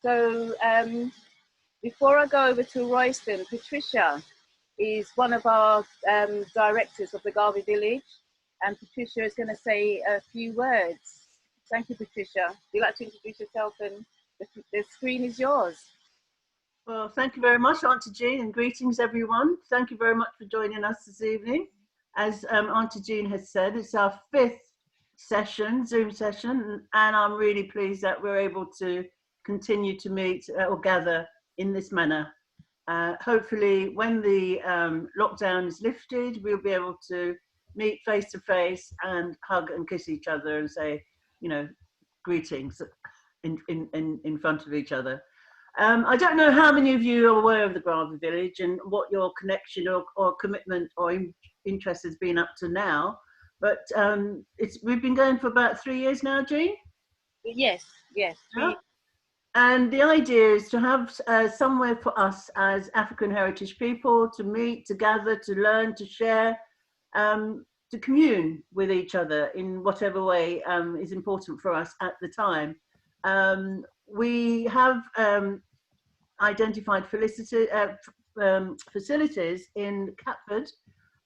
So before I go over to Royston, Patricia is one of our directors of the Garvey Village, and Patricia is going to say a few words. Thank you, Patricia. Would you like to introduce yourself, and the screen is yours. Well, thank you very much, Auntie Jean, and greetings, everyone. Thank you very much for joining us this evening. As Auntie Jean has said, it's our 5th session, Zoom session, and I'm really pleased that we're able to continue to meet or gather in this manner. Hopefully, when the lockdown is lifted, we'll be able to meet face to face and hug and kiss each other and say, you know, greetings in front of each other. I don't know how many of you are aware of the Garvey Village and what your connection or commitment or interest has been up to now, but we've been going for about 3 years now, Jean? Yes, yes. Yeah. And the idea is to have somewhere for us as African heritage people to meet, to gather, to learn, to share, to commune with each other in whatever way is important for us at the time. We have identified facilities in Catford,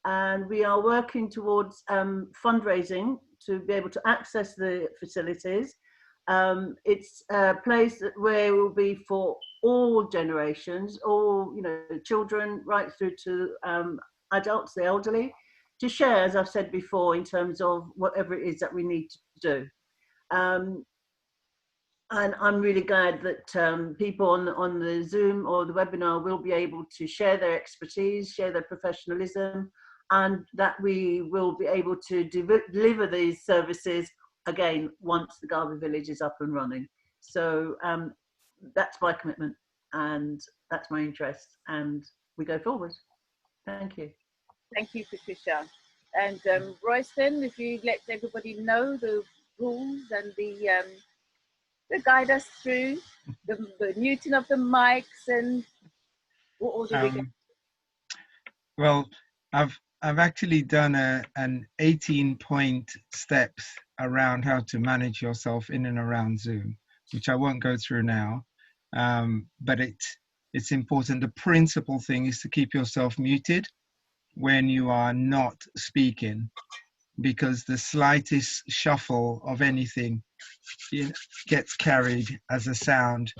and we are working towards fundraising to be able to access the facilities. It's a place where it will be for all generations, all, you know, children right through to adults, the elderly, to share, as I've said before, in terms of whatever it is that we need to do. And I'm really glad that people on the Zoom or the webinar will be able to share their expertise, share their professionalism, and that we will be able to deliver these services again once the Garvey Village is up and running. So that's my commitment and that's my interest, and we go forward. Thank you. Thank you, Patricia. And Royston, if you let everybody know the rules and the guide us through the muting of the mics and what order we get. Well, I've actually done an 18-point steps around how to manage yourself in and around Zoom, which I won't go through now, but it's important. The principal thing is to keep yourself muted when you are not speaking, because the slightest shuffle of anything gets carried as a sound,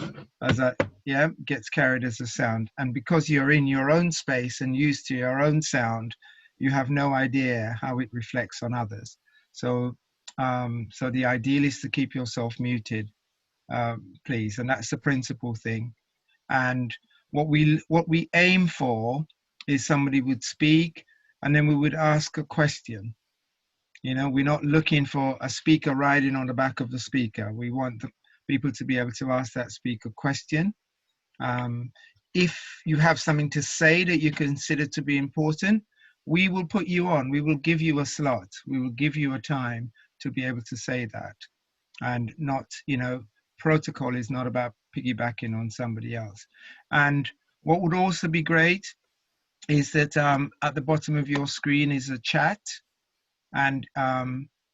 gets carried as a sound. And because you're in your own space and used to your own sound, you have no idea how it reflects on others. So so the ideal is to keep yourself muted, please, and that's the principal thing. And what we aim for is somebody would speak and then we would ask a question. You know, we're not looking for a speaker riding on the back of the speaker. We want the people to be able to ask that speaker question. If you have something to say that you consider to be important, we will put you on. We will give you a slot. We will give you a time to be able to say that. And not, you know, protocol is not about piggybacking on somebody else. And what would also be great is that at the bottom of your screen is a chat. And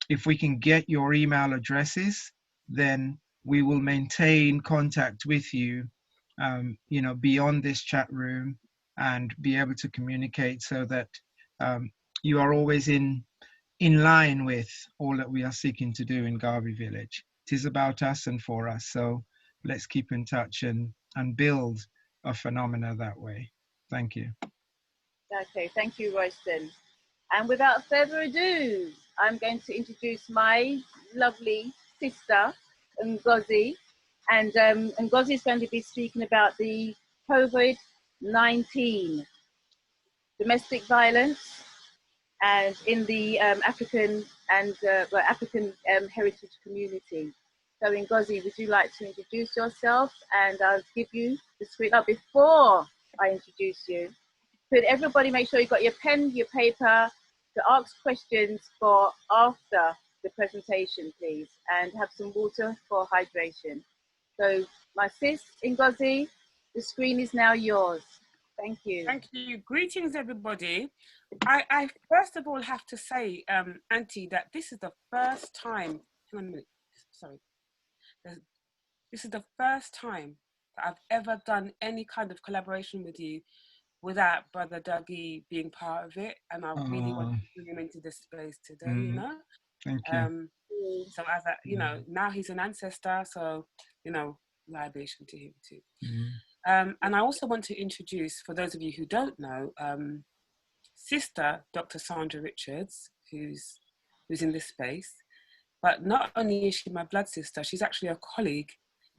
if we can get your email addresses, then we will maintain contact with you, you know, beyond this chat room, and be able to communicate so that you are always in line with all that we are seeking to do in Garvey Village. It is about us and for us. So let's keep in touch and build a phenomena that way. Thank you. Okay, thank you, Royston. And without further ado, I'm going to introduce my lovely sister, Ngozi. And Ngozi is going to be speaking about the COVID-19, domestic violence, and in the African and African heritage community. So Ngozi, would you like to introduce yourself? And I'll give you the screen up before I introduce you. Could everybody make sure you've got your pen, your paper, to ask questions for after the presentation, please, and have some water for hydration. So my sis, Ngozi, the screen is now yours. Thank you. Thank you. Greetings, everybody. I first of all have to say, Auntie, that this is the first time, hang on a minute, sorry. This is the first time that I've ever done any kind of collaboration with you without Brother Dougie being part of it, and I really want to bring him into this space today, you know. Thank you. So as a, you know, now he's an ancestor, so, you know, libation to him too. And I also want to introduce, for those of you who don't know, Sister Dr. Sandra Richards, who's in this space. But not only is she my blood sister, she's actually a colleague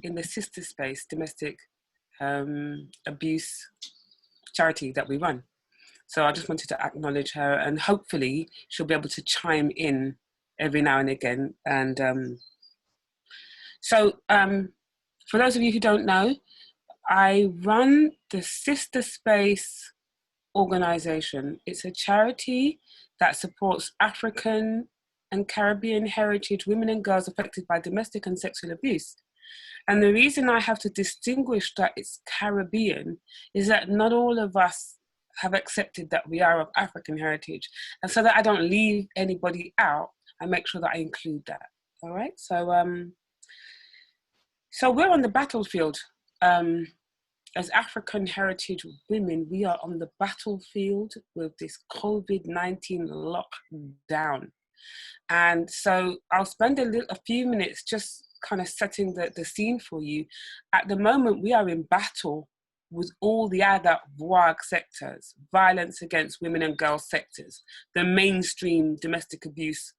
in the Sistah space, domestic abuse charity that we run. So I just wanted to acknowledge her, and hopefully she'll be able to chime in every now and again. And for those of you who don't know, I run the Sistah Space organization. It's a charity that supports African and Caribbean heritage women and girls affected by domestic and sexual abuse. And the reason I have to distinguish that it's Caribbean is that not all of us have accepted that we are of African heritage. And so that I don't leave anybody out, I make sure that I include that. All right, so we're on the battlefield. As African heritage women, we are on the battlefield with this COVID-19 lockdown. And so I'll spend a few minutes just kind of setting the scene for you. At the moment, we are in battle with all the other VWAG sectors, violence against women and girls sectors, the mainstream domestic abuse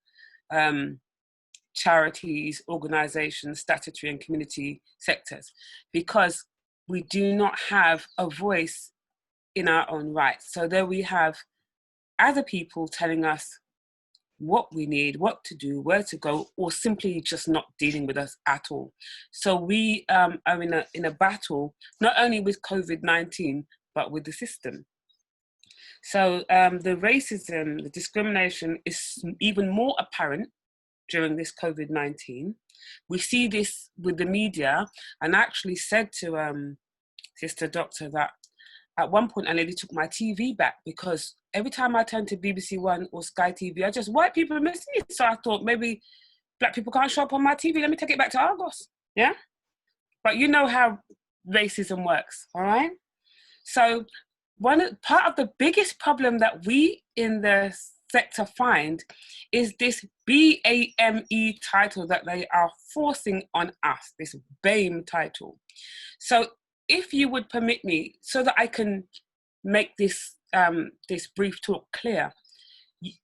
charities, organizations, statutory and community sectors, because we do not have a voice in our own right. So there we have other people telling us what we need, what to do, where to go, or simply just not dealing with us at all. So we are in a battle, not only with COVID-19, but with the system. So the racism, the discrimination is even more apparent during this COVID-19. We see this with the media, and I actually said to Sister Doctor that at one point I nearly took my TV back, because every time I turned to BBC One or Sky TV, white people are missing it. So I thought maybe black people can't show up on my TV. Let me take it back to Argos. Yeah. But you know how racism works. All right. So part of the biggest problem that we in the sector find is this BAME title that they are forcing on us, this BAME title. So if you would permit me, so that I can make this this brief talk clear,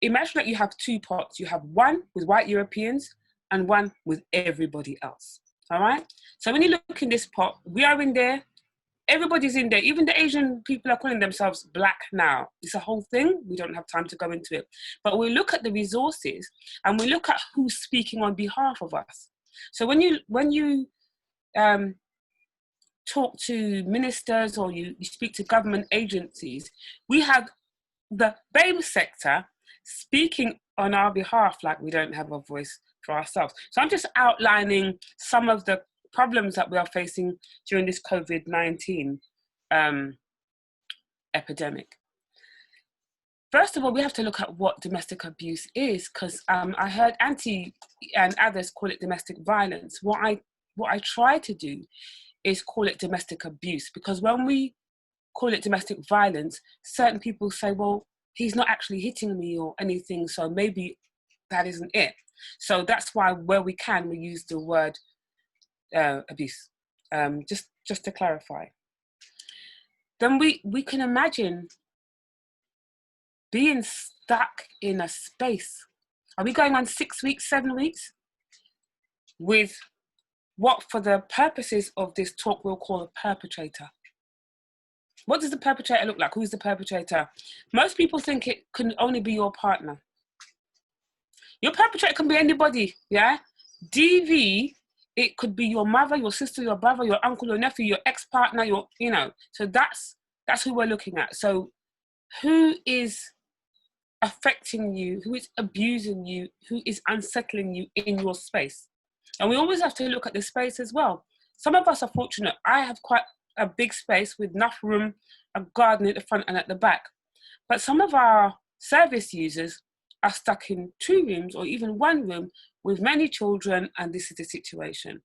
imagine that you have two pots. You have one with white Europeans and one with everybody else. All right. So when you look in this pot, we are in there. Everybody's in there. Even the Asian people are calling themselves black now. It's a whole thing. We don't have time to go into it. But we look at the resources and we look at who's speaking on behalf of us. So when you talk to ministers or you speak to government agencies, we have the BAME sector speaking on our behalf like we don't have a voice for ourselves. So I'm just outlining some of the problems that we are facing during this COVID-19 epidemic. First of all, we have to look at what domestic abuse is, because I heard Auntie and others call it domestic violence. What I try to do is call it domestic abuse, because when we call it domestic violence, certain people say, well, he's not actually hitting me or anything, so maybe that isn't it. So that's why where we can, we use the word abuse, just to clarify. Then we can imagine being stuck in a space. Are we going on 6 weeks, 7 weeks? With what, for the purposes of this talk, we'll call a perpetrator. What does the perpetrator look like? Who's the perpetrator? Most people think it can only be your partner. Your perpetrator can be anybody, yeah? DV, it could be your mother, your sister, your brother, your uncle, your nephew, your ex-partner, so that's who we're looking at. So who is affecting you, who is abusing you, who is unsettling you in your space? And we always have to look at the space as well. Some of us are fortunate. I have quite a big space with enough room, a garden at the front and at the back. But some of our service users are stuck in 2 rooms or even 1 room with many children, and this is the situation.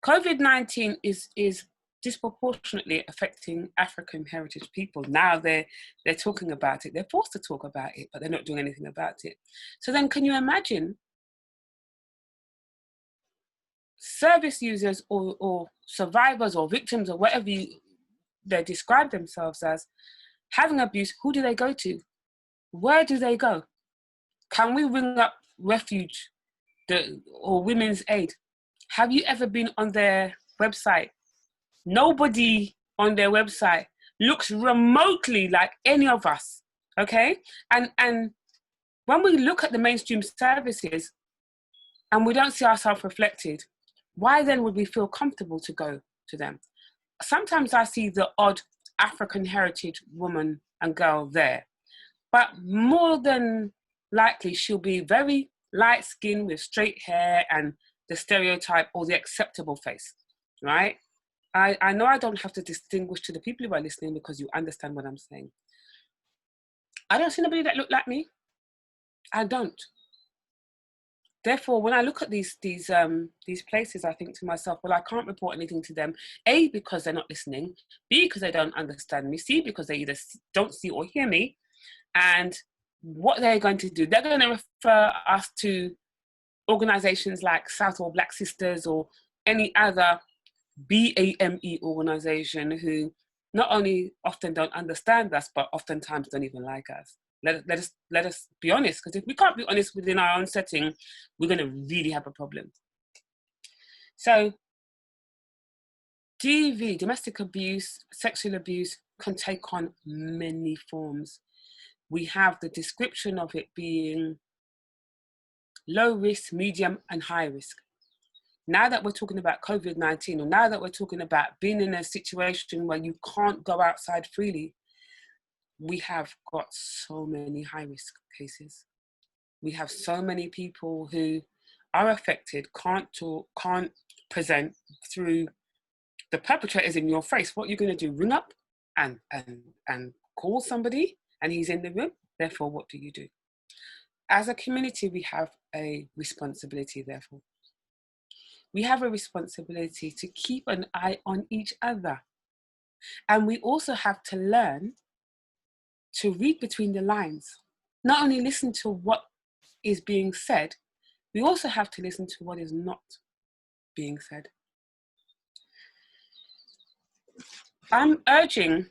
COVID-19 is disproportionately affecting African heritage people. Now they're talking about it. They're forced to talk about it, but they're not doing anything about it. So then can you imagine service users or survivors or victims or whatever they describe themselves as having abuse? Who do they go to? Where do they go? Can we ring up Refuge or Women's Aid? Have you ever been on their website? Nobody on their website looks remotely like any of us, okay? And when we look at the mainstream services and we don't see ourselves reflected, why then would we feel comfortable to go to them? Sometimes I see the odd African heritage woman and girl there, but more than likely she'll be very light skinned with straight hair and the stereotype or the acceptable face, right? I know I don't have to distinguish to the people who are listening because you understand what I'm saying. I don't see nobody that look like me. I don't. Therefore, when I look at these places, I think to myself, well, I can't report anything to them. A, because they're not listening. B, because they don't understand me. C, because they either don't see or hear me. And what they're going to do, they're going to refer us to organizations like South or Black Sisters or any other BAME organization who not only often don't understand us, but oftentimes don't even like us. Let us be honest, because if we can't be honest within our own setting, we're going to really have a problem. So DV, domestic abuse, sexual abuse, can take on many forms. We have the description of it being low risk, medium, and high risk. Now that we're talking about COVID-19, or now that we're talking about being in a situation where you can't go outside freely, we have got so many high-risk cases. We have so many people who are affected, can't talk, can't present through the perpetrators in your face. What you're going to do, ring up and call somebody and he's in the room. Therefore, what do you do? As a community, we have a responsibility, therefore. We have a responsibility to keep an eye on each other. And we also have to learn to read between the lines. Not only listen to what is being said, we also have to listen to what is not being said. I'm urging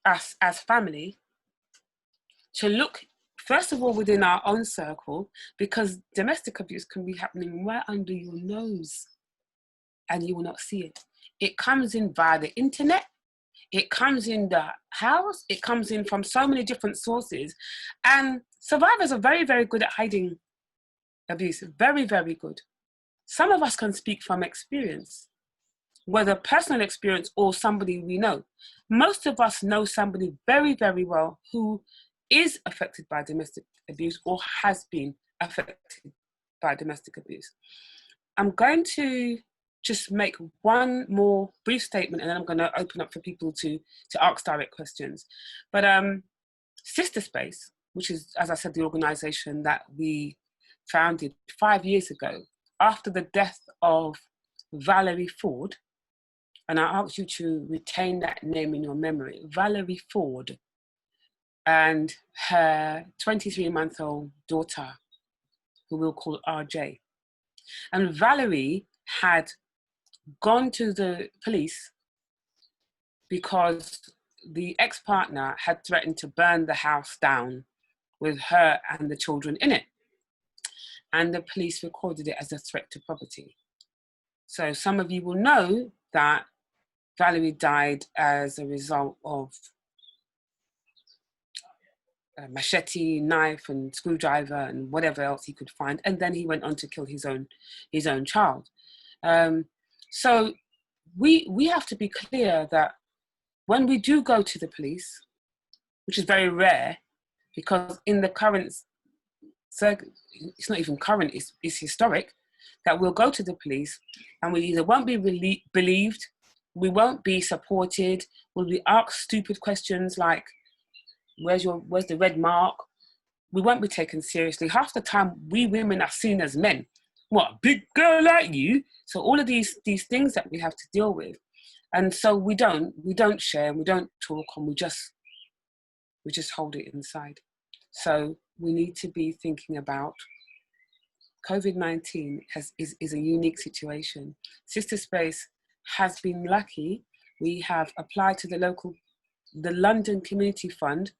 us as family to look, first of all, within our own circle, because domestic abuse can be happening right under your nose and you will not see it. It comes in via the internet, it comes in the house, it comes in from so many different sources. And survivors are very, very good at hiding abuse, very, very good. Some of us can speak from experience, whether personal experience or somebody we know. Most of us know somebody very, very well who is affected by domestic abuse or has been affected by domestic abuse. I'm going to just make one more brief statement and then I'm going to open up for people to ask direct questions. But Sistah Space, which is, as I said, the organization that we founded 5 years ago after the death of Valerie Ford, and I ask you to retain that name in your memory, Valerie Ford, and her 23-month-old daughter, who we'll call RJ. And Valerie had gone to the police because the ex-partner had threatened to burn the house down with her and the children in it. And the police recorded it as a threat to property. So some of you will know that Valerie died as a result of a machete, knife, and screwdriver, and whatever else he could find. And then he went on to kill his own child. So we have to be clear that when we do go to the police, which is very rare, because in the current it's not even current, it's historic, that we'll go to the police and we either won't be believed, we won't be supported, we'll be asked stupid questions like, where's the red mark? We won't be taken seriously. Half the time, we women are seen as men. what, big girl like you? So all of these things that we have to deal with. And so we don't share, and we don't talk, and we just hold it inside. So we need to be thinking about COVID-19 is a unique situation. Sistah Space has been lucky. We have applied to the London Community Fund,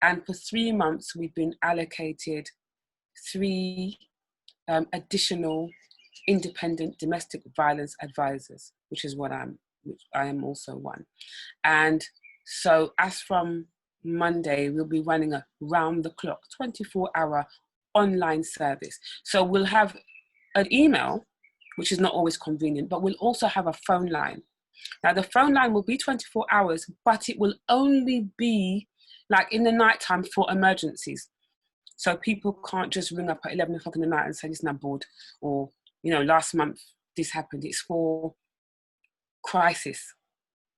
and for 3 months we've been allocated 3 additional independent domestic violence advisors, which I am also one. And so as from Monday, we'll be running a round-the-clock 24-hour online service. So we'll have an email, which is not always convenient, but we'll also have a phone line. Now the phone line will be 24 hours, but it will only be like in the nighttime for emergencies. So people can't just ring up at 11 o'clock in the night and say, listen, I'm bored, or, you know, last month this happened. It's for crisis.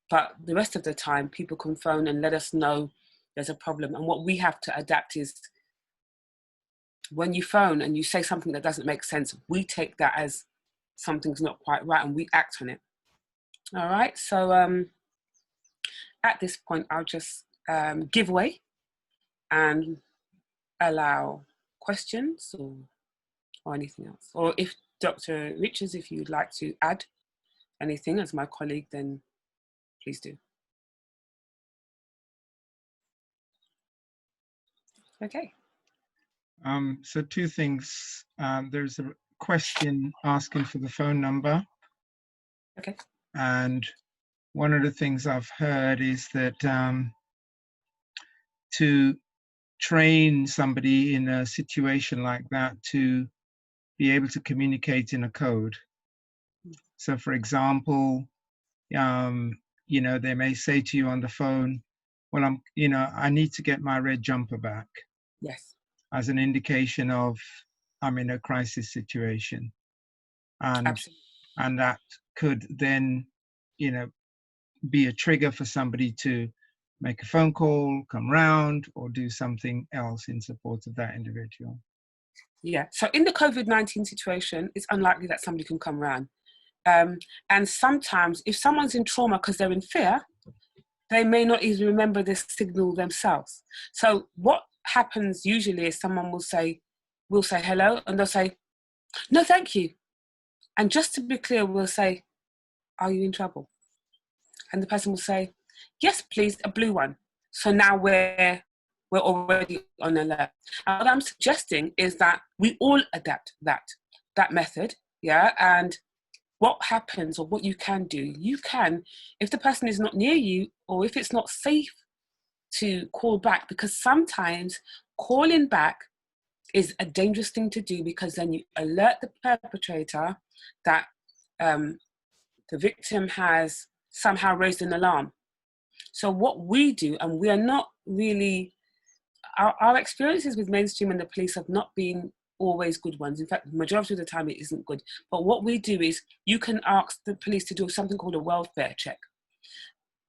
But the rest of the time, people can phone and let us know there's a problem. And what we have to adapt is, when you phone and you say something that doesn't make sense, we take that as something's not quite right and we act on it. All right, so at this point, I'll just give way and allow questions or anything else. Or if Dr. Richards, if you'd like to add anything as my colleague, then please do. Okay. So 2 things. There's a question asking for the phone number. Okay. And one of the things I've heard is that to train somebody in a situation like that to be able to communicate in a code. So for example, you know, they may say to you on the phone, well, I need to get my red jumper back. Yes. As an indication of I'm in a crisis situation. And that could then, you know, be a trigger for somebody to make a phone call, come round, or do something else in support of that individual. Yeah, so in the COVID-19 situation, it's unlikely that somebody can come round. And sometimes if someone's in trauma because they're in fear, they may not even remember this signal themselves. So what happens usually is someone will say hello, and they'll say, no, thank you. And just to be clear, we'll say, are you in trouble? And the person will say, yes, please, a blue one. So now we're already on alert. And what I'm suggesting is that we all adapt that method, yeah? And what happens, or what you can do, if the person is not near you, or if it's not safe to call back, because sometimes calling back is a dangerous thing to do, because then you alert the perpetrator that the victim has somehow raised an alarm. So what we do, and we are not really, our experiences with mainstream and the police have not been always good ones. In fact, the majority of the time it isn't good. But what we do is, you can ask the police to do something called a welfare check.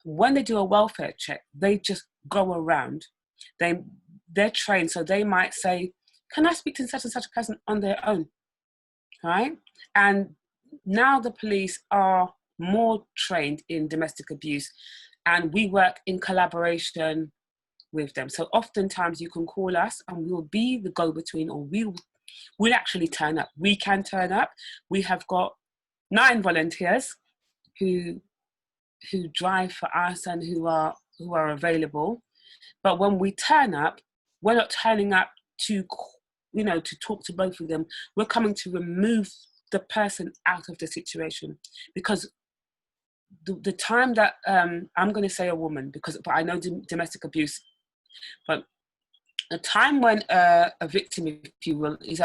When they do a welfare check, they just go around. They're trained, so they might say, can I speak to such and such a person on their own, right? And now the police are more trained in domestic abuse, and we work in collaboration with them. So oftentimes you can call us and we'll be the go-between, or we'll actually turn up. We can turn up. We have got 9 volunteers who drive for us and who are available. But when we turn up, we're not turning up to talk to both of them. We're coming to remove the person out of the situation, because the time that I'm going to say a woman, but I know domestic abuse, but the time when a victim, if you will, is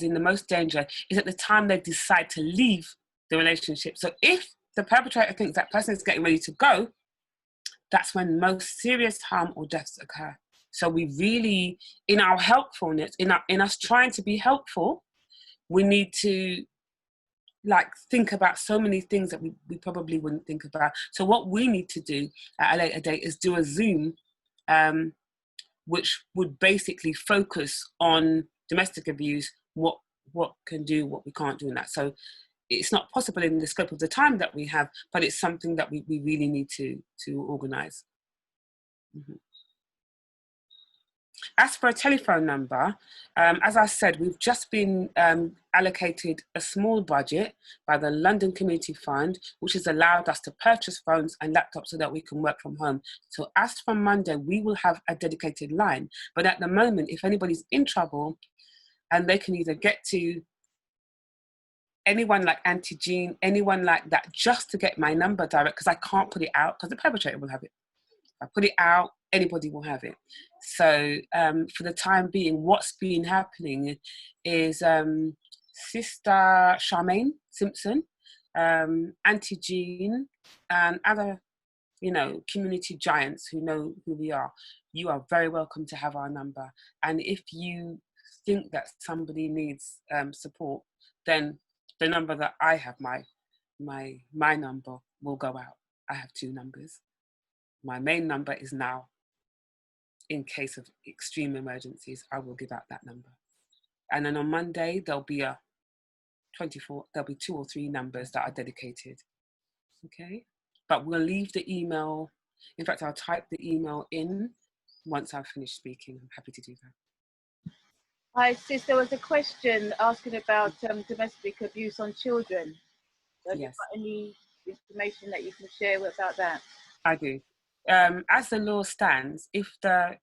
in the most danger is at the time they decide to leave the relationship. So if the perpetrator thinks that person is getting ready to go, that's when most serious harm or deaths occur. So we really, in our helpfulness, in us trying to be helpful, we need to think about so many things that we probably wouldn't think about. So what we need to do at a later date is do a Zoom, which would basically focus on domestic abuse, what what can do, what we can't do in that. So it's not possible in the scope of the time that we have, but it's something that we really need to organise. As for a telephone number, as I said, we've just been allocated a small budget by the London Community Fund, which has allowed us to purchase phones and laptops so that we can work from home. So as from Monday, we will have a dedicated line. But at the moment, if anybody's in trouble, and they can either get to anyone like Auntie Jean, anyone like that, just to get my number direct, because I can't put it out, because the perpetrator will have it. I put it out, anybody will have it. So for the time being, what's been happening is Sister Charmaine Simpson, Auntie Jean, and other, community giants who know who we are. You are very welcome to have our number. And if you think that somebody needs support, then the number that I have, my number will go out. I have 2 numbers. My main number is now, in case of extreme emergencies, I will give out that number. And then on Monday, there'll be 2 or 3 numbers that are dedicated. Okay? But we'll leave the email. In fact, I'll type the email in once I've finished speaking. I'm happy to do that. Hi, Sis, there was a question asking about domestic abuse on children. Have you got any information that you can share about that? I do. As the law stands, if the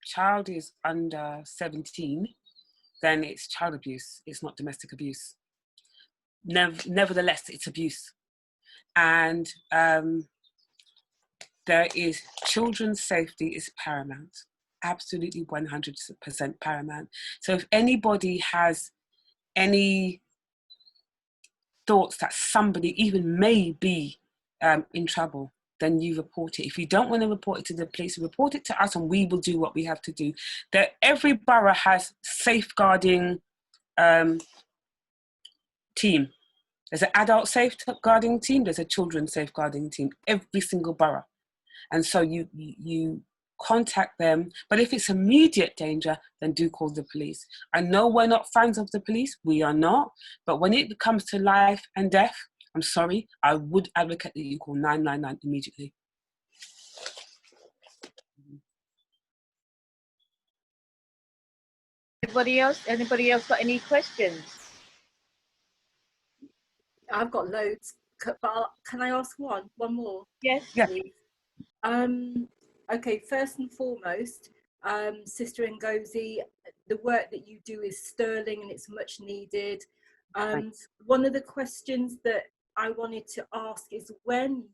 child is under 17, then it's child abuse. It's not domestic abuse. Nevertheless, it's abuse. And there is children's safety is paramount. Absolutely 100% paramount. So if anybody has any thoughts that somebody even may be in trouble, then you report it. If you don't want to report it to the police, report it to us and we will do what we have to do. Every borough has safeguarding team. There's an adult safeguarding team, there's a children's safeguarding team, every single borough. And so you contact them, but if it's immediate danger, then do call the police. I know we're not fans of the police, we are not, but when it comes to life and death, I'm sorry, I would advocate that you call 999 immediately. Anybody else got any questions? I've got loads, but can I ask one more? Yes. Please. Okay, first and foremost, Sister Ngozi, the work that you do is sterling and it's much needed. One of the questions that I wanted to ask is when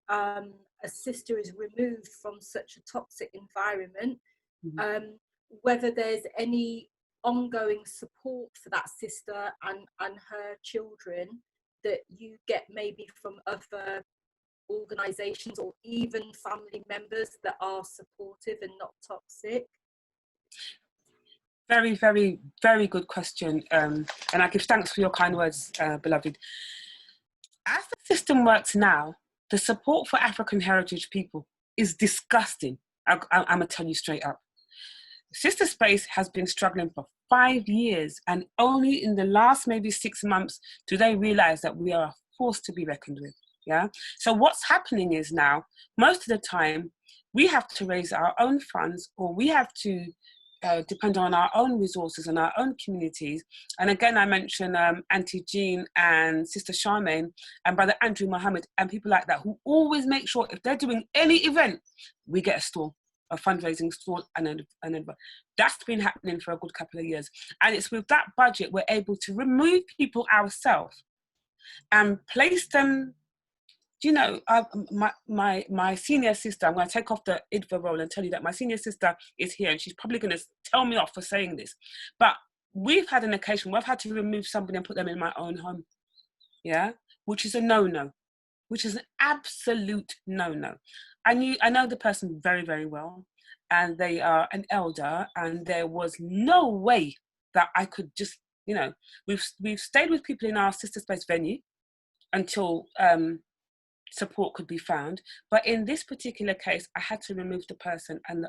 a sister is removed from such a toxic environment, whether there's any ongoing support for that sister and her children that you get maybe from other organisations or even family members that are supportive and not toxic? Very, very, very good question. And I give thanks for your kind words, beloved. As the system works now, the support for African heritage people is disgusting. I'm going to tell you straight up. Sister Space has been struggling for 5 years, and only in the last maybe 6 months do they realise that we are a force to be reckoned with. Yeah. So what's happening is now, most of the time, we have to raise our own funds, or we have to depend on our own resources and our own communities. And again, I mentioned Auntie Jean and Sister Charmaine and Brother Andrew Mohammed and people like that who always make sure if they're doing any event, we get a stall, a fundraising stall, and that's been happening for a good couple of years. And it's with that budget we're able to remove people ourselves and place them. You know, my senior sister, I'm going to take off the IDVA role and tell you that my senior sister is here and she's probably going to tell me off for saying this. But we've had an occasion where I've had to remove somebody and put them in my own home, yeah, which is a no-no, which is an absolute no-no. I know the person very, very well, and they are an elder, and there was no way that I could just, you know, we've stayed with people in our Sister Space venue until support could be found, but in this particular case I had to remove the person, and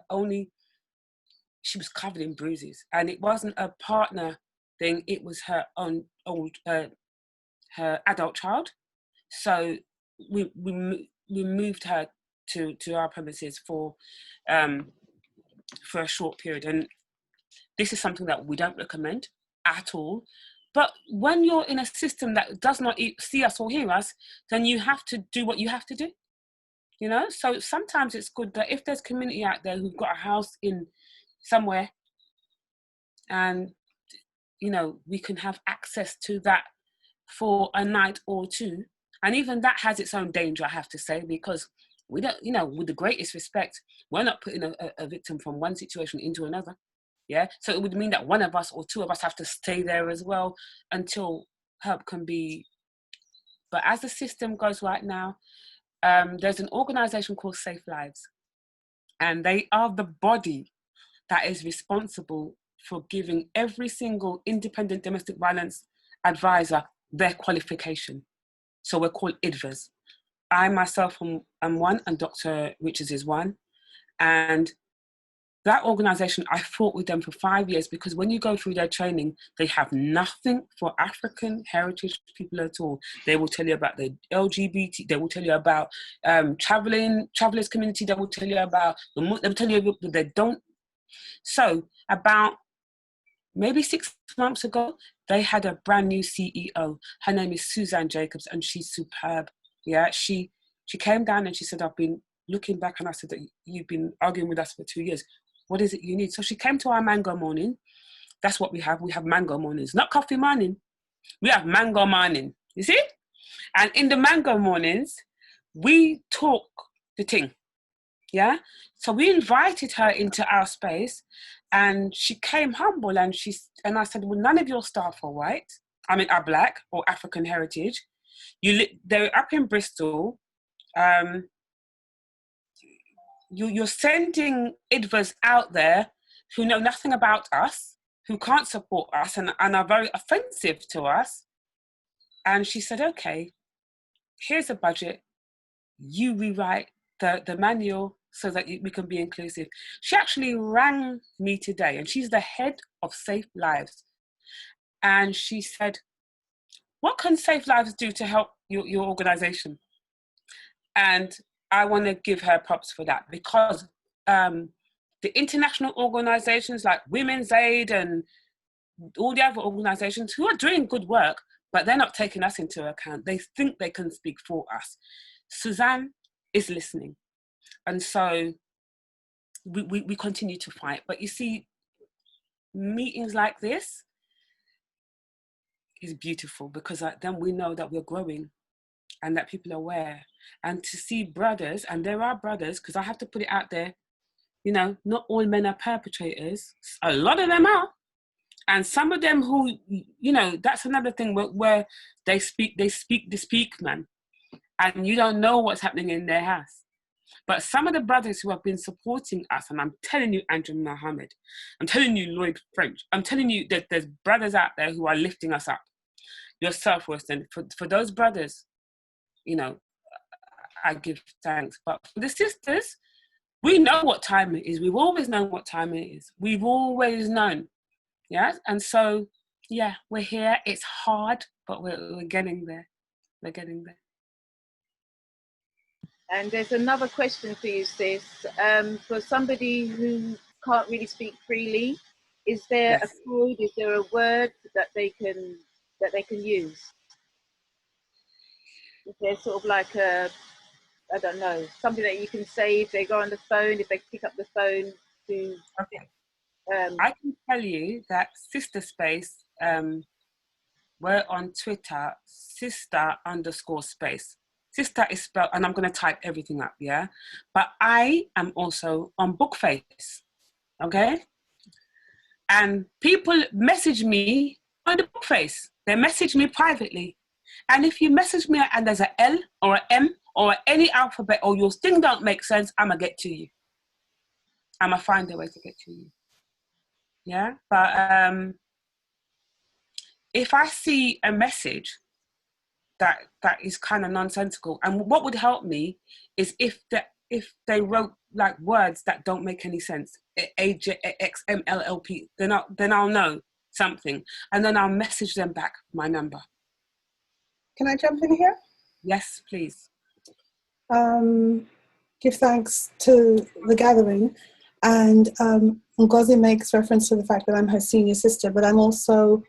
she was covered in bruises, and it wasn't a partner thing, it was her own her adult child. So we moved her to our premises for a short period, and this is something that we don't recommend at all. But when you're in a system that does not see us or hear us, then you have to do what you have to do, you know? So sometimes it's good that if there's community out there who've got a house in somewhere, and, you know, we can have access to that for a night or two. And even that has its own danger, I have to say, because we don't, you know, with the greatest respect, we're not putting a victim from one situation into another. Yeah. So it would mean that one of us or two of us have to stay there as well until help can be. But as the system goes right now, there's an organization called Safe Lives, and they are the body that is responsible for giving every single independent domestic violence advisor their qualification. So we're called IDVAs. I myself am one, and Dr. Richards is one. And that organization, I fought with them for 5 years, because when you go through their training, they have nothing for African heritage people at all. They will tell you about the LGBT, they will tell you about travelers community, they will tell you about, they will tell you, but they don't. So about maybe 6 months ago, they had a brand new CEO. Her name is Suzanne Jacobs, and she's superb. Yeah, she came down and she said, I've been looking back, and I said that you've been arguing with us for 2 years. What is it you need? So she came to our mango morning. That's what we have. We have mango mornings, not coffee morning. We have mango morning, you see? And in the mango mornings, we talk the thing. Yeah. So we invited her into our space, and she came humble, and I said, well, none of your staff are white. I mean, are black or African heritage. They're up in Bristol. You're sending IDVAs out there who know nothing about us, who can't support us, and are very offensive to us. And she said, okay, here's a budget. You rewrite the manual so that we can be inclusive. She actually rang me today, and she's the head of Safe Lives. And she said, what can Safe Lives do to help your organization? And I want to give her props for that, because the international organizations like Women's Aid and all the other organizations who are doing good work, but they're not taking us into account. They think they can speak for us. Suzanne is listening. And so we continue to fight. But you see, meetings like this is beautiful, because then we know that we're growing and that people are aware. And to see brothers, and there are brothers, because I have to put it out there, you know, not all men are perpetrators. A lot of them are. And some of them who, you know, that's another thing where they speak the speak, man. And you don't know what's happening in their house. But some of the brothers who have been supporting us, and I'm telling you, Andrew Mohammed, I'm telling you, Lloyd French, I'm telling you that there's brothers out there who are lifting us up. Yourself, Weston, for those brothers, you know, I give thanks. But for the sisters, we know what time it is. We've always known what time it is. We've always known. Yeah. And so, yeah, we're here. It's hard, but we're getting there. We're getting there. And there's another question for you, sis. For somebody who can't really speak freely, is there Yes. a code? Is there a word that they can use? Is there sort of like I don't know, something that you can say if they go on the phone, if they pick up the phone to... Okay. I can tell you that Sister Space, we're on Twitter, Sistah_space. Sistah is spelled, and I'm going to type everything up, yeah? But I am also on Bookface, okay? And people message me on the Bookface. They message me privately. And if you message me and there's an L or an M or any alphabet or your thing don't make sense, I'm going to get to you. I'm going to find a way to get to you. Yeah? But if I see a message that is kind of nonsensical, and what would help me is if they wrote like words that don't make any sense, AJXMLLP, then I'll know something, and then I'll message them back my number. Can I jump in here? Yes, please. Give thanks to the gathering, and Ngozi makes reference to the fact that I'm her senior sister, but I'm also,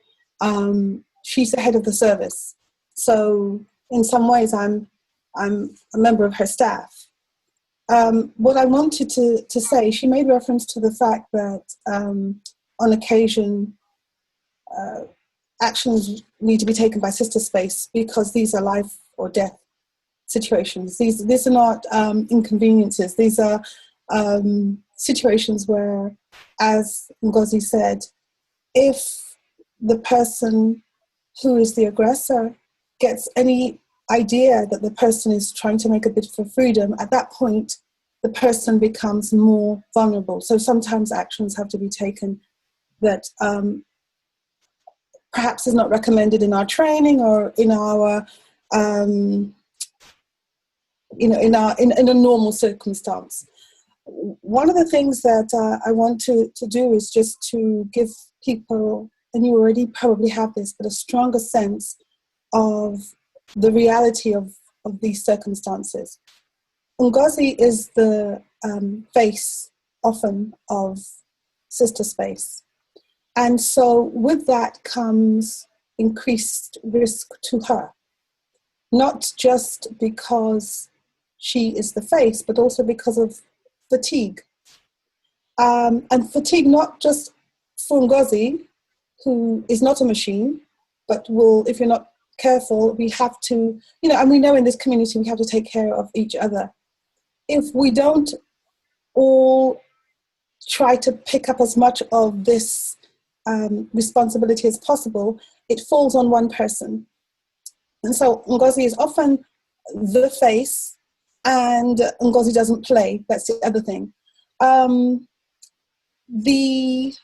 she's the head of the service. So in some ways I'm a member of her staff. What I wanted to say, she made reference to the fact that on occasion actions need to be taken by Sistah Space because these are life or death situations. These are not inconveniences. These are situations where, as Ngozi said, if the person who is the aggressor gets any idea that the person is trying to make a bid for freedom, at that point, the person becomes more vulnerable. So sometimes actions have to be taken that perhaps is not recommended in our training or in our in a normal circumstance. One of the things that I want to do is just to give people, and you already probably have this, but a stronger sense of the reality of these circumstances. Ngozi is the face often of Sistah Space. And so with that comes increased risk to her, not just because she is the face, but also because of fatigue. And fatigue not just for Ngozi, who is not a machine, but will, if you're not careful, we have to, and we know in this community we have to take care of each other. If we don't all try to pick up as much of this responsibility as possible, it falls on one person. And so Ngozi is often the face, and Ngozi doesn't play. That's the other thing. The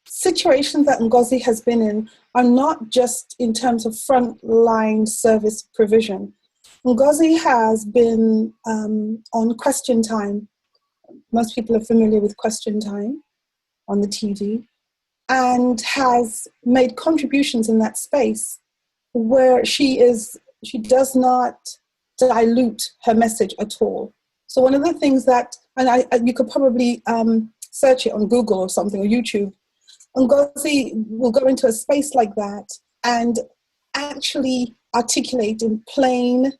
situations that Ngozi has been in are not just in terms of frontline service provision. Ngozi has been on Question Time. Most people are familiar with Question Time on the TV, and has made contributions in that space where she does not dilute her message at all. So one of the things that, and you could probably search it on Google or something, or YouTube, Ngozi will go into a space like that and actually articulate in plain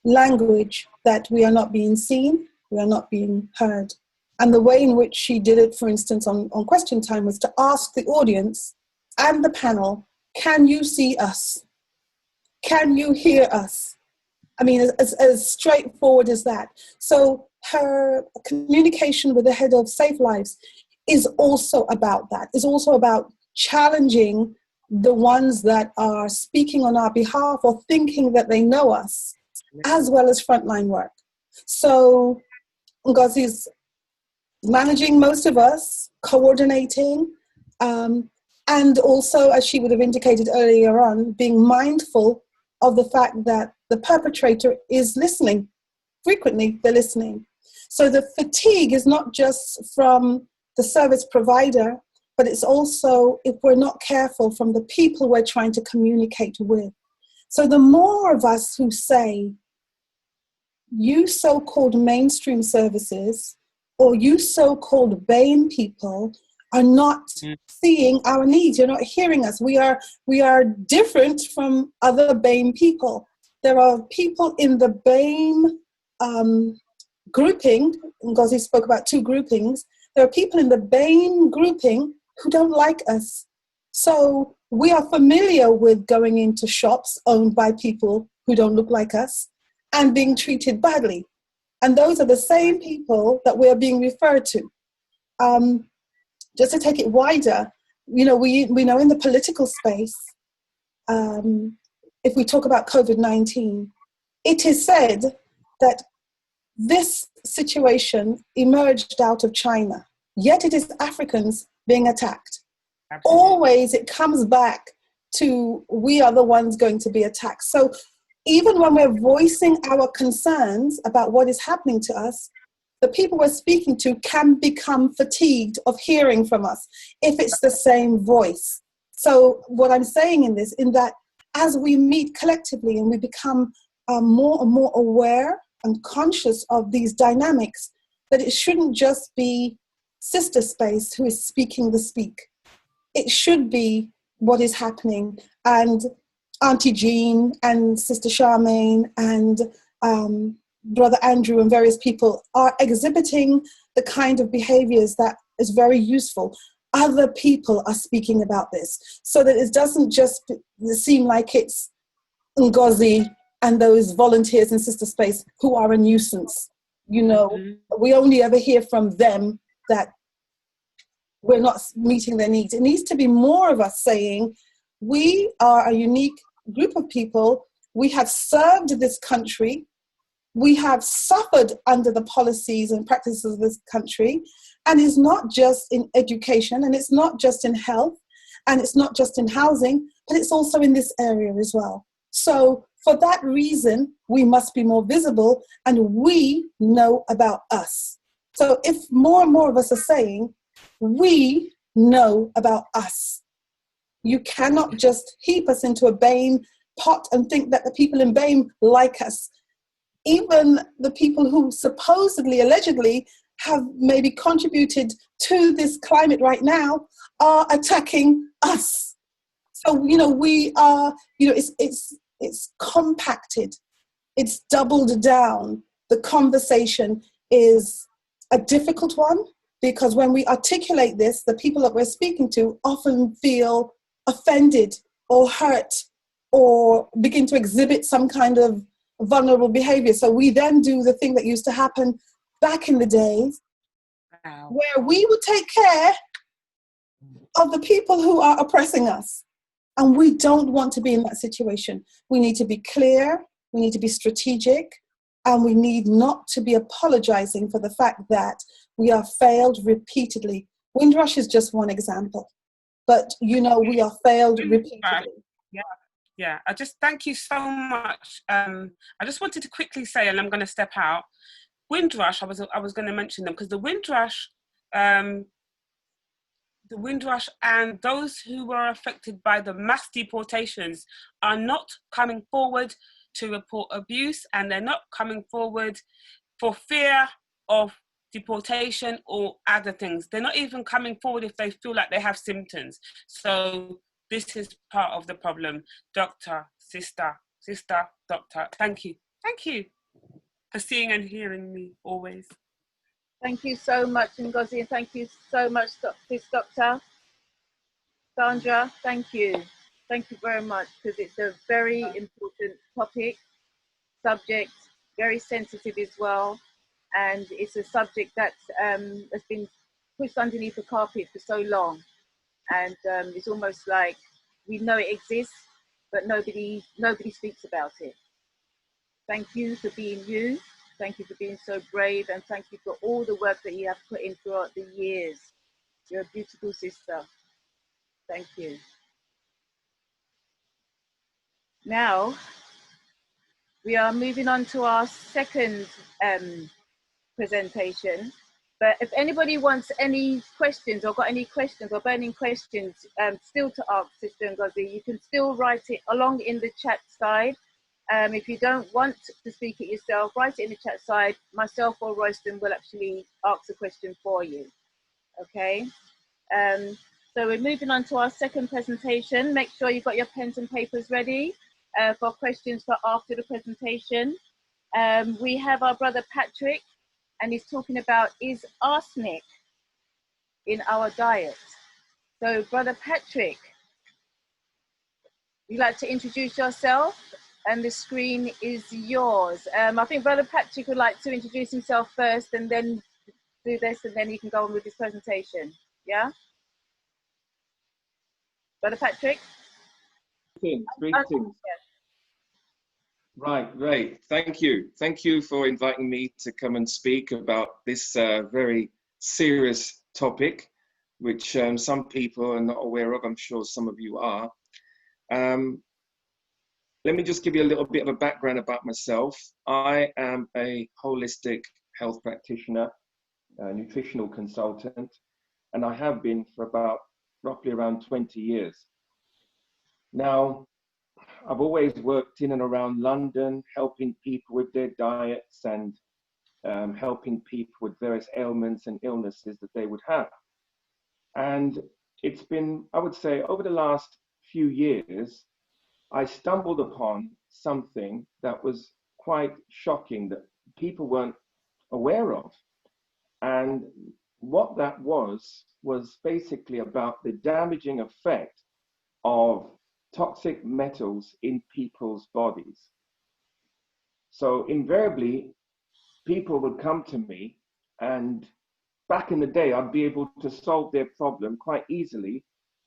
language that we are not being seen, we are not being heard. And the way in which she did it, for instance, on Question Time, was to ask the audience and the panel, can you see us? Can you hear us? I mean, as straightforward as that. So her communication with the head of Safe Lives is also about that, is also about challenging the ones that are speaking on our behalf or thinking that they know us, as well as frontline work. So Ngozi's managing most of us, coordinating, and also, as she would have indicated earlier on, being mindful of the fact that the perpetrator is listening. Frequently, they're listening. So the fatigue is not just from the service provider, but it's also, if we're not careful, from the people we're trying to communicate with. So the more of us who say, you so-called mainstream services, or you so-called BAME people are not seeing our needs. You're not hearing us. We are different from other BAME people. There are people in the BAME grouping, Ngozi spoke about 2 groupings. There are people in the BAME grouping who don't like us. So we are familiar with going into shops owned by people who don't look like us and being treated badly. And those are the same people that we're being referred to. Just to take it wider, we know in the political space, if we talk about COVID-19, it is said that this situation emerged out of China, yet it is Africans being attacked. Absolutely. Always it comes back to we are the ones going to be attacked. So even when we're voicing our concerns about what is happening to us, the people we're speaking to can become fatigued of hearing from us if it's the same voice. So what I'm saying in that as we meet collectively and we become more and more aware and conscious of these dynamics, that it shouldn't just be Sister Space who is speaking the speak. It should be what is happening. And Auntie Jean and Sister Charmaine and Brother Andrew and various people are exhibiting the kind of behaviors that is very useful. Other people are speaking about this so that it doesn't just seem like it's Ngozi and those volunteers in Sister Space who are a nuisance. You know, we only ever hear from them that we're not meeting their needs. It needs to be more of us saying, we are a unique group of people. We have served this country. We have suffered under the policies and practices of this country. And it's not just in education, and it's not just in health, and it's not just in housing, but it's also in this area as well. So for that reason, we must be more visible, and we know about us. So if more and more of us are saying, we know about us, you cannot just heap us into a BAME pot and think that the people in BAME like us. Even the people who supposedly, allegedly, have maybe contributed to this climate right now are attacking us. So, you know, we are, you know, it's compacted. It's doubled down. The conversation is a difficult one because when we articulate this, the people that we're speaking to often feel offended or hurt or begin to exhibit some kind of vulnerable behavior. So we then do the thing that used to happen back in the days, where we would take care of the people who are oppressing us. And we don't want to be in that situation. We need to be clear, we need to be strategic, and we need not to be apologizing for the fact that we are failed repeatedly. Windrush is just one example, but you know, we are failed repeatedly. Yeah, I just thank you so much. I just wanted to quickly say, and I'm going to step out, Windrush, I was going to mention them because the Windrush and those who were affected by the mass deportations are not coming forward to report abuse, and they're not coming forward for fear of deportation or other things. They're not even coming forward if they feel like they have symptoms. So this is part of the problem. Doctor, sister, doctor, thank you for seeing and hearing me always. Thank you so much, Ngozi, and thank you so much, Doctor. Sandra, thank you. Thank you very much, because it's a very important topic, subject, very sensitive as well. And it's a subject that has been pushed underneath the carpet for so long. And it's almost like we know it exists, but nobody speaks about it. Thank you for being you. Thank you for being so brave, and thank you for all the work that you have put in throughout the years. You're a beautiful sister. Thank you. Now, we are moving on to our second presentation. But if anybody wants any questions or got any questions or burning questions still to ask Sister Ngozi, you can still write it along in the chat side. If you don't want to speak it yourself, write it in the chat side. Myself or Royston will actually ask the question for you. Okay. So we're moving on to our second presentation. Make sure you've got your pens and papers ready for questions for after the presentation. We have our brother Patrick, and he's talking about, is arsenic in our diet? So brother Patrick, you'd like to introduce yourself, and the screen is yours. I think brother Patrick would like to introduce himself first and then do this, and then he can go on with his presentation. Yeah? Brother Patrick? Greetings. Right, great. Thank you. Thank you for inviting me to come and speak about this very serious topic, which some people are not aware of. I'm sure some of you are. Let me just give you a little bit of a background about myself. I am a holistic health practitioner, nutritional consultant, and I have been for about roughly around 20 years. Now, I've always worked in and around London, helping people with their diets and helping people with various ailments and illnesses that they would have. And it's been, I would say, over the last few years, I stumbled upon something that was quite shocking that people weren't aware of. And what that was basically about the damaging effect of toxic metals in people's bodies. So invariably, people would come to me, and back in the day, I'd be able to solve their problem quite easily,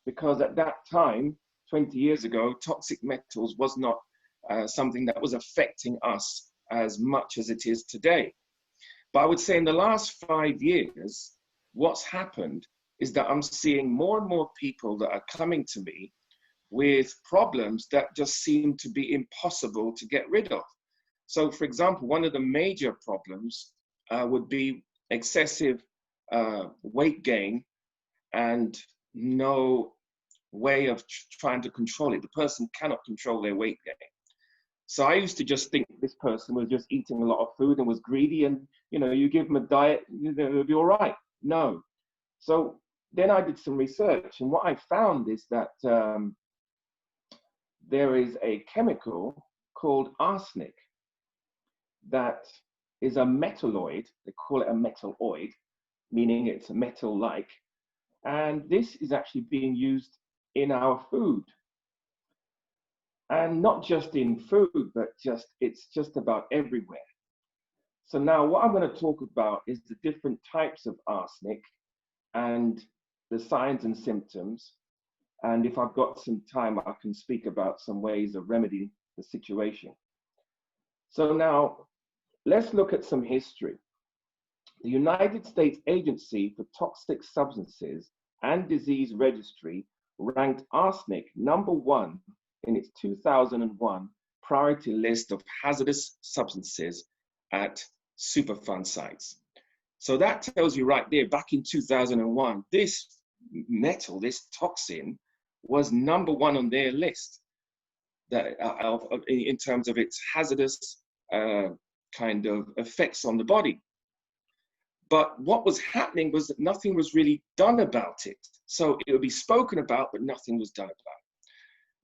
because at that time, 20 years ago, toxic metals was not something that was affecting us as much as it is today. But I would say in the last 5 years, what's happened is that I'm seeing more and more people that are coming to me with problems that just seem to be impossible to get rid of. So for example, one of the major problems would be excessive weight gain and no way of trying to control it. The person cannot control their weight gain. So I used to just think this person was just eating a lot of food and was greedy, and you give them a diet, it'll be all right. No. So then I did some research, and what I found is that there is a chemical called arsenic that is a metalloid. They call it a metalloid, meaning it's metal-like. And this is actually being used in our food. And not just in food, but it's just about everywhere. So now what I'm going to talk about is the different types of arsenic and the signs and symptoms. And if I've got some time, I can speak about some ways of remedying the situation. So now let's look at some history. The United States Agency for Toxic Substances and Disease Registry ranked arsenic #1 in its 2001 priority list of hazardous substances at Superfund sites. So that tells you right there, back in 2001, this metal, this toxin, was #1 on their list that, in terms of its hazardous kind of effects on the body. But what was happening was that nothing was really done about it. So it would be spoken about, but nothing was done about it.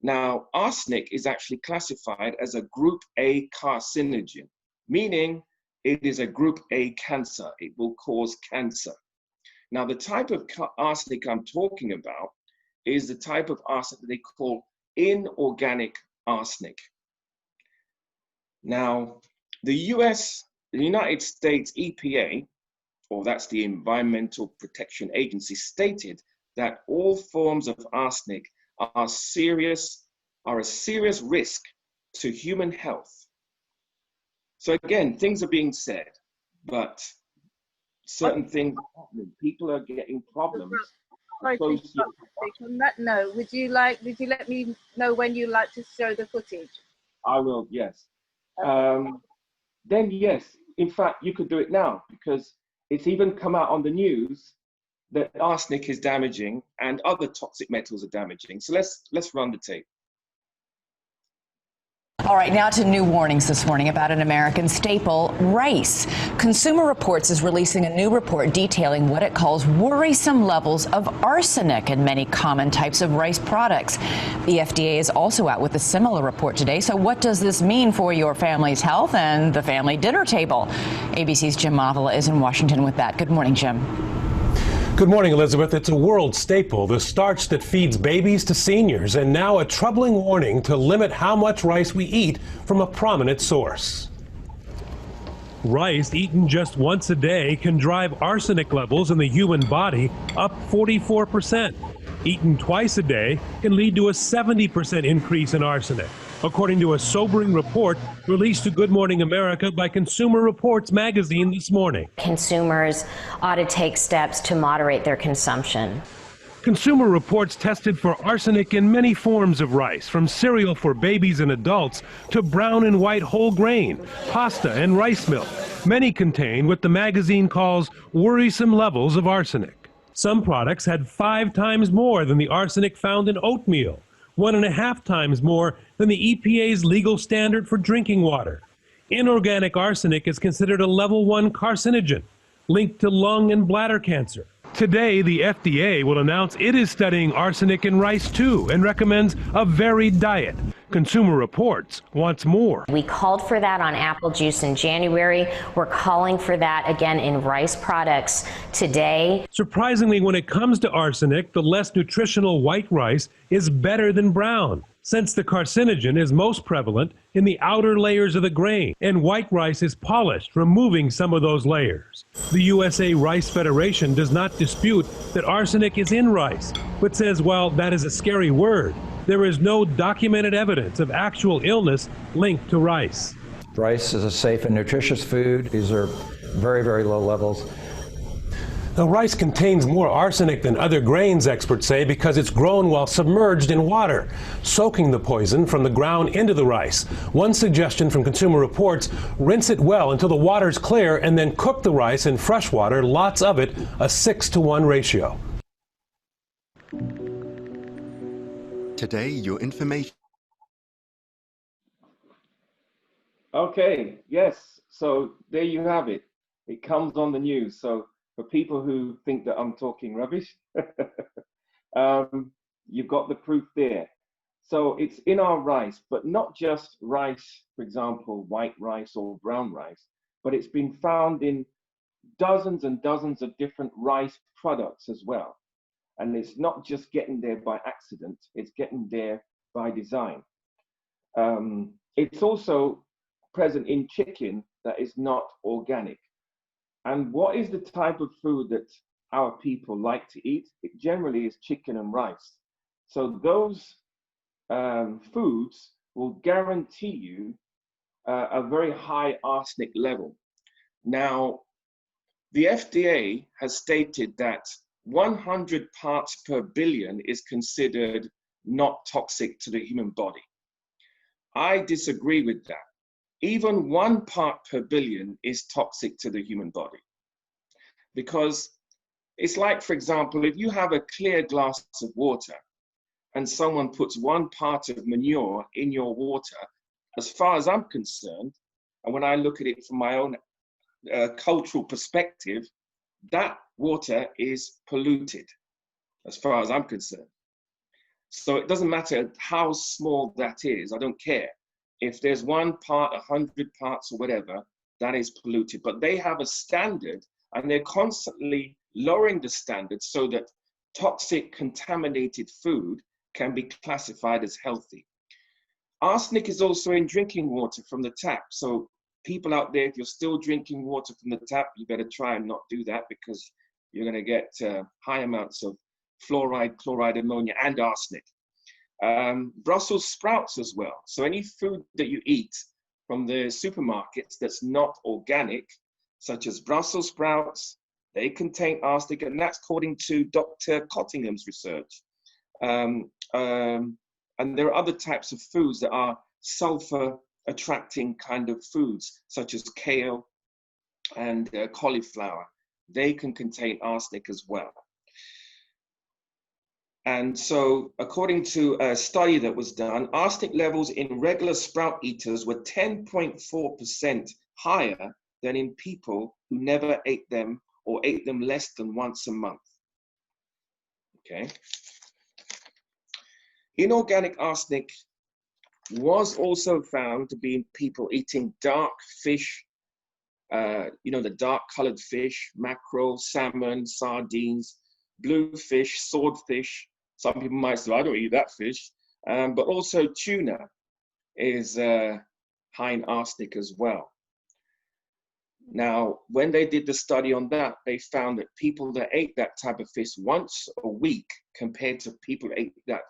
Now, arsenic is actually classified as a group A carcinogen, meaning it is a group A cancer. It will cause cancer. Now, the type of arsenic I'm talking about is the type of arsenic that they call inorganic arsenic. Now, the United States EPA, or that's the Environmental Protection Agency, stated that all forms of arsenic are a serious risk to human health. So again, things are being said, but certain things are happening. People are getting problems. Sorry to interrupt. On that note, would you let me know when you like to show the footage? I will, yes. Then yes, in fact, you could do it now, because it's even come out on the news that arsenic is damaging and other toxic metals are damaging. So let's run the tape. All right, now to new warnings this morning about an American staple, rice. Consumer Reports is releasing a new report detailing what it calls worrisome levels of arsenic in many common types of rice products. The FDA is also out with a similar report today. So what does this mean for your family's health and the family dinner table? ABC's Jim Avila is in Washington with that. Good morning, Jim. Good morning, Elizabeth. It's a world staple, the starch that feeds babies to seniors, and now a troubling warning to limit how much rice we eat from a prominent source. Rice eaten just once a day can drive arsenic levels in the human body up 44%. Eaten twice a day can lead to a 70% increase in arsenic, according to a sobering report released to Good Morning America by Consumer Reports magazine this morning. Consumers ought to take steps to moderate their consumption. Consumer Reports tested for arsenic in many forms of rice, from cereal for babies and adults to brown and white whole grain, pasta and rice milk. Many contain what the magazine calls worrisome levels of arsenic. Some products had 5 times more than the arsenic found in oatmeal, 1.5 times more than the EPA's legal standard for drinking water. Inorganic arsenic is considered a level 1 carcinogen, linked to lung and bladder cancer. Today, the FDA will announce it is studying arsenic in rice too and recommends a varied diet. Consumer Reports wants more. We called for that on apple juice in January. We're calling for that again in rice products today. Surprisingly, when it comes to arsenic, the less nutritional white rice is better than brown, since the carcinogen is most prevalent in the outer layers of the grain, and white rice is polished, removing some of those layers. The USA Rice Federation does not dispute that arsenic is in rice, but says while that is a scary word, there is no documented evidence of actual illness linked to rice. Rice is a safe and nutritious food. These are very, very low levels. Now, rice contains more arsenic than other grains, experts say, because it's grown while submerged in water, soaking the poison from the ground into the rice. One suggestion from Consumer Reports, rinse it well until the water's clear and then cook the rice in fresh water, lots of it, a 6-to-1 ratio. Today, your information. Okay, yes, so there you have it. It comes on the news. So for people who think that I'm talking rubbish, you've got the proof there. So it's in our rice, but not just rice, for example, white rice or brown rice, but it's been found in dozens and dozens of different rice products as well. And it's not just getting there by accident, it's getting there by design. It's also present in chicken that is not organic. And what is the type of food that our people like to eat? It generally is chicken and rice. So those foods will guarantee you a very high arsenic level. Now, the FDA has stated that 100 parts per billion is considered not toxic to the human body. I disagree with that. Even 1 part per billion is toxic to the human body. Because it's like, for example, if you have a clear glass of water and someone puts 1 part of manure in your water, as far as I'm concerned, and when I look at it from my own cultural perspective, that water is polluted, as far as I'm concerned. So it doesn't matter how small that is, I don't care. If there's 1 part, 100 parts or whatever, that is polluted. But they have a standard and they're constantly lowering the standard so that toxic contaminated food can be classified as healthy. Arsenic is also in drinking water from the tap. So people out there, if you're still drinking water from the tap, you better try and not do that, because you're going to get high amounts of fluoride, chloride, ammonia, and arsenic. Brussels sprouts as well. So any food that you eat from the supermarkets that's not organic, such as Brussels sprouts, they contain arsenic, and that's according to Dr. Cottingham's research. And there are other types of foods that are sulfur attracting kind of foods, such as kale and cauliflower. They can contain arsenic as well. And so, according to a study that was done, arsenic levels in regular sprout eaters were 10.4% higher than in people who never ate them or ate them less than once a month. Okay. Inorganic arsenic was also found to be in people eating dark fish, the dark colored fish, mackerel, salmon, sardines, blue fish, swordfish. Some people might say, I don't eat that fish. But also tuna is high in arsenic as well. Now, when they did the study on that, they found that people that ate that type of fish once a week compared to people who ate that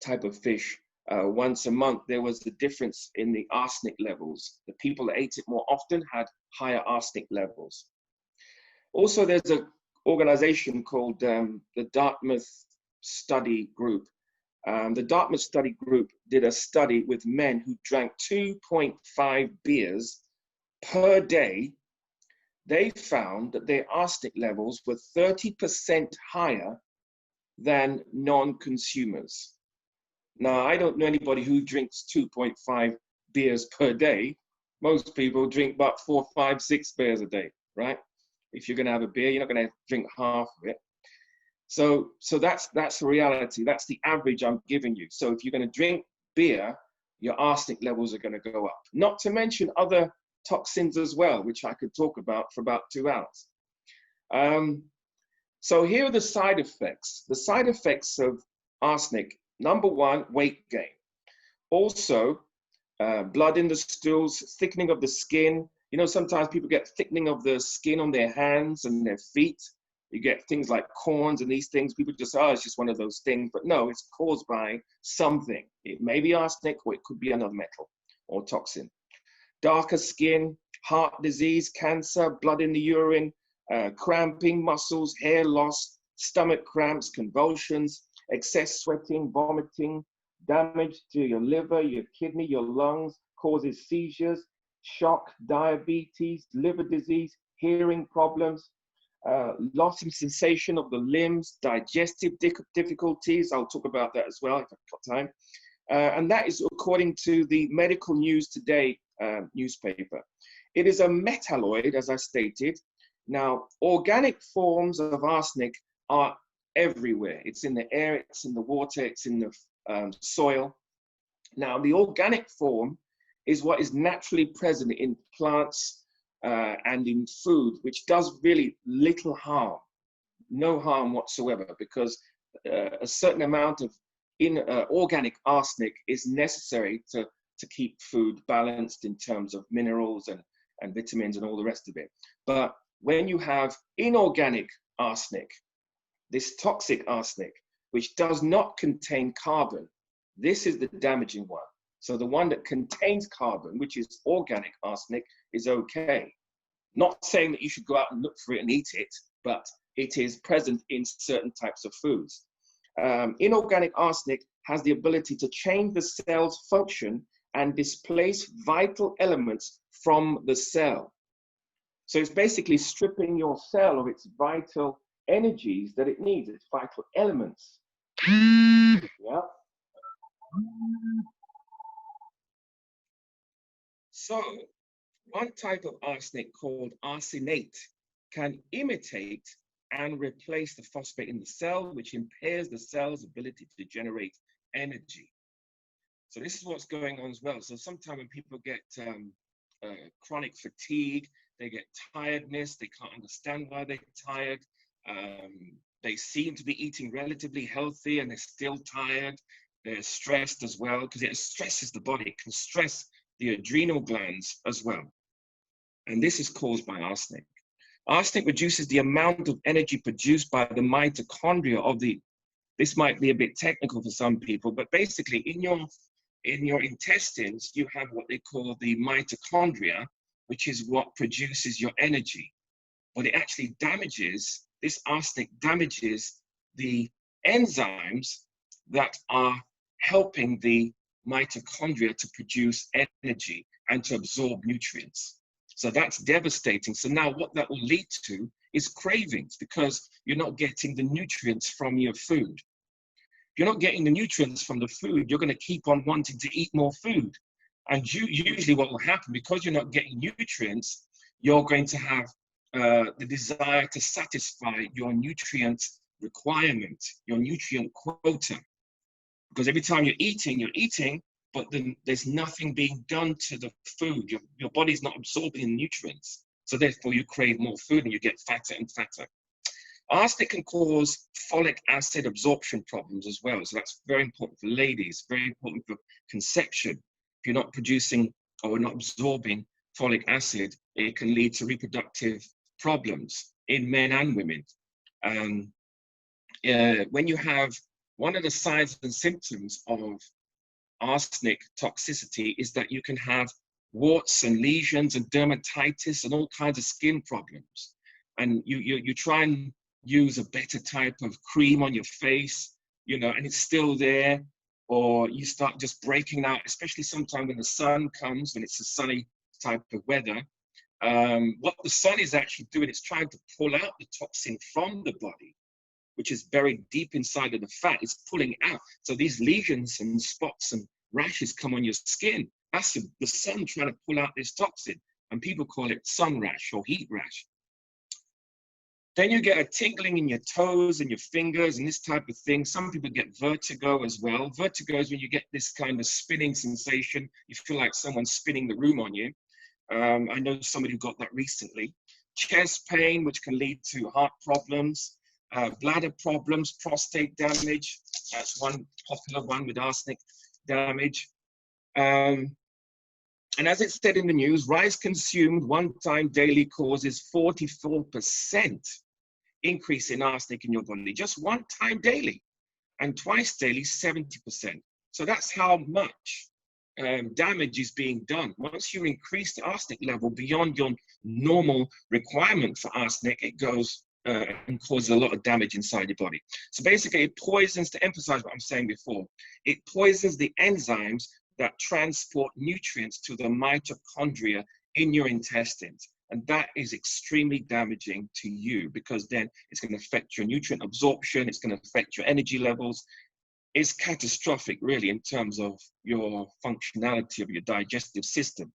type of fish once a month, there was a difference in the arsenic levels. The people that ate it more often had higher arsenic levels. Also, there's an organization called the Dartmouth study group. The Dartmouth study group did a study with men who drank 2.5 beers per day. They found that their arsenic levels were 30% higher than non-consumers. Now, I don't know anybody who drinks 2.5 beers per day. Most people drink about 4, 5, 6 beers a day, right? If you're gonna have a beer, you're not gonna drink half of it. So that's the reality. That's the average I'm giving you. So if you're gonna drink beer, your arsenic levels are gonna go up. Not to mention other toxins as well, which I could talk about for about 2 hours. So here are the side effects. The side effects of arsenic: number 1, weight gain. Also, blood in the stools, thickening of the skin. You know, sometimes people get thickening of the skin on their hands and their feet. You get things like corns and these things. People just, oh, it's just one of those things. But no, it's caused by something. It may be arsenic, or it could be another metal or toxin. Darker skin, heart disease, cancer, blood in the urine, cramping, muscles, hair loss, stomach cramps, convulsions, excess sweating, vomiting, damage to your liver, your kidney, your lungs, causes seizures, shock, diabetes, liver disease, hearing problems, loss of sensation of the limbs, digestive difficulties. I'll talk about that as well if I've got time. And that is according to the Medical News Today newspaper. It is a metalloid, as I stated. Now, organic forms of arsenic are everywhere. It's in the air, it's in the water, it's in the soil. Now, the organic form is what is naturally present in plants and in food, which does really little harm, no harm whatsoever, because a certain amount of organic arsenic is necessary to keep food balanced in terms of minerals and vitamins and all the rest of it. But when you have inorganic arsenic, this toxic arsenic, which does not contain carbon, this is the damaging one. So the one that contains carbon, which is organic arsenic, is okay. Not saying that you should go out and look for it and eat it, but it is present in certain types of foods. Inorganic arsenic has the ability to change the cell's function and displace vital elements from the cell. So it's basically stripping your cell of its vital energies that it needs, its vital elements. Yeah. So one type of arsenic called arsenate can imitate and replace the phosphate in the cell, which impairs the cell's ability to generate energy. So this is what's going on as well. So sometimes when people get chronic fatigue, they get tiredness, they can't understand why they're tired. They seem to be eating relatively healthy and they're still tired. They're stressed as well, because it stresses the body. It can stress the adrenal glands as well. And this is caused by arsenic. Arsenic reduces the amount of energy produced by the mitochondria of the, this might be a bit technical for some people, but basically in your intestines, you have what they call the mitochondria, which is what produces your energy. But it actually damages, this arsenic damages the enzymes that are helping the mitochondria to produce energy and to absorb nutrients. So that's devastating. So now what that will lead to is cravings, because you're not getting the nutrients from your food. If you're not getting the nutrients from the food, you're going to keep on wanting to eat more food. And usually what will happen, because you're not getting nutrients, you're going to have the desire to satisfy your nutrient requirement, your nutrient quota. Because every time you're eating, but then there's nothing being done to the food. Your body's not absorbing the nutrients. So therefore you crave more food and you get fatter and fatter. Arsenic can cause folic acid absorption problems as well. So that's very important for ladies, very important for conception. If you're not producing or not absorbing folic acid, it can lead to reproductive problems in men and women. When you have, one of the signs and symptoms of arsenic toxicity is that you can have warts and lesions and dermatitis and all kinds of skin problems. And you try and use a better type of cream on your face, and it's still there, or you start just breaking out, especially sometime when the sun comes, when it's a sunny type of weather. What the sun is actually doing, it's trying to pull out the toxin from the body, which is buried deep inside of the fat. It's pulling out. So these lesions and spots and rashes come on your skin. That's the sun trying to pull out this toxin. And people call it sun rash or heat rash. Then you get a tingling in your toes and your fingers and this type of thing. Some people get vertigo as well. Vertigo is when you get this kind of spinning sensation. You feel like someone's spinning the room on you. I know somebody who got that recently. Chest pain, which can lead to heart problems, bladder problems, prostate damage. That's one popular one with arsenic damage. And as it said in the news, rice consumed one time daily causes 44% increase in arsenic in your body, just one time daily, and twice daily, 70%. So that's how much damage is being done. Once you increase the arsenic level beyond your normal requirement for arsenic, it goes and causes a lot of damage inside your body. So basically it poisons, to emphasize what I'm saying before, it poisons the enzymes that transport nutrients to the mitochondria in your intestines. And that is extremely damaging to you, because then it's going to affect your nutrient absorption, it's going to affect your energy levels. It's catastrophic, really, in terms of your functionality of your digestive system.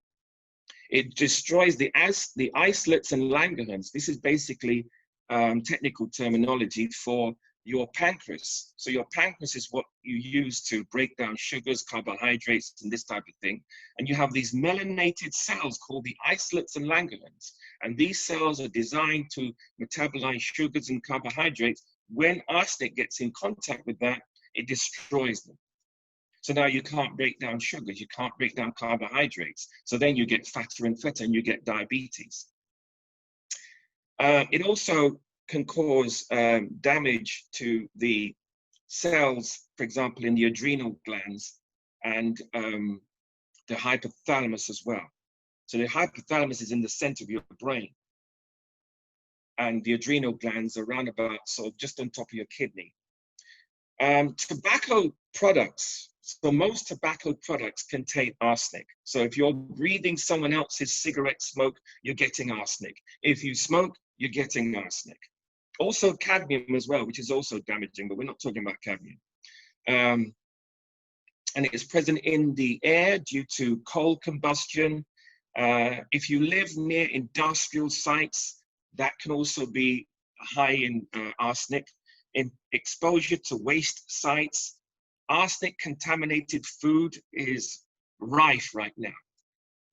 It destroys the isolates and langerhans. This is basically technical terminology for your pancreas. So your pancreas is what you use to break down sugars, carbohydrates, and this type of thing. And you have these melanated cells called the isolates and langerhans. And these cells are designed to metabolize sugars and carbohydrates. When arsenic gets in contact with that, it destroys them. So now you can't break down sugars, you can't break down carbohydrates. So then you get fatter and fatter and you get diabetes. It also can cause damage to the cells, for example, in the adrenal glands and the hypothalamus as well. So the hypothalamus is in the center of your brain, and the adrenal glands are around about sort of just on top of your kidney. Tobacco products. So most tobacco products contain arsenic. So if you're breathing someone else's cigarette smoke, you're getting arsenic. If you smoke, you're getting arsenic. Also cadmium as well, which is also damaging, but we're not talking about cadmium. And it is present in the air due to coal combustion. If you live near industrial sites, that can also be high in arsenic. In exposure to waste sites, arsenic contaminated food is rife right now.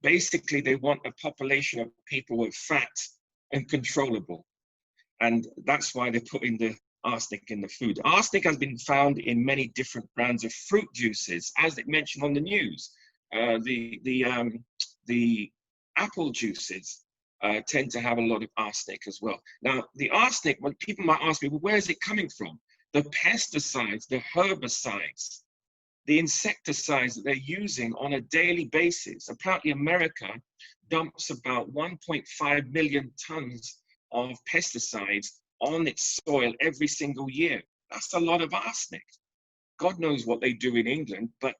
Basically, they want a population of people with fat and controllable. And that's why they're putting the arsenic in the food. Arsenic has been found in many different brands of fruit juices, as it mentioned on the news. The apple juices tend to have a lot of arsenic as well. Now, the arsenic, when people might ask me, well, where is it coming from? The pesticides, the herbicides, the insecticides that they're using on a daily basis. Apparently, America dumps about 1.5 million tons of pesticides on its soil every single year. That's a lot of arsenic. God knows what they do in England, but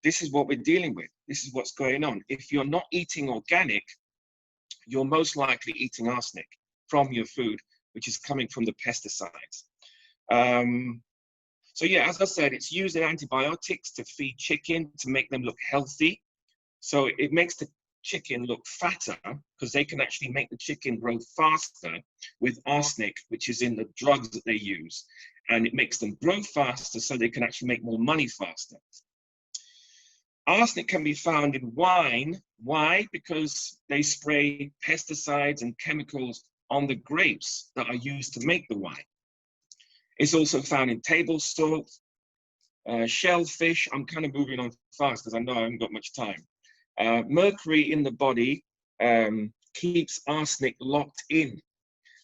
this is what we're dealing with. This is what's going on. If you're not eating organic, you're most likely eating arsenic from your food, which is coming from the pesticides. So yeah, as I said, it's used in antibiotics to feed chicken to make them look healthy. So it makes the chicken look fatter because they can actually make the chicken grow faster with arsenic, which is in the drugs that they use. And it makes them grow faster so they can actually make more money faster. Arsenic can be found in wine. Why? Because they spray pesticides and chemicals on the grapes that are used to make the wine. It's also found in table salt, shellfish. I'm kind of moving on fast because I know I haven't got much time. Mercury in the body keeps arsenic locked in.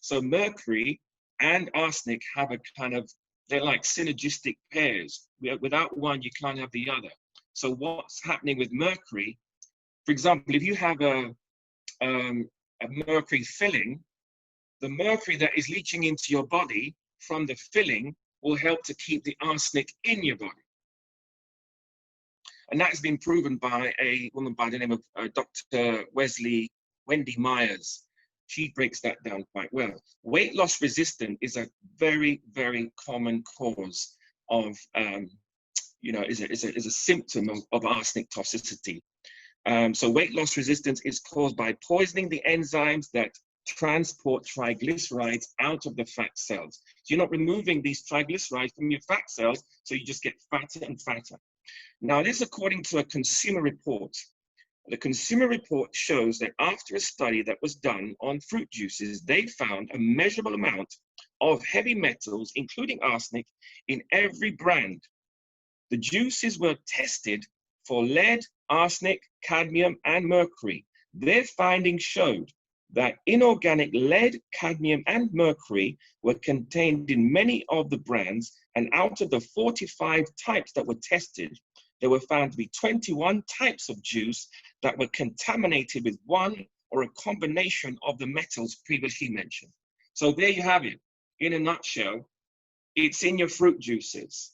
So mercury and arsenic have a kind of, they're like synergistic pairs. Without one, you can't have the other. So what's happening with mercury, for example, if you have a mercury filling, the mercury that is leaching into your body from the filling will help to keep the arsenic in your body. And that's been proven by a woman by the name of Dr. Wendy Myers. She breaks that down quite well. Weight loss resistant is a very, very common cause of, is a symptom of arsenic toxicity. So weight loss resistance is caused by poisoning the enzymes that transport triglycerides out of the fat cells. So you're not removing these triglycerides from your fat cells, so you just get fatter and fatter. Now, this is according to a consumer report. The consumer report shows that after a study that was done on fruit juices, they found a measurable amount of heavy metals, including arsenic, in every brand. The juices were tested for lead, arsenic, cadmium, and mercury. Their findings showed that inorganic lead, cadmium, and mercury were contained in many of the brands, and out of the 45 types that were tested, there were found to be 21 types of juice that were contaminated with one or a combination of the metals previously mentioned. So there you have it. In a nutshell, it's in your fruit juices.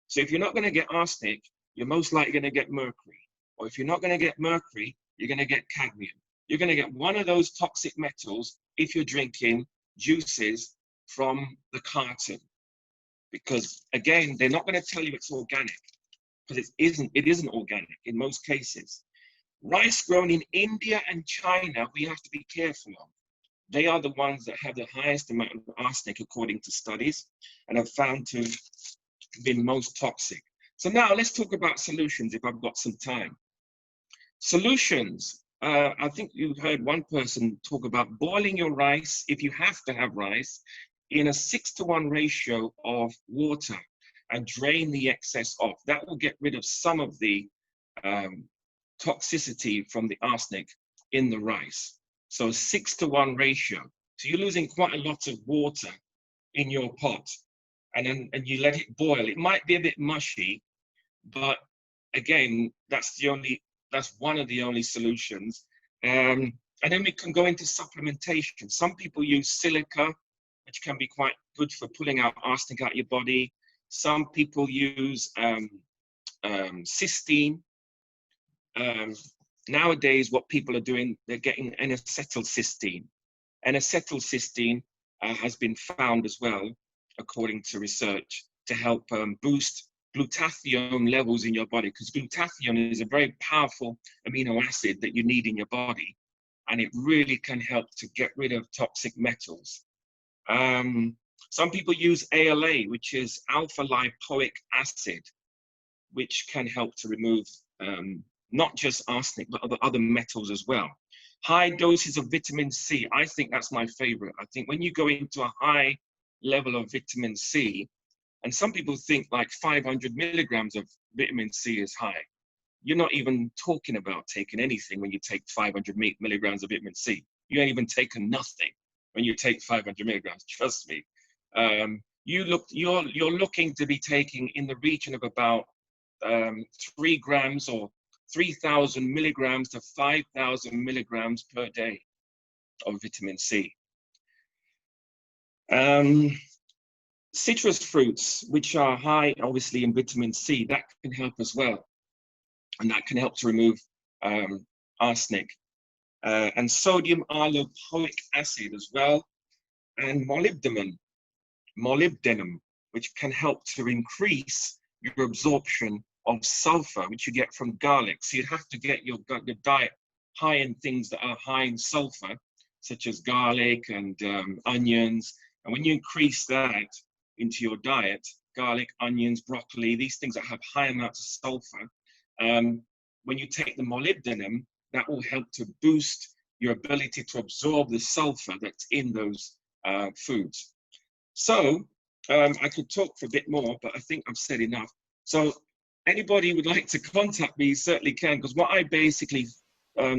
So if you're not going to get arsenic, you're most likely going to get mercury. Or if you're not going to get mercury, you're going to get cadmium. You're going to get one of those toxic metals if you're drinking juices from the carton. Because again, they're not going to tell you it's organic, because it isn't organic in most cases. Rice grown in India and China, we have to be careful of. They are the ones that have the highest amount of arsenic according to studies and have found to have been most toxic. So now let's talk about solutions if I've got some time. Solutions, I think you heard one person talk about boiling your rice, if you have to have rice, in a 6-to-1 ratio of water and drain the excess off. That will get rid of some of the toxicity from the arsenic in the rice. So 6-to-1 ratio. So you're losing quite a lot of water in your pot, and you let it boil. It might be a bit mushy, but again, that's one of the only solutions. And then we can go into supplementation. Some people use silica, which can be quite good for pulling out arsenic out of your body. Some people use cysteine. Nowadays, what people are doing, they're getting N-acetylcysteine. N-acetylcysteine has been found as well, according to research, to help boost glutathione levels in your body, because glutathione is a very powerful amino acid that you need in your body, and it really can help to get rid of toxic metals. Some people use ALA, which is alpha lipoic acid, which can help to remove not just arsenic, but other metals as well. High doses of vitamin C, I think that's my favorite. I think when you go into a high level of vitamin C, and some people think like 500 milligrams of vitamin C is high. You're not even talking about taking anything when you take 500 milligrams of vitamin C. You ain't even taking nothing when you take 500 milligrams, trust me. You're looking to be taking in the region of about 3 grams or 3,000 milligrams to 5,000 milligrams per day of vitamin C. Citrus fruits, which are high, obviously, in vitamin C, that can help as well. And that can help to remove arsenic. And sodium allopoic acid as well. And molybdenum, which can help to increase your absorption of sulfur, which you get from garlic. So you'd have to get your diet high in things that are high in sulfur, such as garlic and onions. And when you increase that into your diet, garlic, onions, broccoli, these things that have high amounts of sulfur, when you take the molybdenum, that will help to boost your ability to absorb the sulfur that's in those foods. So I could talk for a bit more, but I think I've said enough. So anybody who would like to contact me certainly can, because what I basically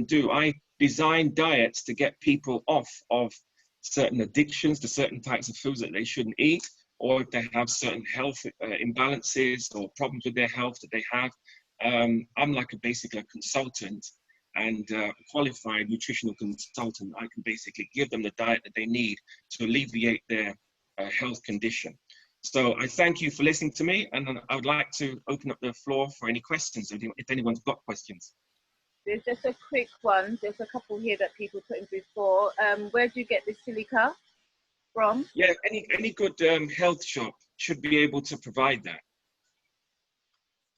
do, I design diets to get people off of certain addictions to certain types of foods that they shouldn't eat, or if they have certain health imbalances or problems with their health that they have. I'm like basically a consultant and a qualified nutritional consultant. I can basically give them the diet that they need to alleviate their health condition. So I thank you for listening to me, and I would like to open up the floor for any questions, if anyone's got questions. There's just a quick one. There's a couple here that people put in before. Where do you get the silica from? Yeah, any good health shop should be able to provide that.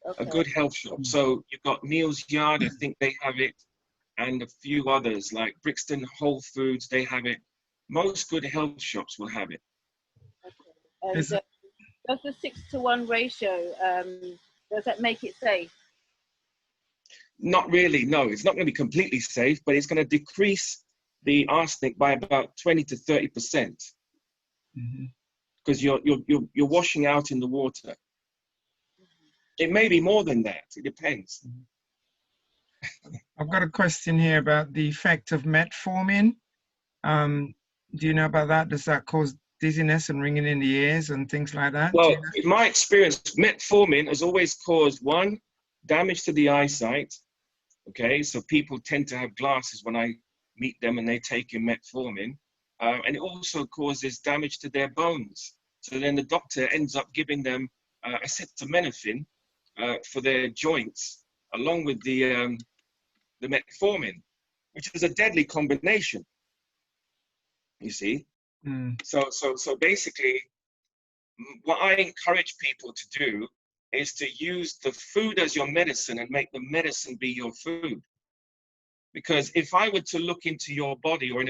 Okay. A good health shop. So you've got Neil's Yard, I think they have it, and a few others like Brixton, Whole Foods, they have it. Most good health shops will have it. Okay. And does the 6-to-1 ratio, does that make it safe? Not really, no. It's not going to be completely safe, but it's going to decrease the arsenic by about 20 to 30%. Because you're washing out in the water. It may be more than that. It depends. I've got a question here about the effect of metformin. Do you know about that? Does that cause dizziness and ringing in the ears and things like that? Well, in my experience, metformin has always caused, one, damage to the eyesight. Okay, so people tend to have glasses when I meet them and they take in metformin. And it also causes damage to their bones. So then the doctor ends up giving them acetaminophen for their joints, along with the metformin, which is a deadly combination. You see, so basically, what I encourage people to do is to use the food as your medicine and make the medicine be your food. Because if I were to look into your body or in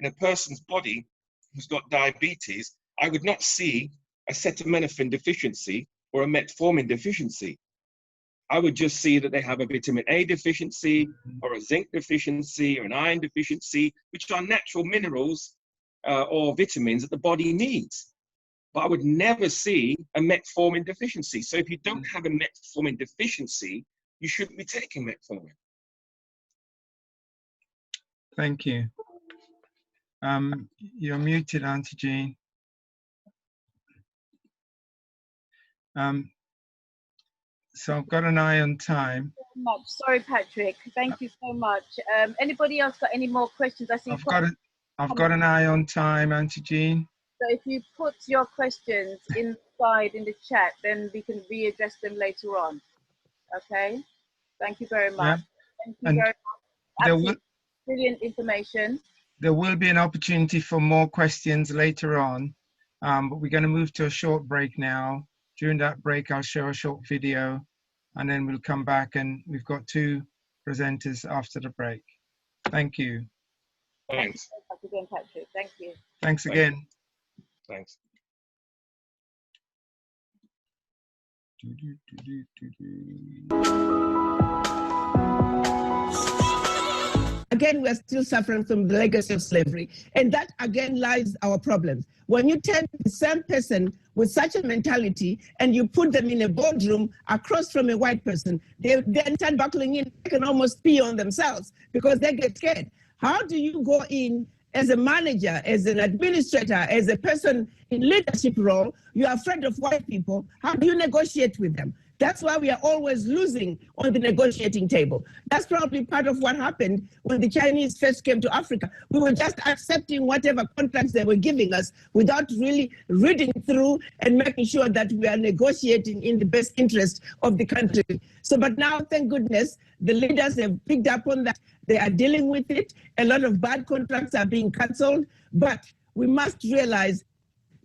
a person's body who's got diabetes, I would not see acetaminophen deficiency or a metformin deficiency. I would just see that they have a vitamin A deficiency or a zinc deficiency or an iron deficiency, which are natural minerals or vitamins that the body needs. But I would never see a metformin deficiency. So if you don't have a metformin deficiency, you shouldn't be taking metformin. Thank you. You're muted, Auntie Jean. So I've got an eye on time. Sorry, Patrick. Thank you so much. Anybody else got any more questions? I see. I've got an eye on time, Auntie Jean. So if you put your questions inside in the chat, then we can readdress them later on. Okay. Thank you very much. Yeah. Thank you very much. There will, brilliant information. There will be an opportunity for more questions later on, but we're going to move to a short break now. During that break, I'll show a short video, and then we'll come back, and we've got 2 presenters after the break. Thank you. Thanks. Thanks again, Patrick. Thank you. Thanks again. Thanks. Again, we're still suffering from the legacy of slavery. And that, again, lies our problems. When you take the same person with such a mentality and you put them in a boardroom across from a white person, they then start buckling in, they can almost pee on themselves because they get scared. How do you go in as a manager, as an administrator, as a person in leadership role? You're afraid of white people. How do you negotiate with them? That's why we are always losing on the negotiating table. That's probably part of what happened when the Chinese first came to Africa. We were just accepting whatever contracts they were giving us without really reading through and making sure that we are negotiating in the best interest of the country. So, but now, thank goodness, the leaders have picked up on that. They are dealing with it. A lot of bad contracts are being cancelled, but we must realize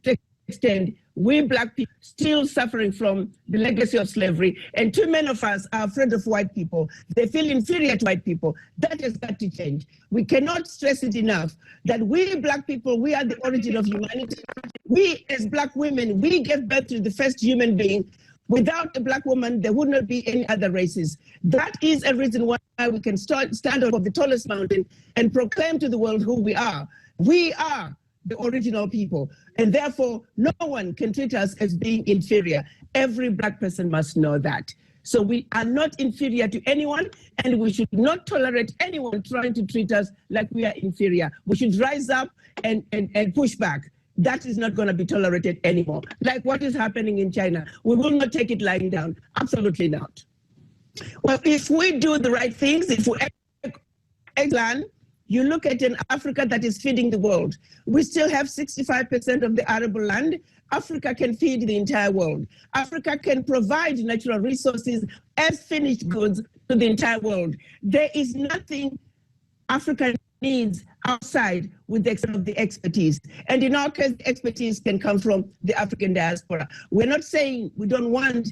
to an extent, we Black people still suffering from the legacy of slavery, and too many of us are afraid of white people. They feel inferior to white people. That has got to change. We cannot stress it enough that we Black people, we are the origin of humanity. We as Black women, we gave birth to the first human being. Without a Black woman, there would not be any other races. That is a reason why we can stand on the tallest mountain and proclaim to the world who we are. We are the original people, and therefore no one can treat us as being inferior. Every Black person must know that. So we are not inferior to anyone, and we should not tolerate anyone trying to treat us like we are inferior. We should rise up and push back. That is not going to be tolerated anymore. Like what is happening in China. We will not take it lying down. Absolutely not. Well, if we do the right things, if we plan, You look at an Africa that is feeding the world. We still have 65% of the arable land. Africa can feed the entire world. Africa can provide natural resources as finished goods to the entire world. There is nothing Africa needs outside with the extent of the expertise. And in our case, the expertise can come from the African diaspora. We're not saying we don't want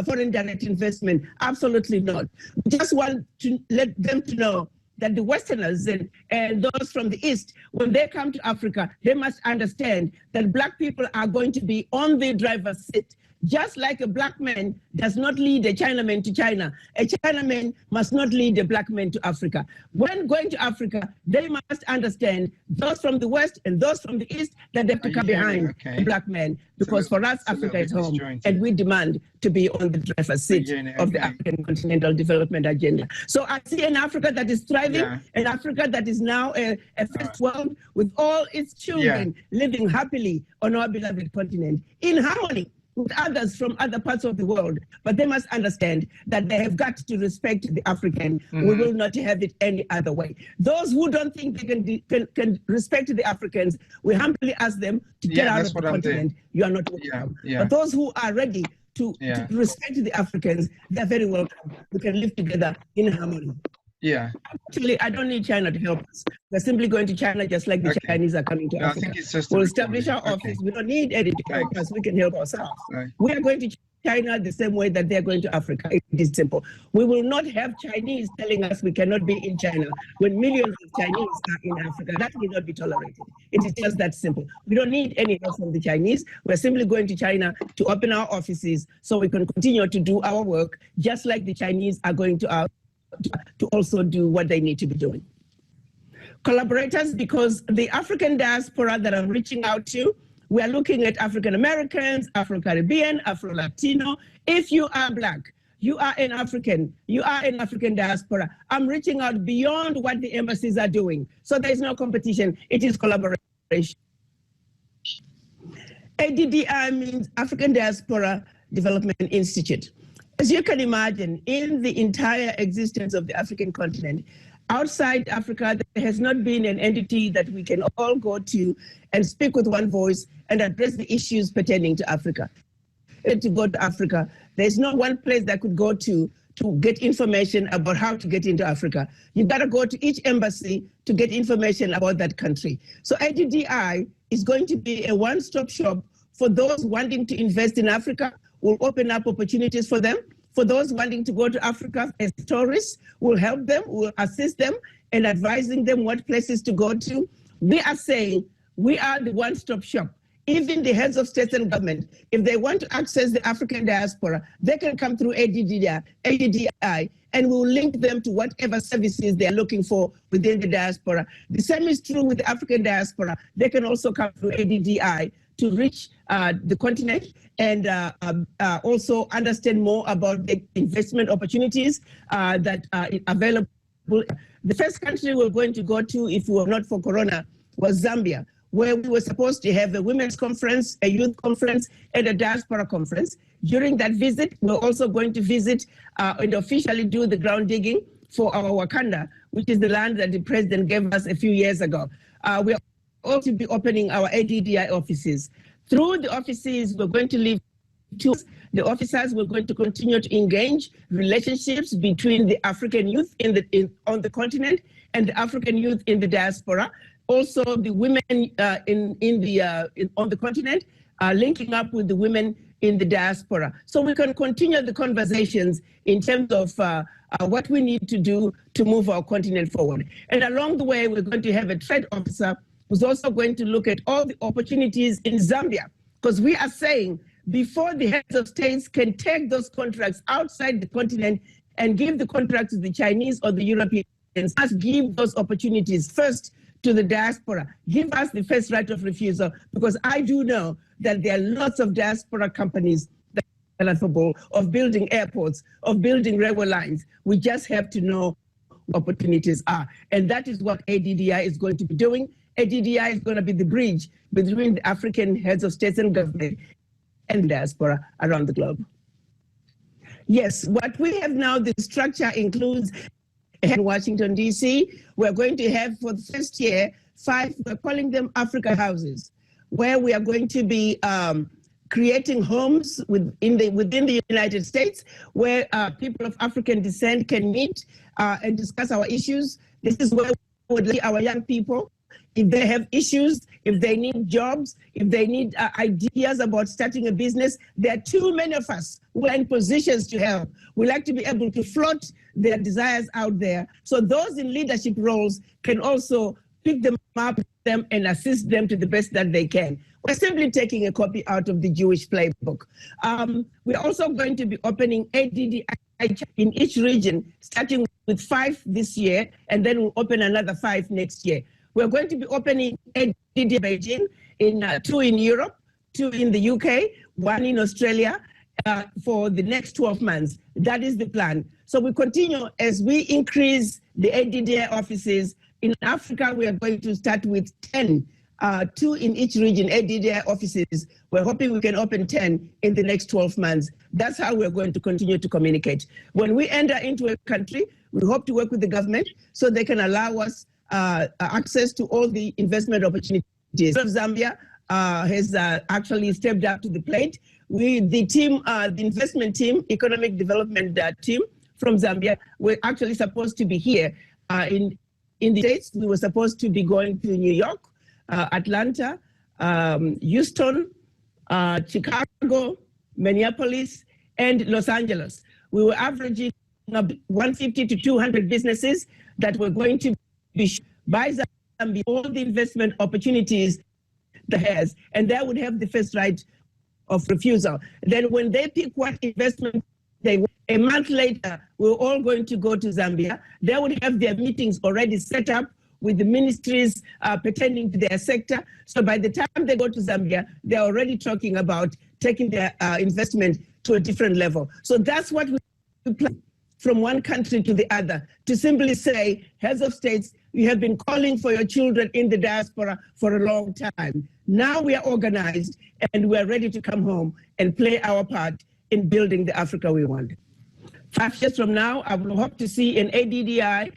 foreign direct investment. Absolutely not. We just want to let them to know that the Westerners and those from the East, when they come to Africa, they must understand that Black people are going to be on the driver's seat. Just like a Black man does not lead a Chinaman to China, a Chinaman must not lead a Black man to Africa. When going to Africa, they must understand, those from the West and those from the East, that they have to come behind the Black man. Because for us, Africa is home, and we demand to be on the driver's seat of the African Continental Development Agenda. So I see an Africa that is thriving, an Africa that is now a first world with all its children living happily on our beloved continent, in harmony with others from other parts of the world. But they must understand that they have got to respect the African. We will not have it any other way. Those who don't think they can respect the Africans, we humbly ask them to get out of the continent. You are not welcome. But those who are ready to respect the Africans, they're very welcome. We can live together in harmony. Actually, I don't need China to help us. We're simply going to China just like the Chinese are coming to Africa. We'll establish our office. We don't need any to help us. We can help ourselves. We are going to China the same way that they're going to Africa. It is simple. We will not have Chinese telling us we cannot be in China when millions of Chinese are in Africa. That will not be tolerated. It is just that simple. We don't need any help from the Chinese. We're simply going to China to open our offices so we can continue to do our work just like the Chinese are going to also do what they need to be doing. Collaborators, because the African diaspora that I'm reaching out to, we are looking at African Americans, Afro-Caribbean, Afro-Latino. If you are Black, you are an African, you are an African diaspora. I'm reaching out beyond what the embassies are doing. So there's no competition, it is collaboration. ADDI means African Diaspora Development Institute. As you can imagine, in the entire existence of the African continent, outside Africa, there has not been an entity that we can all go to and speak with one voice and address the issues pertaining to Africa. To go to Africa, there's no one place that could go to get information about how to get into Africa. You gotta go to each embassy to get information about that country. So ADDI is going to be a one-stop shop for those wanting to invest in Africa. We'll open up opportunities for them. For those wanting to go to Africa as tourists, we'll help them, we'll assist them in advising them what places to go to. We are saying we are the one-stop shop. Even the heads of states and government, if they want to access the African diaspora, they can come through ADDI, and we'll link them to whatever services they're looking for within the diaspora. The same is true with the African diaspora. They can also come through ADDI to reach the continent and also understand more about the investment opportunities that are available. The first country we're going to go to, if we were not for Corona, was Zambia, where we were supposed to have a women's conference, a youth conference, and a diaspora conference. During that visit, we're also going to visit and officially do the ground digging for our Wakanda, which is the land that the president gave us a few years ago. We're also be opening our ADDI offices. Through the offices, we're going to leave the officers. We're going to continue to engage relationships between the African youth on the continent and the African youth in the diaspora. Also, the women on the continent, linking up with the women in the diaspora. So we can continue the conversations in terms of what we need to do to move our continent forward. And along the way, we're going to have a trade officer who's also going to look at all the opportunities in Zambia, because we are saying before the heads of states can take those contracts outside the continent and give the contract to the Chinese or the Europeans, must give those opportunities first to the diaspora. Give us the first right of refusal, because I do know that there are lots of diaspora companies that are capable of building airports, of building railway lines. We just have to know what opportunities are. And that is what ADDI is going to be doing. ADDI is going to be the bridge between the African heads of states and government and diaspora around the globe. Yes, what we have now, the structure includes in Washington, D.C. We're going to have for the first year 5, we're calling them Africa houses, where we are going to be creating homes within the United States where people of African descent can meet and discuss our issues. This is where we would let our young people, if they have issues, if they need jobs, if they need ideas about starting a business, there are too many of us who are in positions to help. We like to be able to float their desires out there. So those in leadership roles can also pick them up and assist them to the best that they can. We're simply taking a copy out of the Jewish playbook. We're also going to be opening ADDI in each region, starting with 5 this year, and then we'll open another 5 next year. We're going to be opening ADDI Beijing, 2 in Europe, 2 in the UK, 1 in Australia for the next 12 months. That is the plan. So we continue as we increase the ADDI offices. In Africa, we are going to start with 10, 2 in each region, ADDI offices. We're hoping we can open 10 in the next 12 months. That's how we're going to continue to communicate. When we enter into a country, we hope to work with the government so they can allow us access to all the investment opportunities. Zambia has actually stepped up to the plate. The team, the investment team, economic development team from Zambia, we're actually supposed to be here in the States. We were supposed to be going to New York, Atlanta, Houston, Chicago, Minneapolis, and Los Angeles. We were averaging 150 to 200 businesses that were going to be by Zambia, all the investment opportunities that has, and they would have the first right of refusal. Then when they pick what investment they want, a month later, we're all going to go to Zambia. They would have their meetings already set up with the ministries pertaining to their sector. So by the time they go to Zambia, they're already talking about taking their investment to a different level. So that's what we plan from one country to the other, to simply say, heads of states, you have been calling for your children in the diaspora for a long time. Now we are organized and we are ready to come home and play our part in building the Africa we want. 5 years from now, I will hope to see an ADDI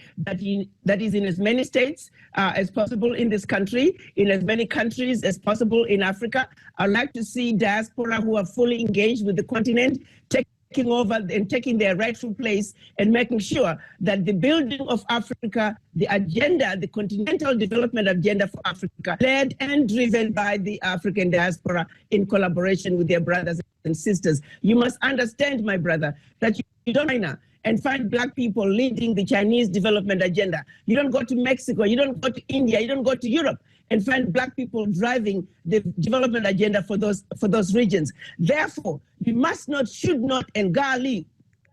that is in as many states as possible in this country, in as many countries as possible in Africa. I'd like to see diaspora who are fully engaged with the continent, taking over and taking their rightful place and making sure that the building of Africa, the agenda, the continental development agenda for Africa, led and driven by the African diaspora in collaboration with their brothers and sisters. You must understand, my brother, that you don't China and find Black people leading the Chinese development agenda. You don't go to Mexico, you don't go to India, you don't go to Europe and find Black people driving the development agenda for those regions. Therefore, we must not, should not, and Gali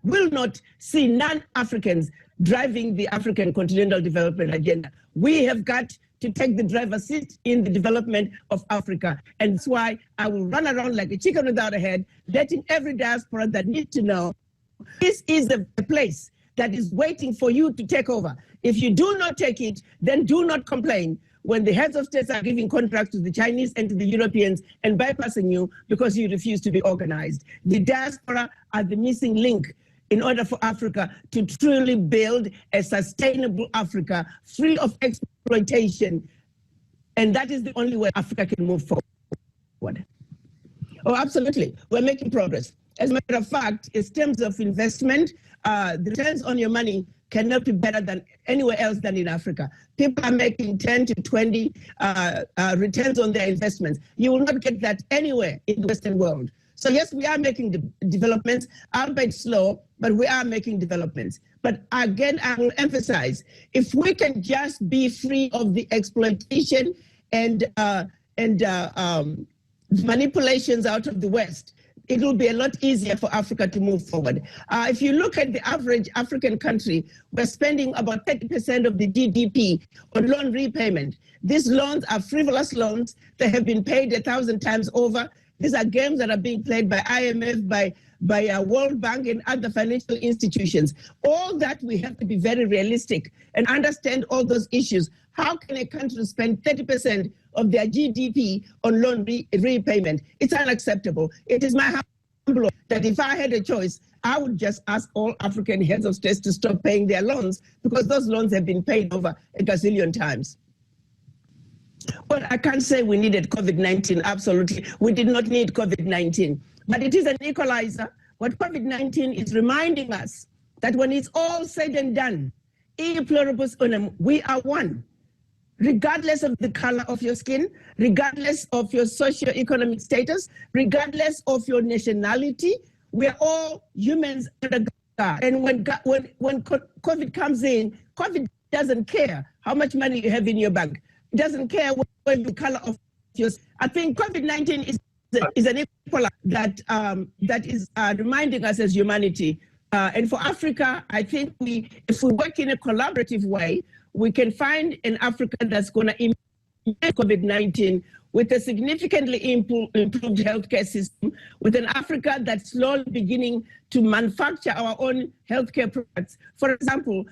will not see non-Africans driving the African continental development agenda. We have got to take the driver's seat in the development of Africa. And that's why I will run around like a chicken without a head, letting every diaspora that needs to know this is the place that is waiting for you to take over. If you do not take it, then do not complain when the heads of states are giving contracts to the Chinese and to the Europeans and bypassing you because you refuse to be organized. The diaspora are the missing link in order for Africa to truly build a sustainable Africa free of exploitation. And that is the only way Africa can move forward. Oh, absolutely. We're making progress. As a matter of fact, in terms of investment, the returns on your money cannot be better than anywhere else than in Africa. People are making 10 to 20 returns on their investments. You will not get that anywhere in the Western world. So yes, we are making developments, albeit slow, but we are making developments. But again, I will emphasize, if we can just be free of the exploitation and manipulations out of the West, it will be a lot easier for Africa to move forward. If you look at the average African country, we're spending about 30% of the GDP on loan repayment. These loans are frivolous loans that have been paid 1,000 times over. These are games that are being played by IMF, by World Bank and other financial institutions. All that we have to be very realistic and understand all those issues. How can a country spend 30% of their GDP on loan repayment? It's unacceptable. It is my humble that if I had a choice, I would just ask all African heads of states to stop paying their loans, because those loans have been paid over a gazillion times. Well, I can't say we needed COVID-19, absolutely. We did not need COVID-19, but it is an equalizer. What COVID-19 is reminding us that when it's all said and done, e pluribus unum, we are one. Regardless of the color of your skin, regardless of your socio-economic status, regardless of your nationality, we are all humans under God. And when COVID comes in, COVID doesn't care how much money you have in your bank. It doesn't care what the color of your skin. I think COVID-19 is an equalizer that is reminding us as humanity. And for Africa, I think if we work in a collaborative way, we can find an Africa that's going to improve COVID-19 with a significantly improved healthcare system, with an Africa that's slowly beginning to manufacture our own healthcare products. For example,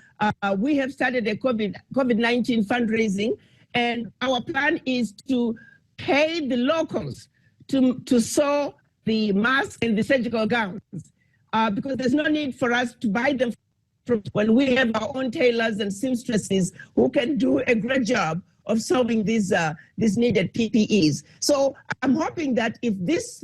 we have started a COVID-19 fundraising, and our plan is to pay the locals to sew the masks and the surgical gowns, because there's no need for us to buy them when we have our own tailors and seamstresses who can do a great job of sewing these needed PPEs. So I'm hoping that if this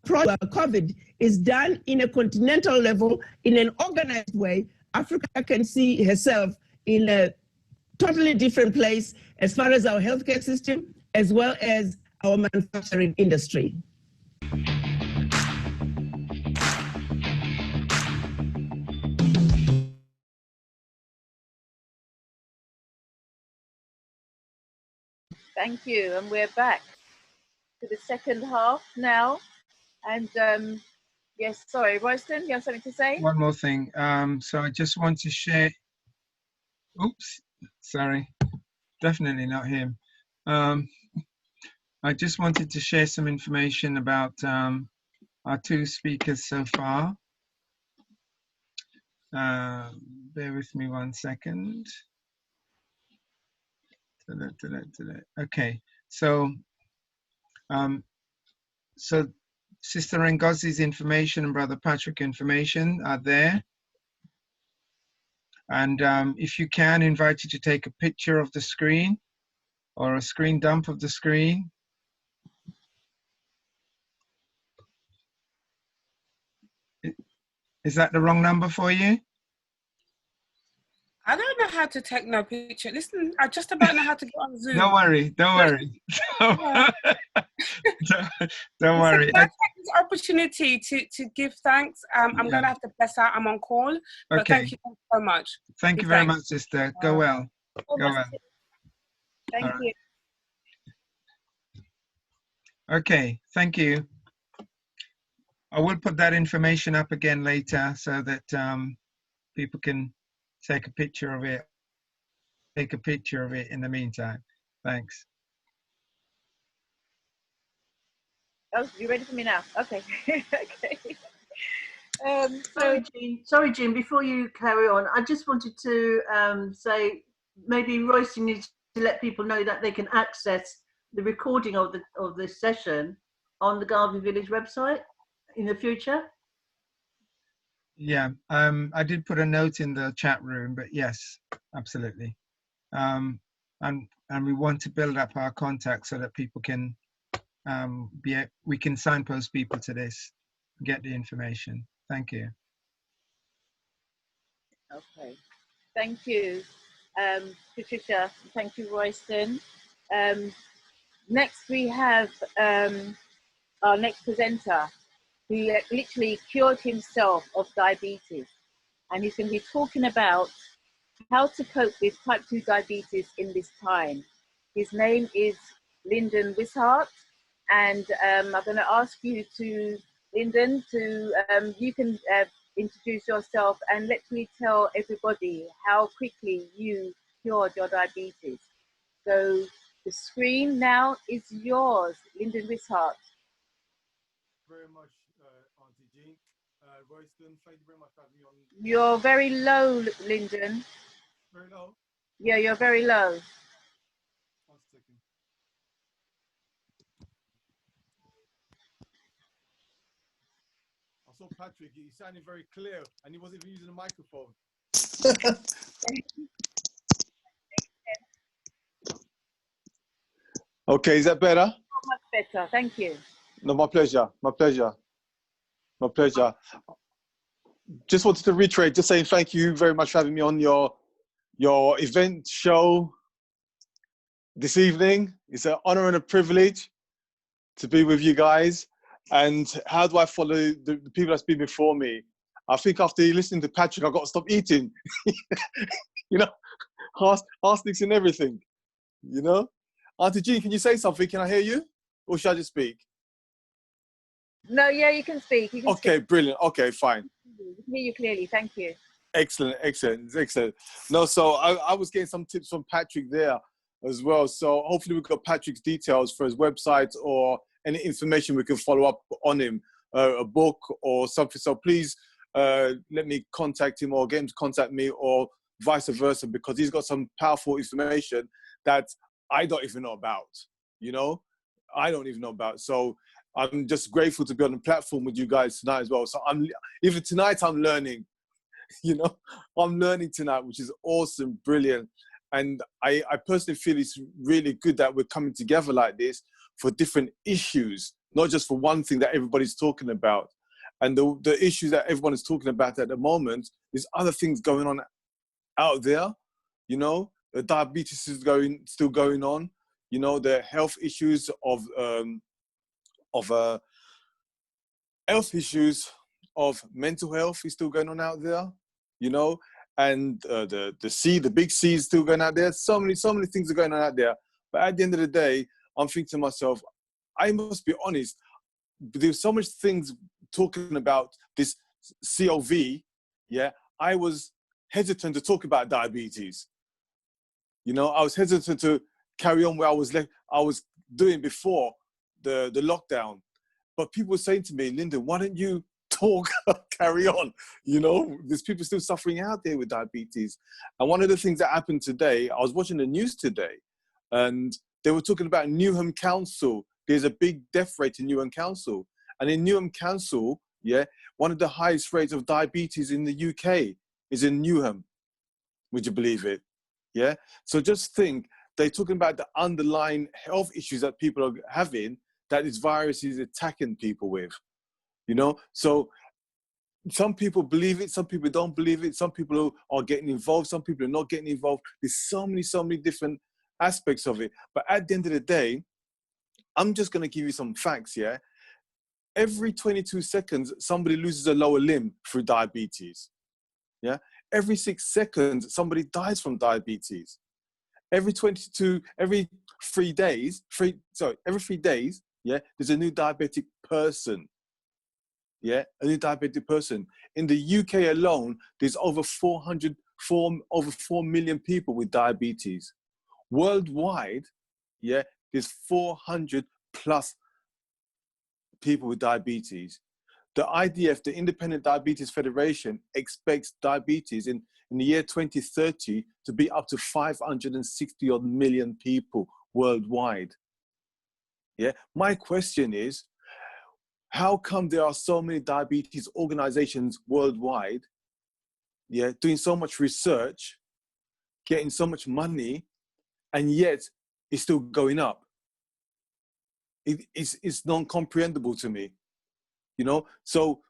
COVID is done in a continental level, in an organized way, Africa can see herself in a totally different place as far as our healthcare system, as well as our manufacturing industry. Thank you, and we're back to the second half now. And yes, sorry, Royston, you have something to say? One more thing. So I just want to share. Oops, sorry, definitely not him. I just wanted to share some information about our two speakers so far. Bear with me 1 second. Okay, so Sister Ngozi's information and Brother Patrick's information are there. And if you can, invite you to take a picture of the screen or a screen dump of the screen. Is that the wrong number for you? I don't know how to take no picture. Listen, I just about know how to get on Zoom. Don't worry, don't worry. Don't worry. Can I take this opportunity to give thanks? I'm going to have to press out. I'm on call. But Okay. thank you so much. Thank you very much, sister. Go well. Go well. Thank you. Okay, thank you. I will put that information up again later so that people can take a picture of it. Take a picture of it in the meantime. Thanks. Oh, you ready for me now? Okay. Okay. Sorry, Jean, before you carry on, I just wanted to say maybe Royce needs to let people know that they can access the recording of this session on the Garvey Village website in the future. Yeah, I did put a note in the chat room, but yes, absolutely. And we want to build up our contacts so that people can we can signpost people to this, get the information. Thank you. Okay, thank you, Patricia. Thank you, Royston. Next, we have our next presenter, who literally cured himself of diabetes, and he's going to be talking about how to cope with type 2 diabetes in this time. His name is Lyndon Wissart, and I'm going to ask you to, Lyndon, you can introduce yourself and let me tell everybody how quickly you cured your diabetes. So the screen now is yours, Lyndon Wissart. Very much, Auntie Jean. Royston, thank you very much for having me on. You're very low, Lyndon. Very low? Yeah, you're very low. 1 second. I'll saw Patrick, he sounded very clear, and he wasn't even using a microphone. Okay, is that better? Much better, thank you. No, my pleasure, my pleasure, my pleasure. Just wanted to reiterate, just saying thank you very much for having me on your event show this evening. It's an honor and a privilege to be with you guys. And how do I follow the people that's been before me? I think after listening to Patrick, I've got to stop eating. You know, arsenic's and everything, you know? Auntie Jean, can you say something? Can I hear you? Or should I just speak? No, yeah, you can speak. You can okay, speak. Brilliant. Okay, fine. I can hear you clearly, thank you. Excellent, excellent, excellent. No, so I was getting some tips from Patrick there as well. So hopefully we've got Patrick's details for his website or any information we can follow up on him, a book or something. So please let me contact him or get him to contact me or vice versa, because he's got some powerful information that I don't even know about, you know? I don't even know about. So I'm just grateful to be on the platform with you guys tonight as well. So even tonight I'm learning, you know, I'm learning tonight, which is awesome, brilliant. And I personally feel it's really good that we're coming together like this for different issues, not just for one thing that everybody's talking about. And the issues that everyone is talking about at the moment, there's other things going on out there, you know. The diabetes is still going on, you know. The health issues of mental health is still going on out there, you know. And the big C is still going out there. So many things are going on out there. But at the end of the day, I'm thinking to myself, I must be honest. There's so much things talking about this COV. Yeah, I was hesitant to talk about diabetes. You know, I was hesitant to carry on where I was doing before the lockdown. But people were saying to me, Lyndon, why don't you talk, carry on? You know, there's people still suffering out there with diabetes. And one of the things that happened today, I was watching the news today, and they were talking about Newham Council. There's a big death rate in Newham Council. And in Newham Council, yeah, one of the highest rates of diabetes in the UK is in Newham. Would you believe it? Yeah. So just think, they're talking about the underlying health issues that people are having, that this virus is attacking people with, you know? So some people believe it, some people don't believe it, some people are getting involved, some people are not getting involved. There's so many different aspects of it. But at the end of the day, I'm just gonna give you some facts, yeah? Every 22 seconds, somebody loses a lower limb through diabetes, yeah? Every 6 seconds, somebody dies from diabetes. Every 3 days, yeah, there's a new diabetic person. Yeah, a new diabetic person. In the UK alone, there's over 4 million people with diabetes. Worldwide, yeah, there's 400 plus people with diabetes. The IDF, the Independent Diabetes Federation, expects diabetes in the year 2030 to be up to 560 odd million people worldwide. Yeah, my question is, how come there are so many diabetes organizations worldwide, yeah, doing so much research, getting so much money, and yet it's still going up? It's non-comprehensible to me, you know? So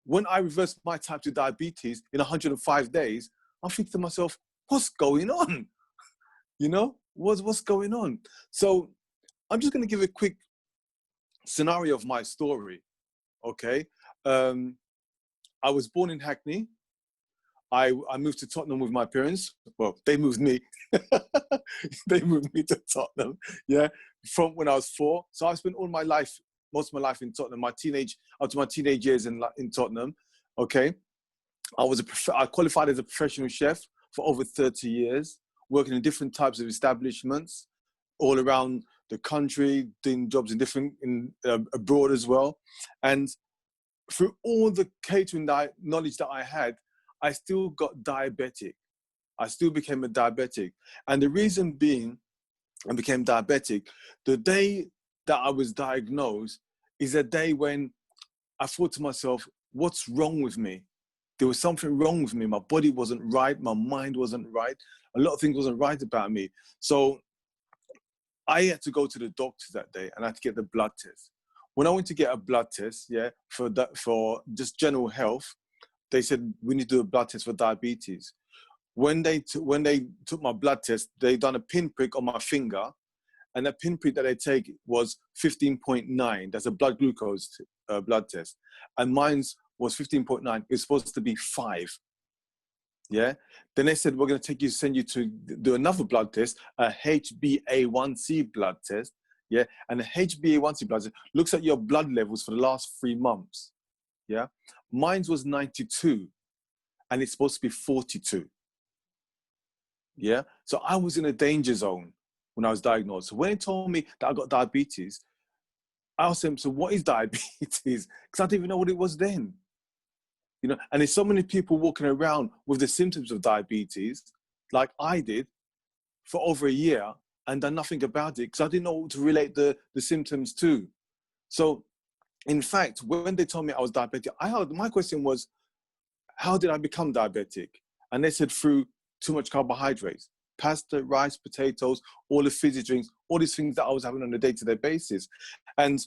when I reversed my type 2 diabetes in 105 days, I'm thinking to myself, what's going on? You know, what's going on? So I'm just going to give a quick scenario of my story, okay? I was born in Hackney. I moved to Tottenham with my parents. Well, they moved me. They moved me to Tottenham, yeah, from when I was 4. So I spent most of my life in Tottenham, up to my teenage years in Tottenham, okay? I qualified as a professional chef for over 30 years, working in different types of establishments all around the country, doing jobs abroad as well. And through all the catering knowledge that I had, I still got diabetic. I still became a diabetic. And the reason being I became diabetic, the day that I was diagnosed is a day when I thought to myself, what's wrong with me? There was something wrong with me. My body wasn't right. My mind wasn't right. A lot of things wasn't right about me. So I had to go to the doctor that day and I had to get the blood test. When I went to get a blood test, for just general health, they said we need to do a blood test for diabetes. When they took my blood test, they done a pinprick on my finger, and that pinprick that they take was 15.9. That's a blood glucose blood test, and mine's was 15.9. It's supposed to be 5. Yeah. Then they said we're going to send you to do another blood test, a HbA1c blood test. Yeah, and the HbA1c blood test looks at your blood levels for the last 3 months. Yeah, mine was 92, and it's supposed to be 42. Yeah, so I was in a danger zone when I was diagnosed. So when they told me that I got diabetes, I asked them, so what is diabetes? Because I didn't even know what it was then. You know, and there's so many people walking around with the symptoms of diabetes, like I did, for over a year and done nothing about it because I didn't know what to relate the symptoms to. So, in fact, when they told me I was diabetic, my question was, how did I become diabetic? And they said through too much carbohydrates, pasta, rice, potatoes, all the fizzy drinks, all these things that I was having on a day-to-day basis. And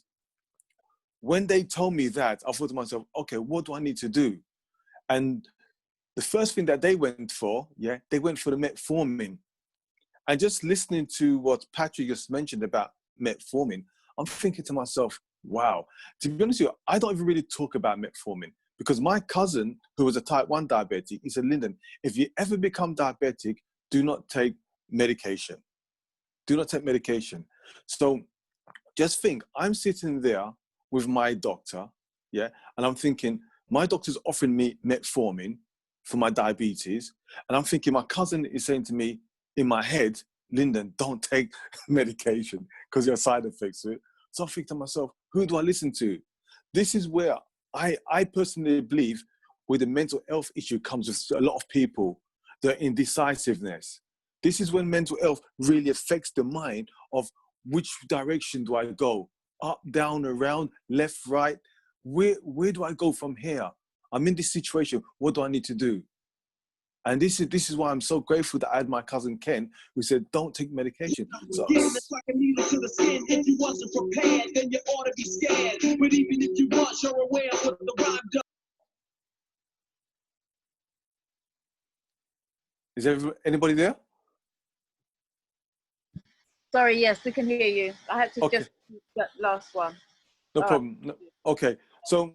when they told me that, I thought to myself, okay, what do I need to do? And the first thing that they went for, they went for the metformin. And just listening to what Patrick just mentioned about metformin, I'm thinking to myself, wow. To be honest with you, I don't even really talk about metformin because my cousin, who was a type 1 diabetic, he said, Lyndon, if you ever become diabetic, do not take medication. Do not take medication. So just think, I'm sitting there with my doctor, and I'm thinking, my doctor's offering me metformin for my diabetes. And I'm thinking, my cousin is saying to me in my head, Lyndon, don't take medication because there are side effects to it. So I think to myself, who do I listen to? This is where I personally believe where the mental health issue comes with a lot of people, the indecisiveness. This is when mental health really affects the mind of which direction do I go? Up, down, around, left, right? Where do I go from here? I'm in this situation. What do I need to do? And this is why I'm so grateful that I had my cousin Ken, who said, "Don't take medication." So, it's like a needle to the skin. If you wasn't prepared, then you ought to be scared. But even if you was, you're aware of what the rhyme does. is anybody there? Sorry, yes, we can hear you. I had to just that last one. No problem. No, okay, so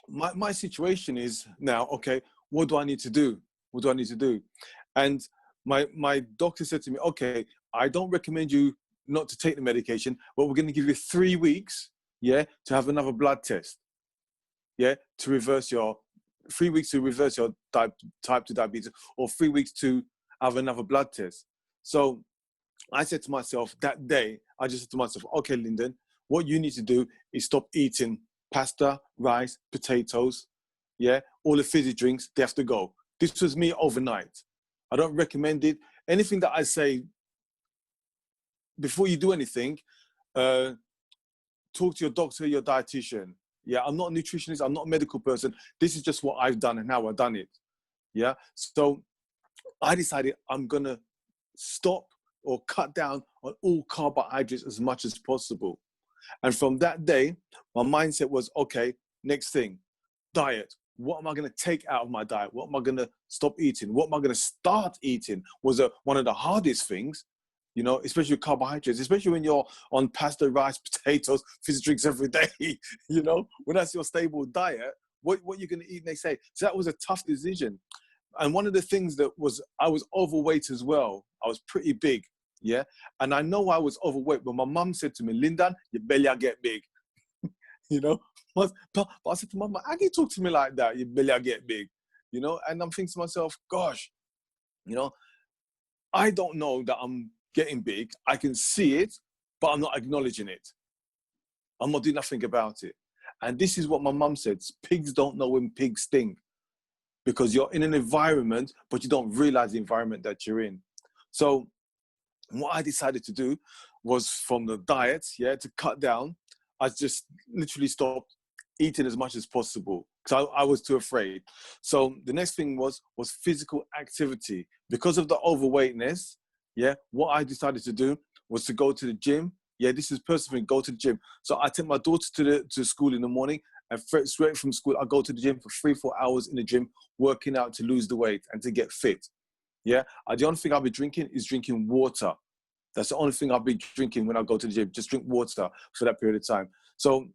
my situation is now, okay, what do I need to do? What do I need to do? And my doctor said to me, okay, I don't recommend you not to take the medication, but we're going to give you 3 weeks, to have another blood test, to reverse your 3 weeks to reverse your type 2 diabetes, or 3 weeks to have another blood test. So I said to myself that day, I just said to myself, okay, Lyndon, what you need to do is stop eating pasta, rice, potatoes, all the fizzy drinks, they have to go. This was me overnight. I don't recommend it. Anything that I say, before you do anything, talk to your doctor, your dietitian. I'm not a nutritionist, I'm not a medical person. This is just what I've done and how I've done it. So I decided I'm gonna stop or cut down on all carbohydrates as much as possible. And from that day, my mindset was, okay, next thing, diet. What am I going to take out of my diet? What am I going to stop eating? What am I going to start eating was one of the hardest things, especially with carbohydrates, especially when you're on pasta, rice, potatoes, fizzy drinks every day, when that's your stable diet, what you're going to eat next day. So that was a tough decision. And one of the things that was, I was overweight as well. I was pretty big, and I know I was overweight, but my mum said to me, Lyndon, your belly will get big, But I said to Mum, how can you talk to me like that? Your belly will get big, and I'm thinking to myself, gosh, I don't know that I'm getting big. I can see it, but I'm not acknowledging it. I'm not doing nothing about it. And this is what my mum said, pigs don't know when pigs stink, because you're in an environment, but you don't realize the environment that you're in. So what I decided to do was, from the diet, to cut down, I just literally stopped eating as much as possible, So I was too afraid. So the next thing was physical activity. Because of the overweightness, yeah, what I decided to do was to go to the gym. Yeah, this is personal thing, go to the gym. So I take my daughter to school in the morning, and straight from school, I go to the gym for 3-4 hours in the gym, working out to lose the weight and to get fit. Yeah, the only thing I'll be drinking is drinking water. That's the only thing I'll be drinking when I go to the gym, just drink water for that period of time. So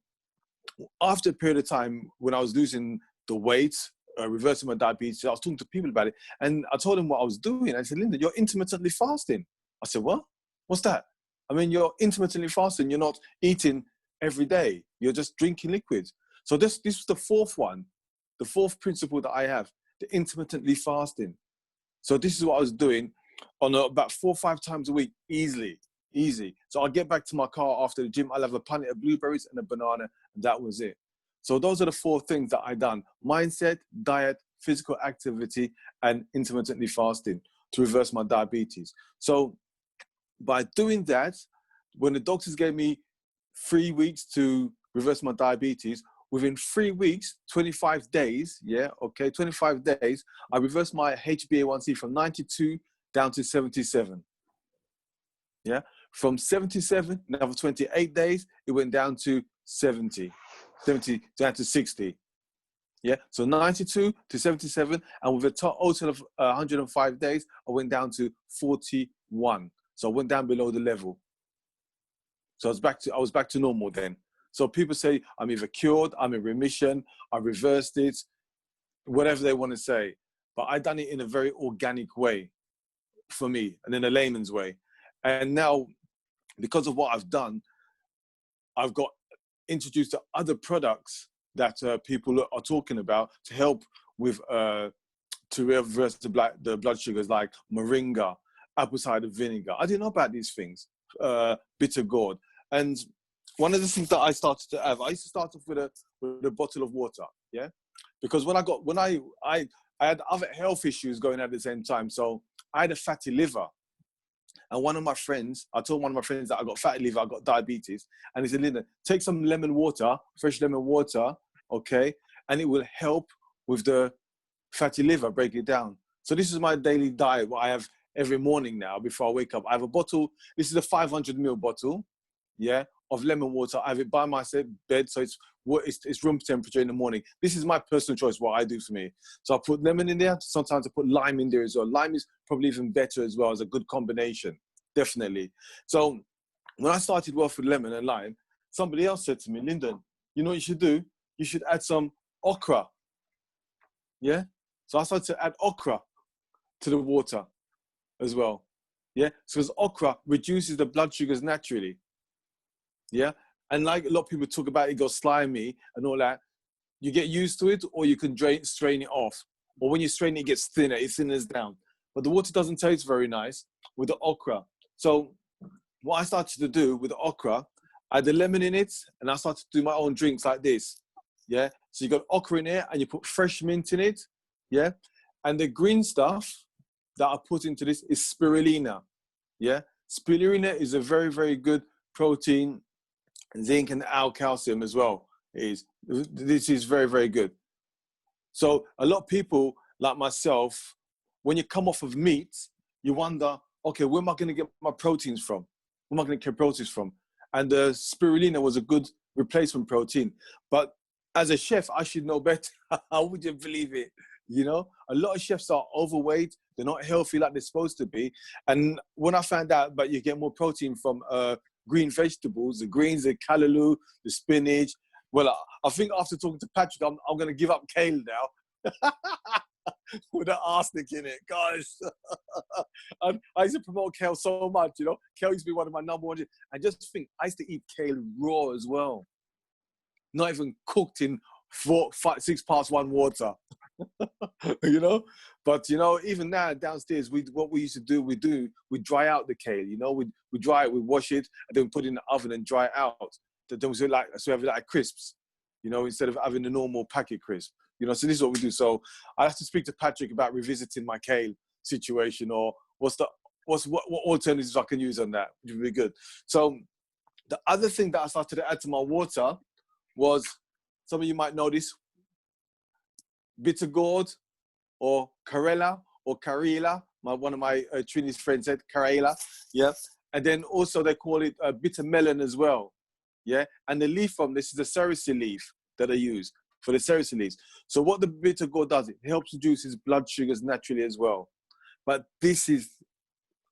after a period of time, when I was losing the weight, reversing my diabetes, I was talking to people about it, and I told them what I was doing. I said, Lyndon, you're intermittently fasting. I said, what? What's that? I mean, you're intermittently fasting. You're not eating every day. You're just drinking liquids. So this was the fourth one, the fourth principle that I have, the intermittently fasting. So this is what I was doing on about 4 or 5 times a week, easy. So I'll get back to my car after the gym. I'll have a pint of blueberries and a banana, and that was it. So those are the 4 things that I done: mindset, diet, physical activity, and intermittently fasting to reverse my diabetes. So by doing that, when the doctors gave me 3 weeks to reverse my diabetes, within 3 weeks, 25 days, 25 days, I reversed my HbA1c from 92 down to 77. Yeah, from 77, now for 28 days, it went down to 70 down to 60. Yeah, so 92 to 77, and with a total of 105 days, I went down to 41. So I went down below the level. So I was back to normal then. So people say I'm either cured, I'm in remission, I reversed it, whatever they want to say. But I done it in a very organic way for me, and in a layman's way. And now, because of what I've done, I've got introduced to other products that people are talking about to help with, to reverse the blood sugars, like moringa, apple cider vinegar. I didn't know about these things, bitter gourd. And one of the things that I started to have, I used to start off with a bottle of water, yeah? Because when I had other health issues going at the same time. So I had a fatty liver. And I told one of my friends that I got fatty liver, I got diabetes. And he said, Lyndon, take some lemon water, fresh lemon water, okay? And it will help with the fatty liver, break it down. So this is my daily diet, what I have every morning now before I wake up. I have a bottle, this is a 500 ml bottle, yeah, of lemon water. I have it by my bed, so it's room temperature in the morning. This is my personal choice, what I do for me. So I put lemon in there. Sometimes I put lime in there as well. Lime is probably even better as well, as a good combination, definitely. So when I started working with lemon and lime, somebody else said to me, Lyndon, you know what you should do? You should add some okra, yeah? So I started to add okra to the water as well, yeah? So because okra reduces the blood sugars naturally. Yeah, and like a lot of people talk about, it goes slimy and all that. You get used to it, or you can strain it off. Or when you strain it, it gets thinner, it thinners down. But the water doesn't taste very nice with the okra. So what I started to do with the okra, I had the lemon in it, and I started to do my own drinks like this. Yeah, so you got okra in here, and you put fresh mint in it. Yeah, and the green stuff that I put into this is spirulina. Yeah, spirulina is a very, very good protein, zinc and calcium as well. This is very, very good. So a lot of people like myself, when you come off of meat, you wonder, okay, where am I going to get my proteins from? Where am I going to get proteins from? And the spirulina was a good replacement protein. But as a chef, I should know better. How would you believe it? You know, a lot of chefs are overweight. They're not healthy like they're supposed to be. And when I found out, but you get more protein from green vegetables, the greens, the callaloo, the spinach. Well, I think after talking to Patrick, I'm going to give up kale now. With the arsenic in it, guys. I used to promote kale so much, you know. Kale used to be one of my number one. I just think I used to eat kale raw as well. Not even cooked in 6 parts 1 water. You know, but you know, even now downstairs, what we used to do, we dry out the kale. You know, we dry it, we wash it, and then we put it in the oven and dry it out. Then we have it like crisps, you know, instead of having the normal packet crisp. You know, so this is what we do. So I have to speak to Patrick about revisiting my kale situation, or what alternatives I can use on that, which would be good. So the other thing that I started to add to my water was, some of you might know this, bitter gourd, or Karela or Karela. One of my Trinidad friends said Karela, yeah. And then also they call it bitter melon as well, yeah. And the leaf from this is the cerasee leaf that I use for the cerasee leaves. So what the bitter gourd does, it helps reduce his blood sugars naturally as well. But this is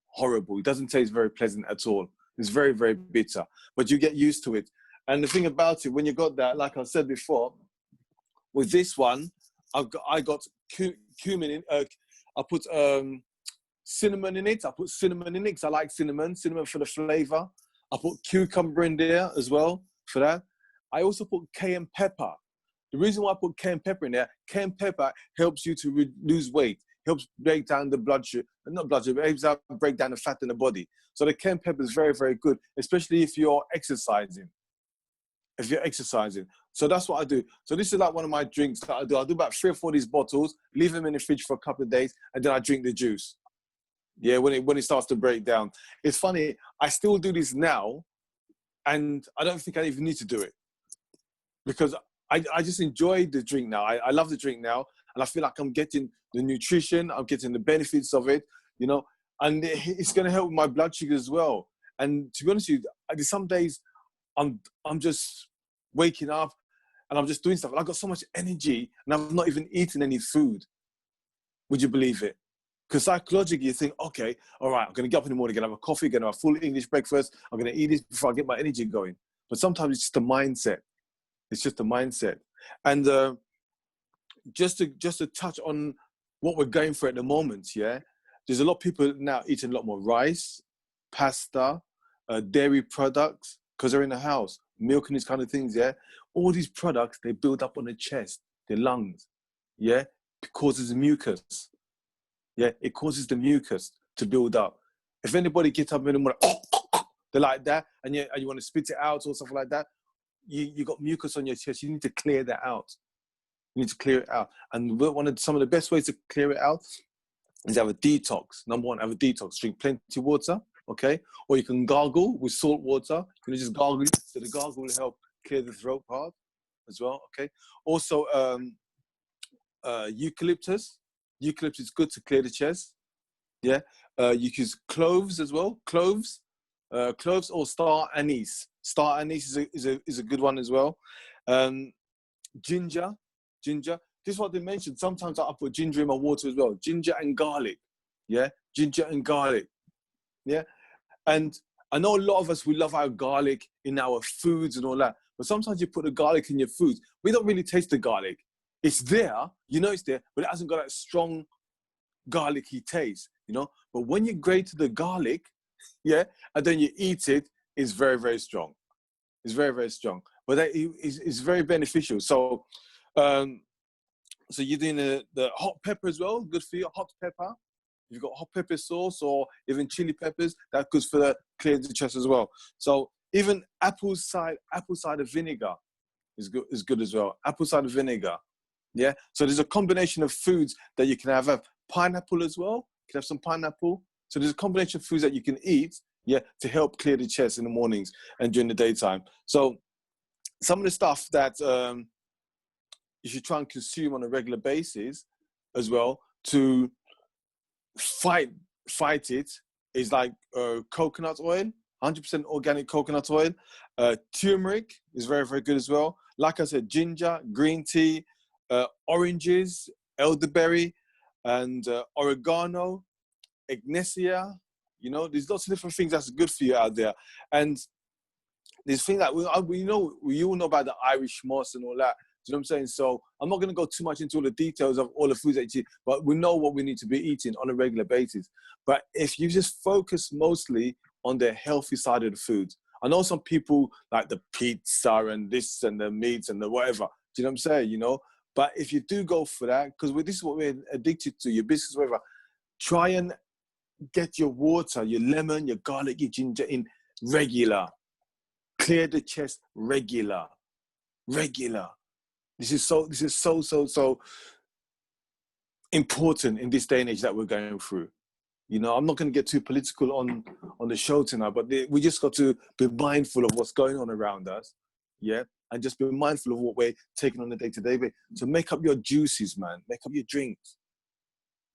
horrible. It doesn't taste very pleasant at all. It's very, very bitter, but you get used to it. And the thing about it, when you got that, like I said before, with this one, I got cumin in, I put cinnamon in it. I put cinnamon in it because I like cinnamon for the flavor. I put cucumber in there as well for that. I also put cayenne pepper. The reason why I put cayenne pepper in there, cayenne pepper helps you to lose weight, helps break down the blood sugar, not blood sugar, but helps out break down the fat in the body. So the cayenne pepper is very, very good, especially if you're exercising. So that's what I do. So this is like one of my drinks that I do. I do about 3 or 4 of these bottles, leave them in the fridge for a couple of days, and then I drink the juice. Yeah, when it starts to break down. It's funny, I still do this now, and I don't think I even need to do it. Because I just enjoy the drink now. I love the drink now, and I feel like I'm getting the nutrition, I'm getting the benefits of it, you know, and it's going to help with my blood sugar as well. And to be honest with you, some days I'm just waking up and I'm just doing stuff. And I've got so much energy and I've not even eaten any food. Would you believe it? Because psychologically you think, okay, all right, I'm going to get up in the morning, going to have a coffee, going to have a full English breakfast. I'm going to eat this before I get my energy going. But sometimes it's just a mindset. It's just a mindset. And just to touch on what we're going for at the moment, yeah, there's a lot of people now eating a lot more rice, pasta, dairy products, because they're in the house, milk and these kind of things, yeah. All these products, they build up on the chest, the lungs, yeah. It causes mucus, yeah. It causes the mucus to build up. If anybody gets up in the morning, they're like that, and you want to spit it out or something like that, you got mucus on your chest. You need to clear that out. You need to clear it out. And some of the best ways to clear it out is have a detox. Number one, have a detox. Drink plenty of water, okay? Or you can gargle with salt water. You can just gargle, so the gargle will help clear the throat part as well, okay? Also, eucalyptus. Eucalyptus is good to clear the chest, yeah? You can use cloves as well. Cloves or star anise. Star anise is a good one as well. Ginger. This is what they mentioned. Sometimes I put ginger in my water as well. Ginger and garlic, yeah? Ginger and garlic, yeah? And I know a lot of us, we love our garlic in our foods and all that, but sometimes you put the garlic in your foods. We don't really taste the garlic. It's there, you know it's there, but it hasn't got that strong garlicky taste, you know? But when you grate the garlic, yeah, and then you eat it, it's very, very strong. It's very, very strong. But it's very beneficial. So you're doing the hot pepper as well, good for you, hot pepper. You've got hot pepper sauce or even chili peppers, that's good for the clear the chest as well. So even apple cider vinegar is good as well. Apple cider vinegar, yeah. So there's a combination of foods that you can have pineapple as well. You can have some pineapple. So there's a combination of foods that you can eat, yeah, to help clear the chest in the mornings and during the daytime. So some of the stuff that you should try and consume on a regular basis as well to fight it is like coconut oil, 100% organic coconut oil. Turmeric is very, very good as well. Like I said, ginger, green tea, oranges, elderberry, and oregano, ignacia. You know, there's lots of different things that's good for you out there. And there's things that we all know about the Irish moss and all that. Do you know what I'm saying? So I'm not going to go too much into all the details of all the foods that you eat, but we know what we need to be eating on a regular basis. But if you just focus mostly on the healthy side of the foods, I know some people like the pizza and this and the meats and the whatever. Do you know what I'm saying? You know, but if you do go for that, because this is what we're addicted to, your biscuits, whatever, try and get your water, your lemon, your garlic, your ginger in regular. Clear the chest regular. This is so important in this day and age that we're going through. You know, I'm not going to get too political on the show tonight, but we just got to be mindful of what's going on around us, yeah, and just be mindful of what we're taking on a day-to-day basis. So make up your juices, man. Make up your drinks.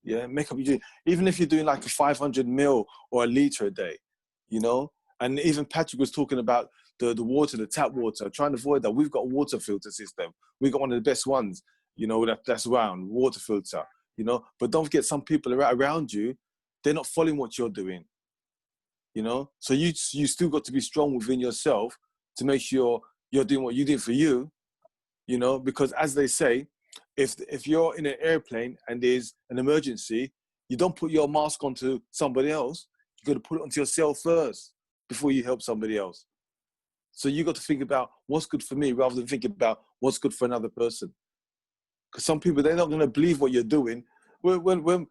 Yeah, make up your drink. Even if you're doing like a 500 ml or a litre a day, you know? And even Patrick was talking about the water, the tap water, trying to avoid that. We've got a water filter system. We've got one of the best ones, you know, that's around, water filter, you know? But don't forget, some people around you, they're not following what you're doing, you know? So you still got to be strong within yourself to make sure you're doing what you did for you, you know? Because as they say, if you're in an airplane and there's an emergency, you don't put your mask onto somebody else. You got to put it onto yourself first before you help somebody else. So you got to think about what's good for me rather than thinking about what's good for another person. Because some people, they're not going to believe what you're doing. When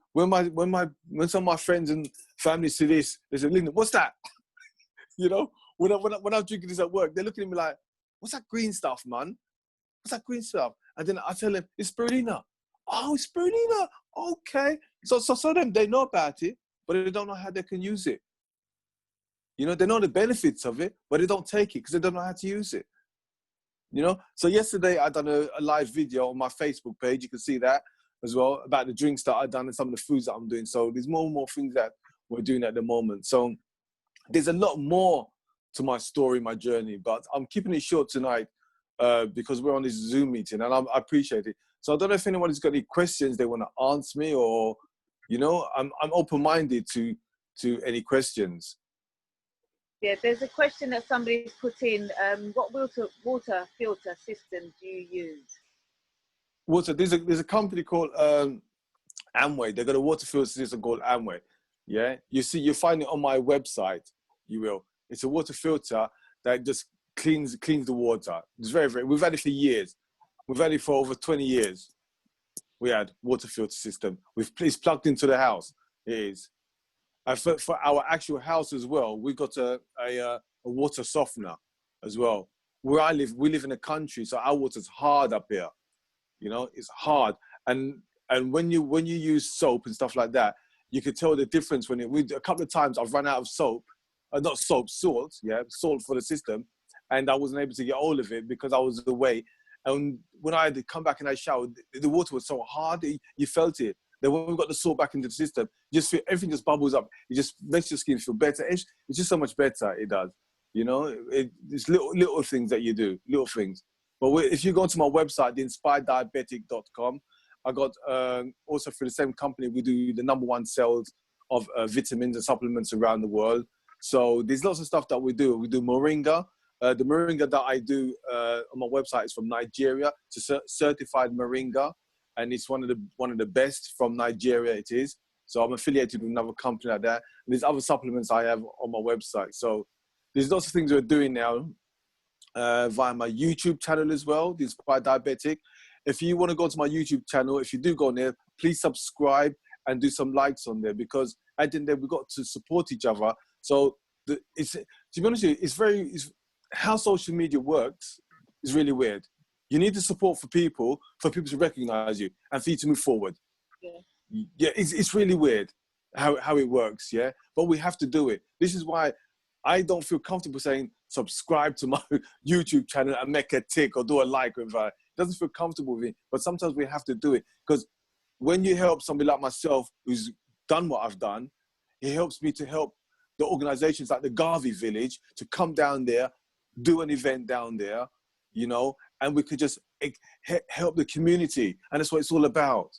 some of my friends and family see this, they say, "Lyndon, what's that?" You know, when I'm drinking this at work, they're looking at me like, "What's that green stuff, man? What's that green stuff?" And then I tell them, "It's spirulina." "Oh, spirulina. Okay." So them, they know about it, but they don't know how they can use it. You know, they know the benefits of it, but they don't take it because they don't know how to use it. You know? So yesterday I done a live video on my Facebook page. You can see that as well, about the drinks that I've done and some of the foods that I'm doing. So there's more and more things that we're doing at the moment. So there's a lot more to my story, my journey, but I'm keeping it short tonight because we're on this Zoom meeting and I appreciate it. So I don't know if anybody's got any questions they want to answer me, or, you know, I'm open-minded to any questions. Yeah, there's a question that somebody's put in. What water filter system do you use? Water. There's a company called Amway. They've got a water filter system called Amway. Yeah, you'll find it on my website. You will. It's a water filter that just cleans the water. It's very, very. We've had it for years. We've had it for over 20 years. We had water filter system. It's plugged into the house. It is. And for our actual house as well, we've got a water softener as well. Where I live, we live in a country, so our water's hard up here. You know, it's hard. And when you use soap and stuff like that, you could tell the difference when a couple of times I've run out of soap, not soap, salt, yeah, salt for the system, and I wasn't able to get all of it because I was away. And when I had to come back and I showered, the water was so hard, you felt it. Then when we got the salt back into the system, you just feel everything just bubbles up. It just makes your skin feel better. It's just so much better. It does. You know, it's little things that you do, little things. But if you go to my website, theinspireddiabetic.com, I got also for the same company, we do the #1 sales of vitamins and supplements around the world. So there's lots of stuff that we do. We do moringa. The moringa that I do on my website is from Nigeria. It's a certified moringa, and it's one of the best from Nigeria. It is. So I'm affiliated with another company like that. And there's other supplements I have on my website. So there's lots of things we're doing now via my YouTube channel as well, The Inspired Diabetic. If you want to go to my YouTube channel, if you do go on there, please subscribe and do some likes on there, because at the end of the day, we've got to support each other. So to be honest with you, how social media works is really weird. You need the support for people to recognize you and for you to move forward. Yeah, it's really weird how it works, yeah? But we have to do it. This is why I don't feel comfortable saying subscribe to my YouTube channel and make a tick or do a like. It doesn't feel comfortable with me, but sometimes we have to do it, because when you help somebody like myself who's done what I've done, it helps me to help the organizations like the Garvey Village to come down there, do an event down there, you know, and we could just help the community. And that's what it's all about,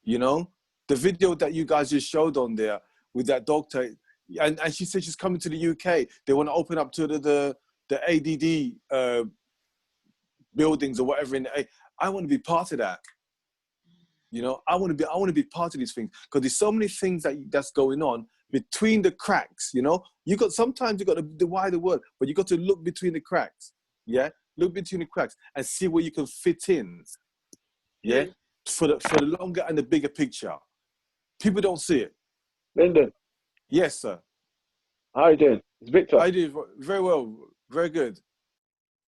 you know? The video that you guys just showed on there with that doctor, and she said she's coming to the UK. They want to open up to the ADD buildings or whatever. I want to be part of that. You know, I want to be part of these things, because there's so many things that's going on between the cracks. You know, sometimes you got the wider world, but you got to look between the cracks. Yeah, look between the cracks and see where you can fit in. Yeah, for the longer and the bigger picture. People don't see it. Lyndon. Yes, sir. How are you doing? It's Victor. I do very well. Very good.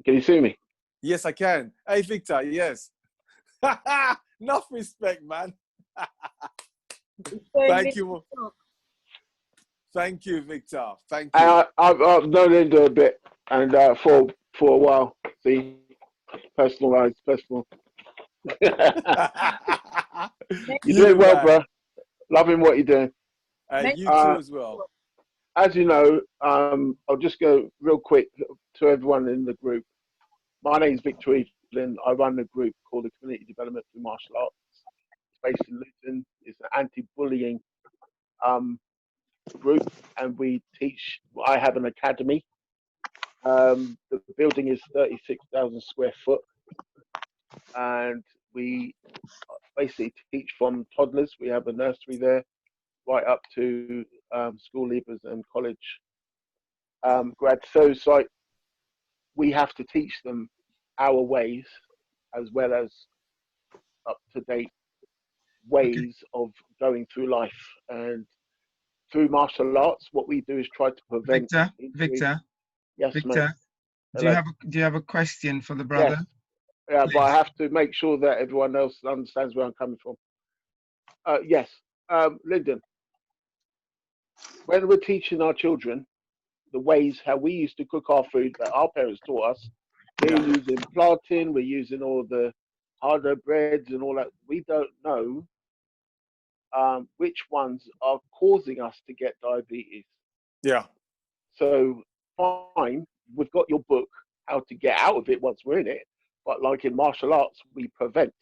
Can you see me? Yes, I can. Hey, Victor. Yes. Enough respect, man. Thank you. Thank you, Victor. Thank you. I've known Lyndon a bit, and for a while. See, Personalised, personal. You're doing well, bro. Loving what you're doing. You too as well. As you know, I'll just go real quick to everyone in the group. My name is Victor Evelyn. I run a group called the Community Development through Martial Arts. It's based in Luton. It's an anti-bullying group, and we teach. I have an academy. The building is 36,000 square foot, and we basically teach from toddlers. We have a nursery there, right up to school leavers and college grads. So it's like we have to teach them our ways, as well as up-to-date ways of going through life. And through martial arts, what we do is try to prevent. Victor. Yes, Victor. mate. Do you have a question for the brother? Yes. Yeah, but I have to make sure that everyone else understands where I'm coming from. Yes, Lyndon. When we're teaching our children the ways how we used to cook our food that our parents taught us, we're using plantain, we're using all the harder breads and all that. We don't know which ones are causing us to get diabetes. Yeah. So fine, we've got your book, how to get out of it once we're in it. But like in martial arts, we prevent.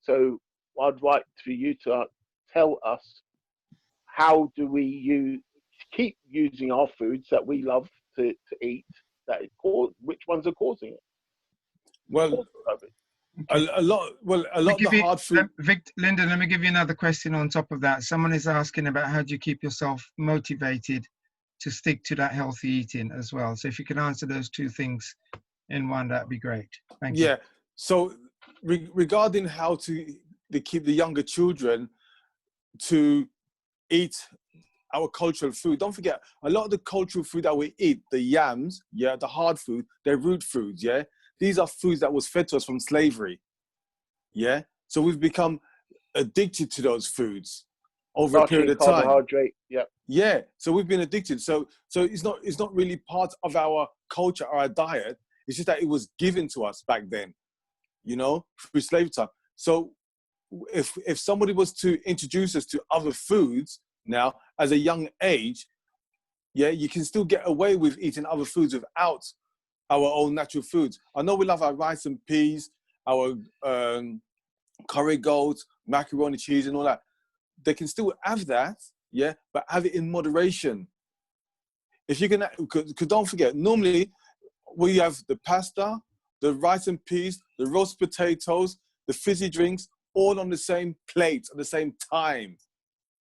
So I'd like for you to tell us, how do we keep using our foods that we love to eat, which ones are causing it? Well, a lot of the hard food. Lyndon, let me give you another question on top of that. Someone is asking about how do you keep yourself motivated to stick to that healthy eating as well. So if you can answer those two things in one, that'd be great. Thank you. Yeah. So regarding how to keep the younger children to eat our cultural food, don't forget, a lot of the cultural food that we eat, the yams, the hard food, they're root foods, These are foods that was fed to us from slavery, So we've become addicted to those foods over a period of time. Carbohydrate, So we've been addicted. So it's not really part of our culture or our diet. It's just that it was given to us back then, through slave time. So if somebody was to introduce us to other foods now as a young age, you can still get away with eating other foods without our own natural foods. I know we love our rice and peas, our curry goat, macaroni cheese and all that. They can still have that, but have it in moderation. If you can, because don't forget, normally we have the pasta, the rice and peas, the roast potatoes, the fizzy drinks, all on the same plate at the same time.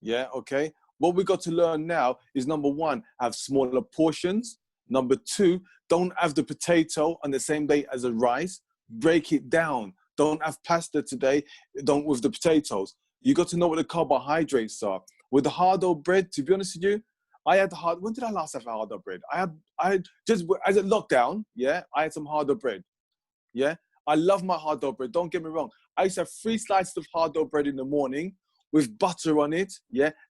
Okay? What we got to learn now is, number one, have smaller portions. Number two, don't have the potato on the same day as the rice. Break it down. Don't have pasta today, don't with the potatoes. You got to know what the carbohydrates are. With the hard-dough bread, to be honest with you, when did I last have hard-dough bread? I had just, as a lockdown, I had some hard-dough bread. I love my hard-dough bread, don't get me wrong. I used to have 3 slices of hard-dough bread in the morning with butter on it,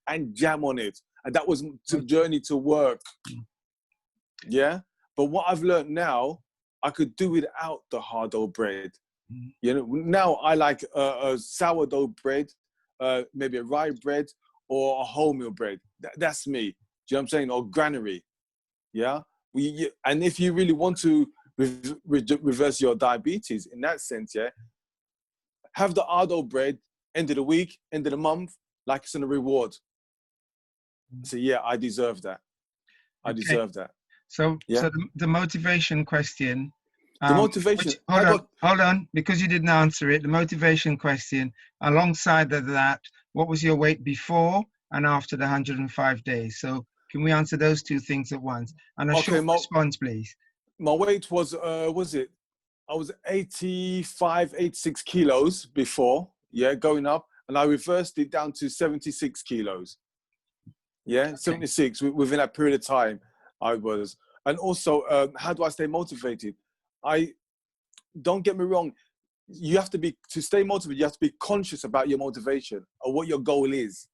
and jam on it. And that was to journey to work. But what I've learned now, I could do without the hard-dough bread. Now I like a sourdough bread, maybe a rye bread or a wholemeal bread. That's me. Do you know what I'm saying? Or granary. And if you really want to reverse your diabetes in that sense, have the hard-dough bread end of the week, end of the month, like it's a reward. So I deserve that. I deserve that. So the motivation question. The motivation. Hold on, because you didn't answer it. The motivation question. Alongside that, what was your weight before and after the 105 days? So can we answer those two things at once? And a short response, please. My weight was I was 85, 86 kilos before, going up, and I reversed it down to 76 kilos. 76 within that period of time I was. And also, how do I stay motivated? Don't get me wrong, to stay motivated, you have to be conscious about your motivation or what your goal is.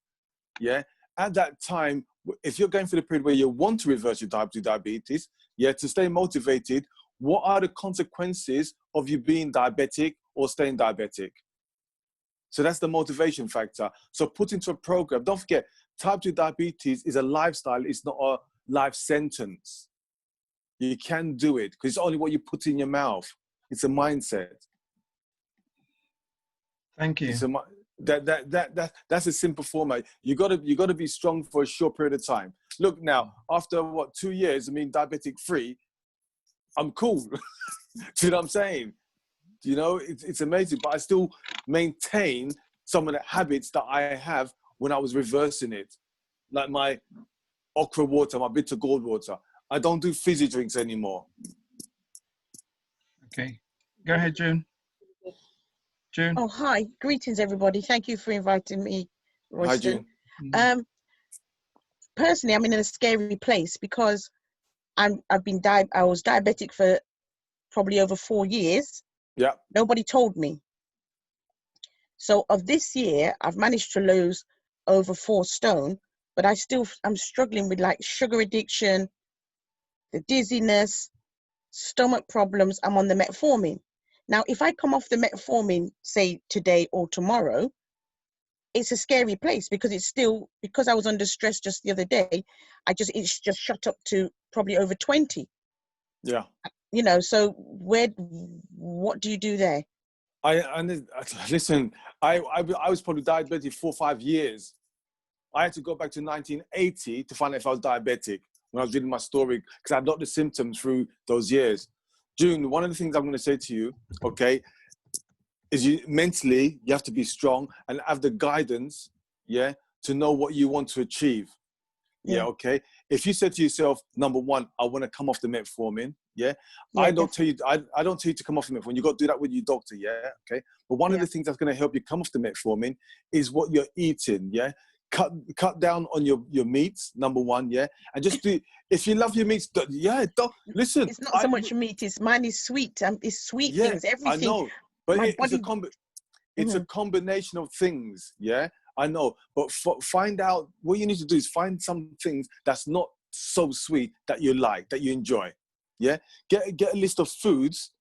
At that time, if you're going through the period where you want to reverse your type 2 diabetes, to stay motivated, what are the consequences of you being diabetic or staying diabetic? So that's the motivation factor. So put into a program. Don't forget, type 2 diabetes is a lifestyle. It's not a life sentence. You can do it because it's only what you put in your mouth. It's a mindset. Thank you. It's that's a simple format. You gotta be strong for a short period of time. Look now, after what, 2 years, I mean, diabetic free, I'm cool. Do you know what I'm saying? You know, it's amazing, but I still maintain some of the habits that I have when I was reversing it, like my okra water, my bitter gourd water. I don't do fizzy drinks anymore. Okay, go ahead, June. June. Oh, hi. Greetings, everybody. Thank you for inviting me, Royston. Hi, June. Personally, I'm in a scary place because I was diabetic for probably over 4 years. Yeah. Nobody told me. So of this year, I've managed to lose over 4 stone, but I'm struggling with like sugar addiction, the dizziness, stomach problems. I'm on the metformin. Now, if I come off the metformin, say today or tomorrow, it's a scary place because because I was under stress just the other day, it's just shot up to probably over 20. Yeah. You know, so what do you do there? Listen, I was probably diabetic 4 or 5 years. I had to go back to 1980 to find out if I was diabetic when I was reading my story, because I had not the symptoms through those years. June, one of the things I'm going to say to you, okay, is mentally, you have to be strong and have the guidance, yeah, to know what you want to achieve. Yeah, okay. If you said to yourself, number one, I want to come off the metformin, yeah, I don't tell you to come off the metformin. You got to do that with your doctor, yeah, okay. But one of the things that's going to help you come off the metformin is what you're eating, yeah. Cut down on your meats, number one, yeah, and just do. If you love your meats, yeah, listen. It's not so much meat. Mine is sweet. It's sweet things. Everything. I know, but it's a combination of things, yeah. I know, but find out what you need to do is find some things that's not so sweet that you like, that you enjoy, yeah. Get a list of foods,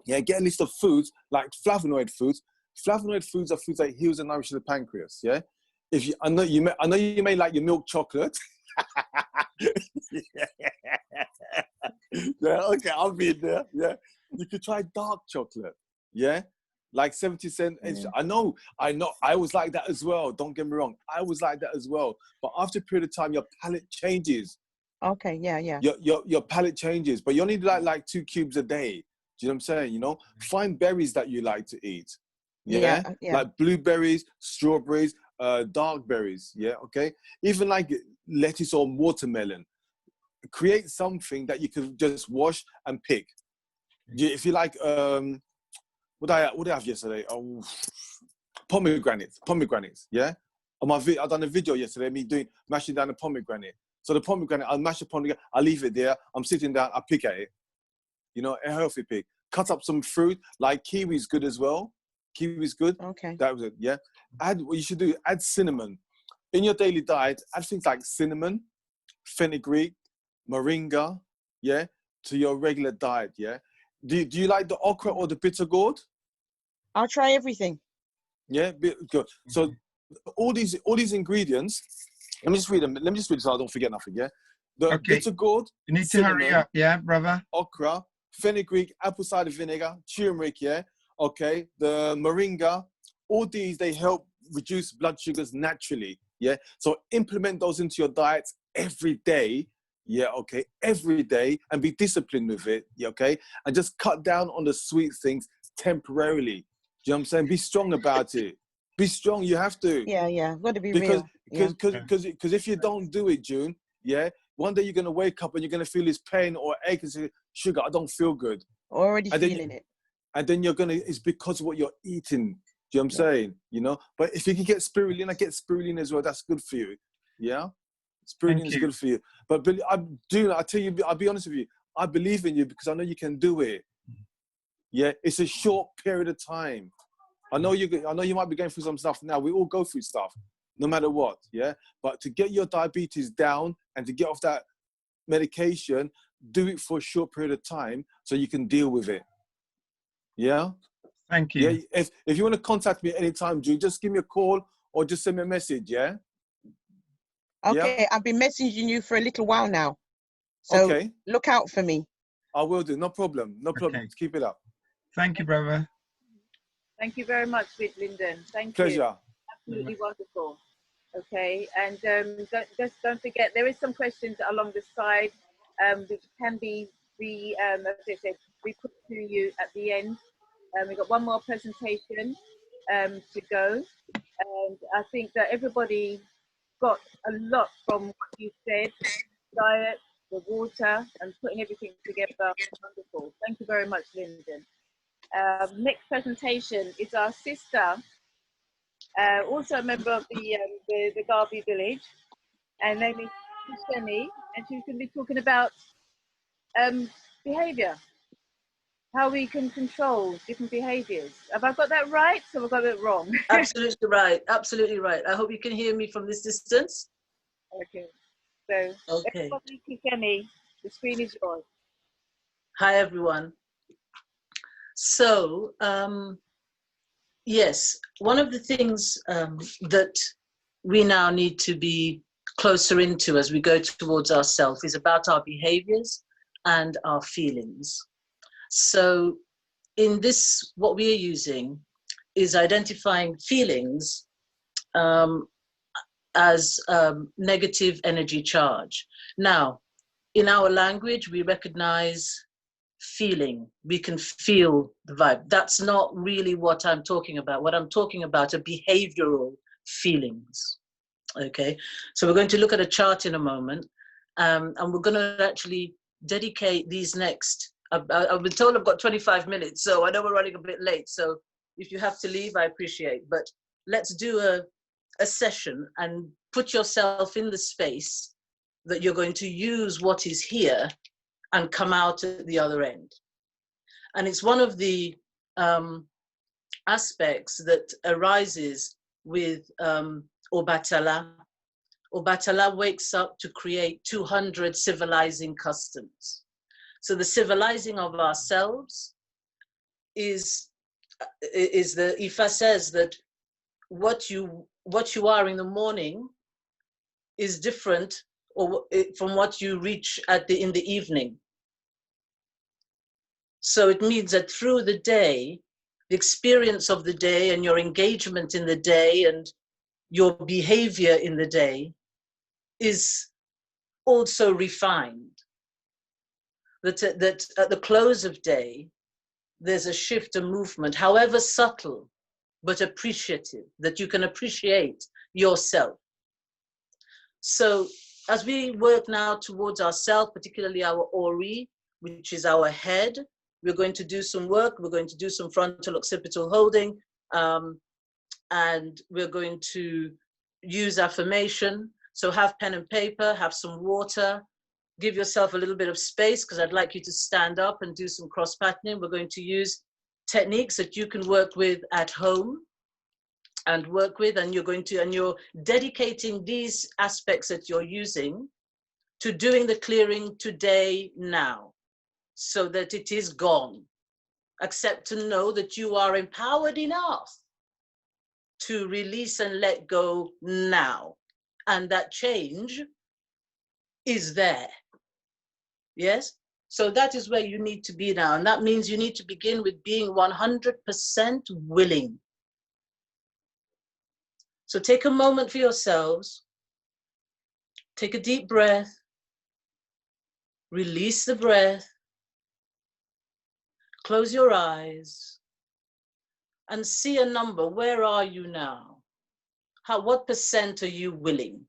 yeah. Get a list of foods like flavonoid foods. Flavonoid foods are foods that heals and nourishes the pancreas, yeah. I know you may like your milk chocolate. Yeah, okay, I'll be there. Yeah, you could try dark chocolate. Yeah, like 70 cents. I know. I was like that as well. Don't get me wrong. I was like that as well. But after a period of time, your palate changes. Okay. Yeah. Your palate changes, but you only like 2 cubes a day. Do you know what I'm saying? You know, find berries that you like to eat. Yeah. Like blueberries, strawberries. Dark berries, yeah, okay, even like lettuce or watermelon. Create something that you can just wash and pick. If you like, what did I have yesterday? Oh, pomegranates, yeah. I done a video yesterday, me mashing down a pomegranate. So the pomegranate, I'll mash the pomegranate, I leave it there. I'm sitting down, I pick at it. You know, a healthy pick. Cut up some fruit, like kiwi's good as well. Kiwi's good. Okay. That was it. Yeah. What you should do, add cinnamon in your daily diet. Add things like cinnamon, fenugreek, moringa, yeah, to your regular diet. Yeah. Do you like the okra or the bitter gourd? I'll try everything. Yeah. Good. So all these ingredients. Let me just read them. Let me just read so I don't forget nothing. Yeah. The bitter gourd. You need to hurry up, yeah, brother. Okra, fenugreek, apple cider vinegar, turmeric. Yeah. Okay, the moringa, all these, they help reduce blood sugars naturally, yeah? So implement those into your diet every day, yeah, okay, every day, and be disciplined with it, yeah, okay? And just cut down on the sweet things temporarily. Do you know what I'm saying? Be strong about it. Be strong, you have to. Yeah, got to be real. Because if you don't do it, June, yeah, one day you're going to wake up and you're going to feel this pain or ache and say, sugar, I don't feel good. Already feeling it. And then it's because of what you're eating. Do you know what I'm saying? You know? But if you can get spirulina, get spirulina as well. That's good for you. Yeah? Spirulina is good for you. But I'll be honest with you. I believe in you because I know you can do it. Yeah? It's a short period of time. I know you might be going through some stuff now. We all go through stuff, no matter what. Yeah? But to get your diabetes down and to get off that medication, do it for a short period of time so you can deal with it. Yeah? Thank you. Yeah, if you want to contact me anytime, June, just give me a call or just send me a message, yeah? Okay, yeah? I've been messaging you for a little while now. So okay. Look out for me. I will do, no problem, no problem. Okay. Keep it up. Thank you, brother. Thank you very much, Lyndon. Thank Pleasure. you. Absolutely wonderful. Okay, and don't forget, there is some questions along the side which can be as I said, we put to you at the end. We've got one more presentation to go, and I think that everybody got a lot from what you said. Diet, the water, and putting everything together. Wonderful. Thank you very much, Lyndon. Next presentation is our sister, also a member of the Garvey Village, and name is Kesheni, and she's going to be talking about behaviour, how we can control different behaviours. Have I got that right, or have I got it wrong? Absolutely right. Absolutely right. I hope you can hear me from this distance. Okay. So, okay. Everybody, Kesheni, the screen is yours. Hi, everyone. So, yes, one of the things that we now need to be closer into as we go towards ourselves is about our behaviors and our feelings. So in this, what we are using is identifying feelings as negative energy charge. Now, in our language, we recognize feeling. We can feel the vibe. That's not really what I'm talking about. What I'm talking about are behavioral feelings. Okay, so we're going to look at a chart in a moment, and we're going to actually dedicate these next, I've been told I've got 25 minutes, so I know we're running a bit late, so if you have to leave, I appreciate, but let's do a session and put yourself in the space that you're going to use what is here and come out at the other end. And it's one of the aspects that arises with Obatala. Obatala wakes up to create 200 civilizing customs. So the civilizing of ourselves is the Ifa says that what you are in the morning is different from what you reach in the evening. So it means that through the day, the experience of the day and your engagement in the day and your behavior in the day is also refined. That at the close of day, there's a shift, a movement, however subtle, but appreciative, that you can appreciate yourself. So as we work now towards ourselves, particularly our Ori, which is our head, we're going to do some work. We're going to do some frontal occipital holding, and we're going to use affirmation. So have pen and paper, have some water, give yourself a little bit of space, because I'd like you to stand up and do some cross patterning. We're going to use techniques that you can work with at home and work with, and you're dedicating these aspects that you're using to doing the clearing today, now, so that it is gone. Accept to know that you are empowered enough to release and let go now. And that change is there. Yes? So that is where you need to be now. And that means you need to begin with being 100% willing. So take a moment for yourselves. Take a deep breath. Release the breath. Close your eyes and see a number. Where are you now? What percent are you willing?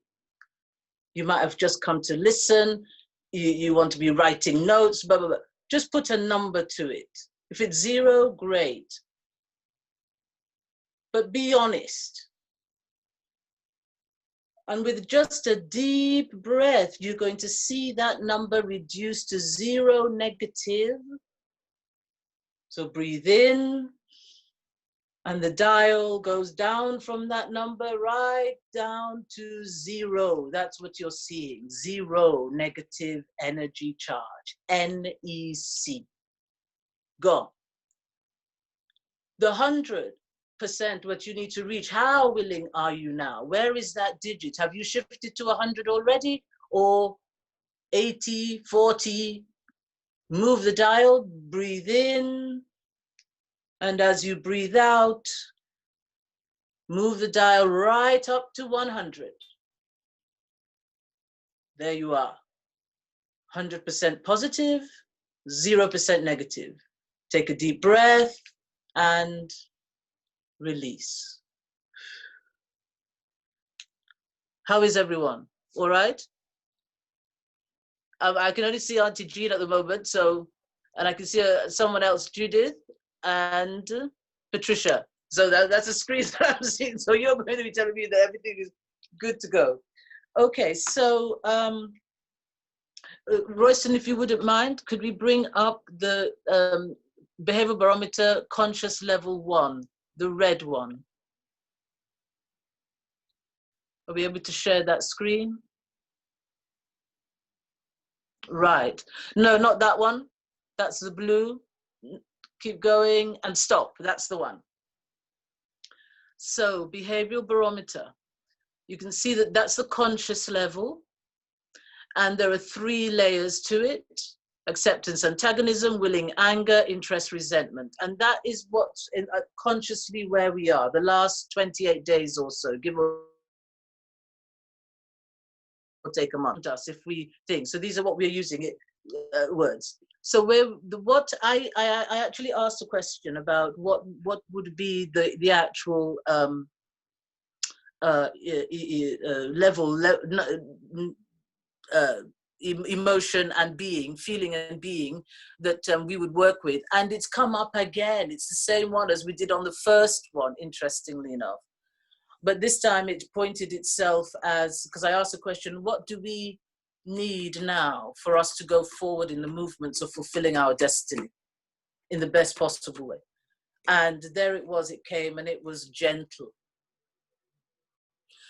You might have just come to listen. You want to be writing notes, blah, blah, blah. Just put a number to it. If it's 0, great. But be honest. And with just a deep breath, you're going to see that number reduce to 0 negative. So breathe in And the dial goes down from that number right down to 0. That's what you're seeing. 0, negative energy charge, NEC. Gone. The 100%, what you need to reach, how willing are you now? Where is that digit? Have you shifted to 100 already? Or 80, 40? Move the dial, breathe in. And as you breathe out, move the dial right up to 100. There you are. 100% positive, 0% negative. Take a deep breath and release. How is everyone? All right? I can only see Auntie Jean at the moment, so, and I can see someone else, Judith and Patricia. So that's a screen that I'm seeing. So you're going to be telling me that everything is good to go. Okay, so Royston, if you wouldn't mind, could we bring up the behavioral barometer conscious level 1, the red one? Are we able to share that screen? Right. No, not that one. That's the blue. Keep going and stop. That's the one. So behavioral barometer. You can see that that's the conscious level. And there are 3 layers to it: acceptance, antagonism, willing, anger, interest, resentment. And that is what's consciously where we are the last 28 days or so, give or take a month, us if we think. So these are what we're using it words. So what I actually asked a question about what would be the actual level, emotion and being, feeling and being that we would work with. And it's come up again. It's the same one as we did on the first one, interestingly enough. But this time it pointed itself as, because I asked the question, what do we need now for us to go forward in the movements of fulfilling our destiny in the best possible way? And there it was, it came, and it was gentle.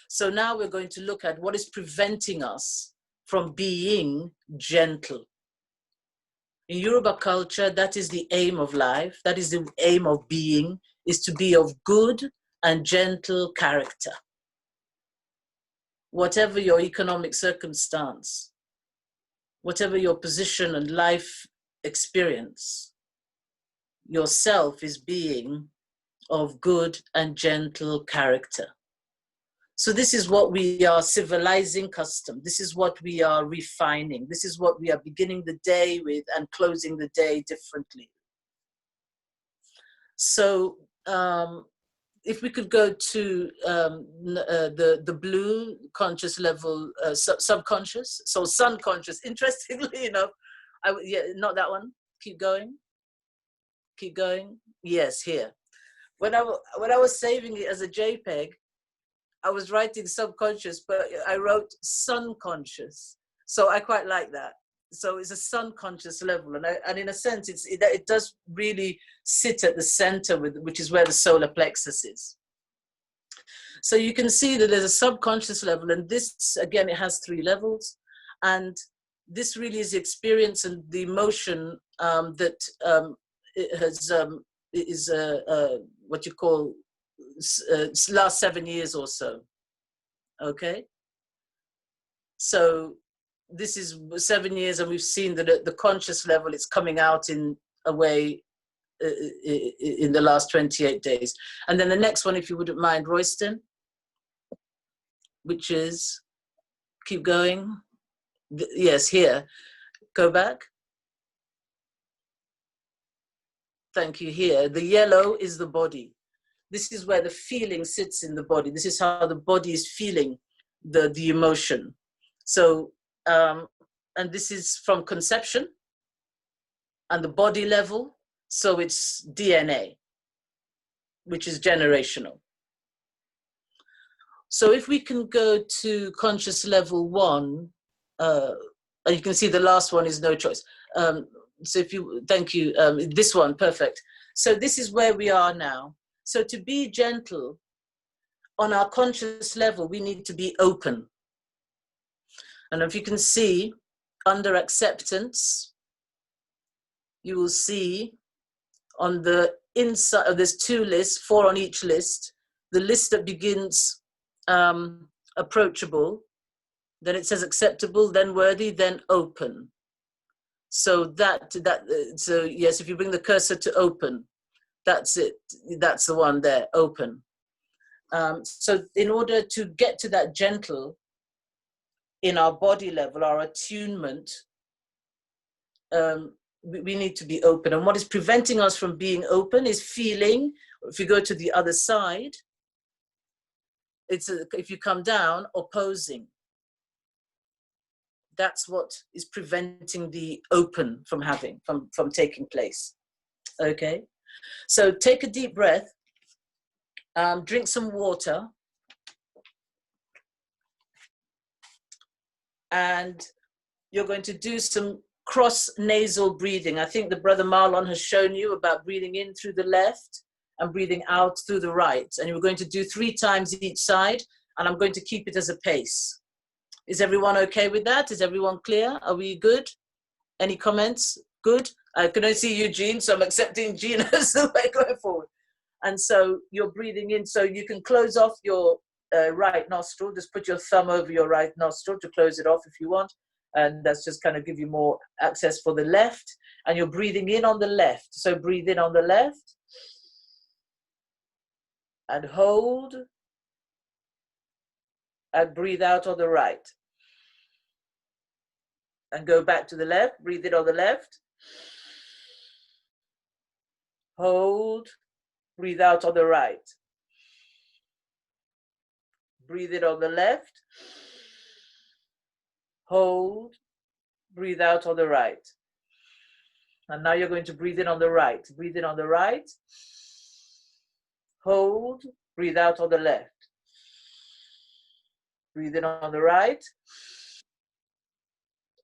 So now we're going to look at what is preventing us from being gentle. In Yoruba culture, that is the aim of life. That is the aim of being, is to be of good and gentle character. Whatever your economic circumstance, whatever your position and life experience, yourself is being of good and gentle character. So this is what we are civilizing custom. This is what we are refining. This is what we are beginning the day with and closing the day differently. So if we could go to the blue conscious level, subconscious, so subconscious. Interestingly enough, yeah, not that one. Keep going. Keep going. Yes, here. When I was saving it as a JPEG, I was writing subconscious, but I wrote sun-conscious. So I quite like that. So it's a sun-conscious level. And in a sense, it does really sit at the center, which is where the solar plexus is. So you can see that there's a subconscious level. And this, again, it has 3 levels. And this really is the experience and the emotion that it has, is what you call last 7 years or so. Okay. So this is 7 years, and we've seen that at the conscious level, it's coming out in a way in the last 28 days. And then the next one, if you wouldn't mind, Royston, which is, keep going. Yes, here. Go back. Thank you, here. The yellow is the body. This is where the feeling sits in the body. This is how the body is feeling the emotion. So, and this is from conception and the body level. So it's DNA, which is generational. So if we can go to conscious level 1, and you can see the last one is no choice. So if you, thank you, this one, perfect. So this is where we are now. So to be gentle on our conscious level, we need to be open. And if you can see under acceptance, you will see on the inside, there's 2 lists, 4 on each list. The list that begins approachable, then it says acceptable, then worthy, then open. So so yes, if you bring the cursor to open, that's it. That's the one there, open. So in order to get to that gentle in our body level, our attunement, we need to be open. And what is preventing us from being open is feeling. If you go to the other side, if you come down, opposing. That's what is preventing the open from taking place. Okay, so take a deep breath, drink some water, and you're going to do some cross nasal breathing. I think the brother Marlon has shown you about breathing in through the left and breathing out through the right. And you're going to do 3 times each side, and I'm going to keep it as a pace. Is everyone okay with that? Is everyone clear? Are we good? Any comments? Good? I can only see you, Jean, so I'm accepting Jean as the way going forward. And so you're breathing in, so you can close off your right nostril. Just put your thumb over your right nostril to close it off if you want. And that's just kind of give you more access for the left. And you're breathing in on the left. So breathe in on the left. And hold. And breathe out on the right. And go back to the left. Breathe in on the left. Hold. Breathe out on the right. Breathe in on the left. Hold. Breathe out on the right. And now you're going to breathe in on the right. Breathe in on the right. Hold. Breathe out on the left. Breathe in on the right.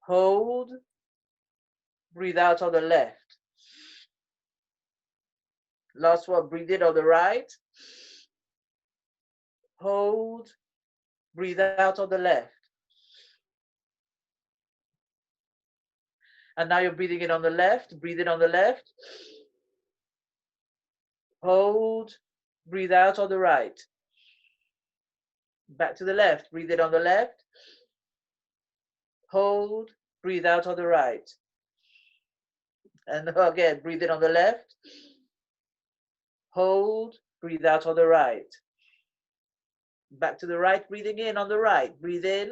Hold. Breathe out on the left. Last one, breathe in on the right. Hold. Breathe out on the left. And now you're breathing in on the left. Breathe in on the left. Hold. Breathe out on the right. Back to the left. Breathe in on the left. Hold. Breathe out on the right. And again, breathe in on the left. Hold. Breathe out on the right. Back to the right. Breathing in on the right. Breathe in.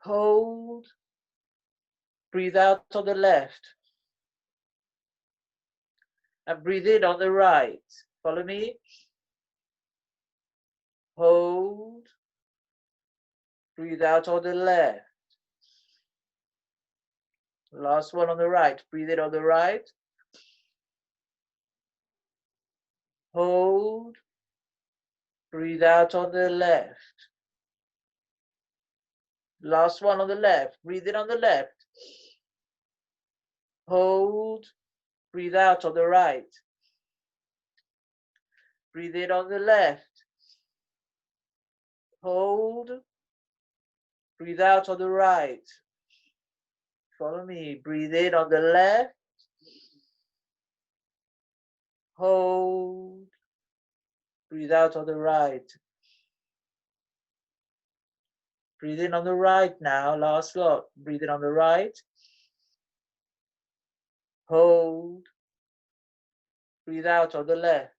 Hold. Breathe out on the left. And breathe in on the right. Follow me. Hold. Breathe out on the left. Last one on the right. Breathe in on the right. Hold. Breathe out on the left. Last one on the left. Breathe in on the left. Hold. Breathe out on the right. Breathe in on the left. Hold. Breathe out on the right. Follow me. Breathe in on the left. Hold. Breathe out on the right. Breathe in on the right now. Last lot. Breathe in on the right. Hold. Breathe out on the left.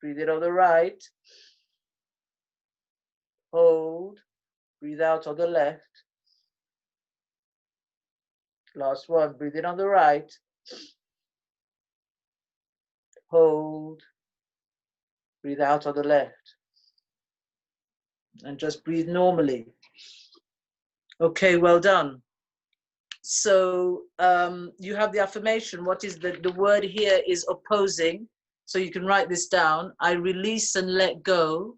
Breathe in on the right. Hold. Breathe out on the left. Last one. Breathe in on the right. Hold. Breathe out on the left. And just breathe normally. Okay, well done. So you have the affirmation. What is the word here is opposing. So you can write this down. I release and let go.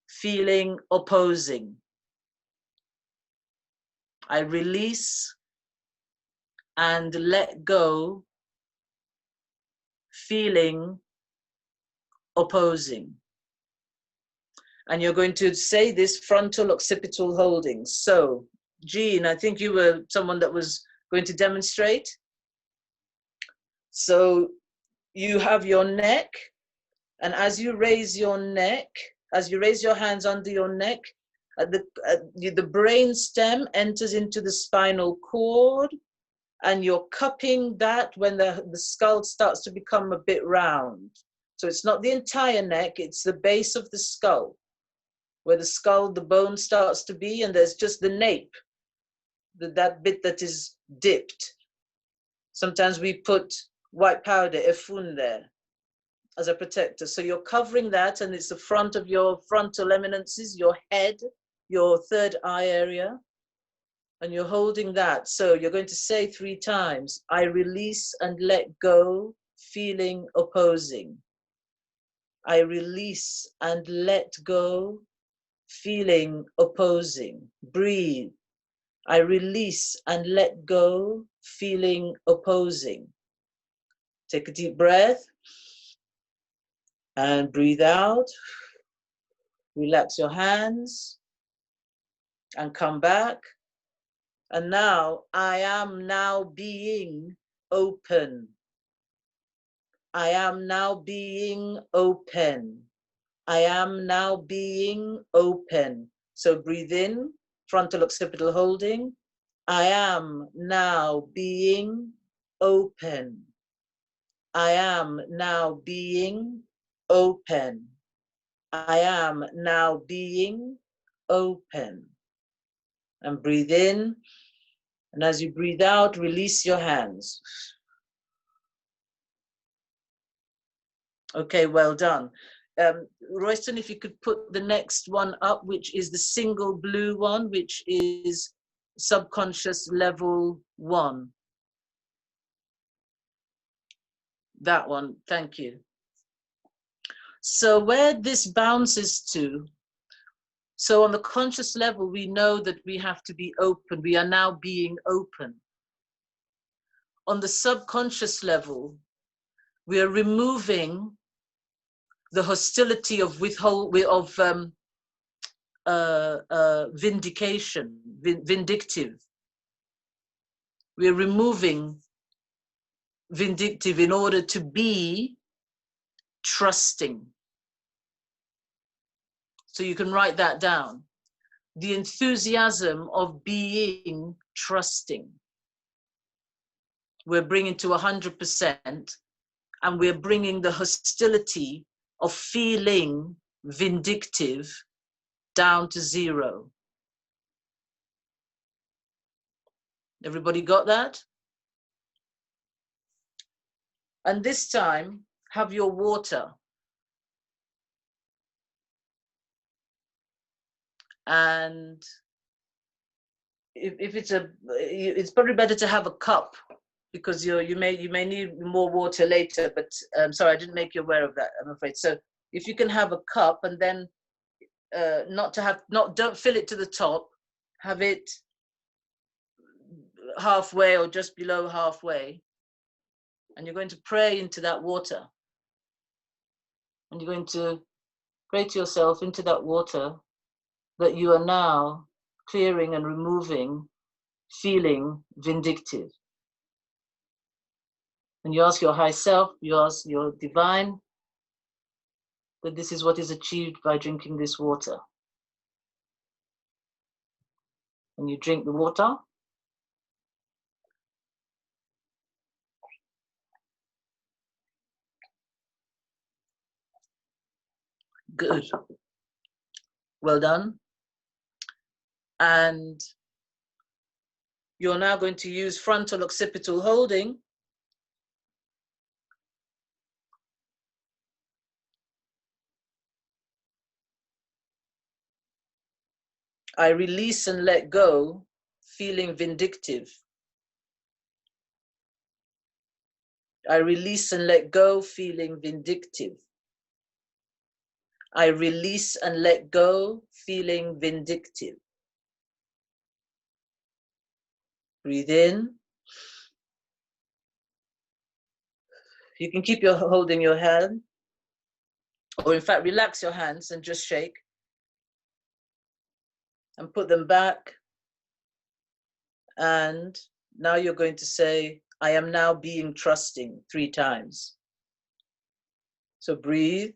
Feeling opposing. I release and let go, feeling opposing. And you're going to say this frontal occipital holding. So, Jean, I think you were someone that was going to demonstrate. So you have your neck, and as you raise your neck, as you raise your hands under your neck, the brain stem enters into the spinal cord, and you're cupping that when the skull starts to become a bit round. So it's not the entire neck, it's the base of the skull, where the skull, the bone starts to be, and there's just the nape, that bit that is dipped. Sometimes we put white powder, efun, there as a protector. So you're covering that, and it's the front of your frontal eminences, your head, your third eye area, and you're holding that. So you're going to say 3 times, I release and let go, feeling opposing. I release and let go, feeling opposing. Breathe. I release and let go, feeling opposing. Take a deep breath and breathe out. Relax your hands and come back. And now, I am now being open. I am now being open. I am now being open. So breathe in, frontal occipital holding. I am now being open. I am now being open. I am now being open. And breathe in. And as you breathe out, release your hands. Okay, well done. Royston, if you could put the next one up, which is the single blue one, which is subconscious level 1. That one, thank you. So where this bounces to, so on the conscious level, we know that we have to be open. We are now being open. On the subconscious level, we are removing the hostility of vindication, vindictive. We're removing vindictive in order to be trusting. So you can write that down. The enthusiasm of being trusting. We're bringing to 100%, and we're bringing the hostility of feeling vindictive down to 0. Everybody got that? And this time, have your water. And if it's probably better to have a cup, because you may need more water later, but sorry, I didn't make you aware of that, I'm afraid. So if you can have a cup, and then don't fill it to the top, have it halfway or just below halfway, and you're going to pray into that water. And you're going to pray to yourself into that water that you are now clearing and removing feeling vindictive. And you ask your high self, you ask your divine, that this is what is achieved by drinking this water. And you drink the water. Good. Well done. And you're now going to use frontal occipital holding. I release and let go, feeling vindictive. I release and let go, feeling vindictive. I release and let go, feeling vindictive. Breathe in You can keep your holding your hand, or in fact, relax your hands and just shake and put them back. And now you're going to say, I am now being trusting 3 times. So breathe.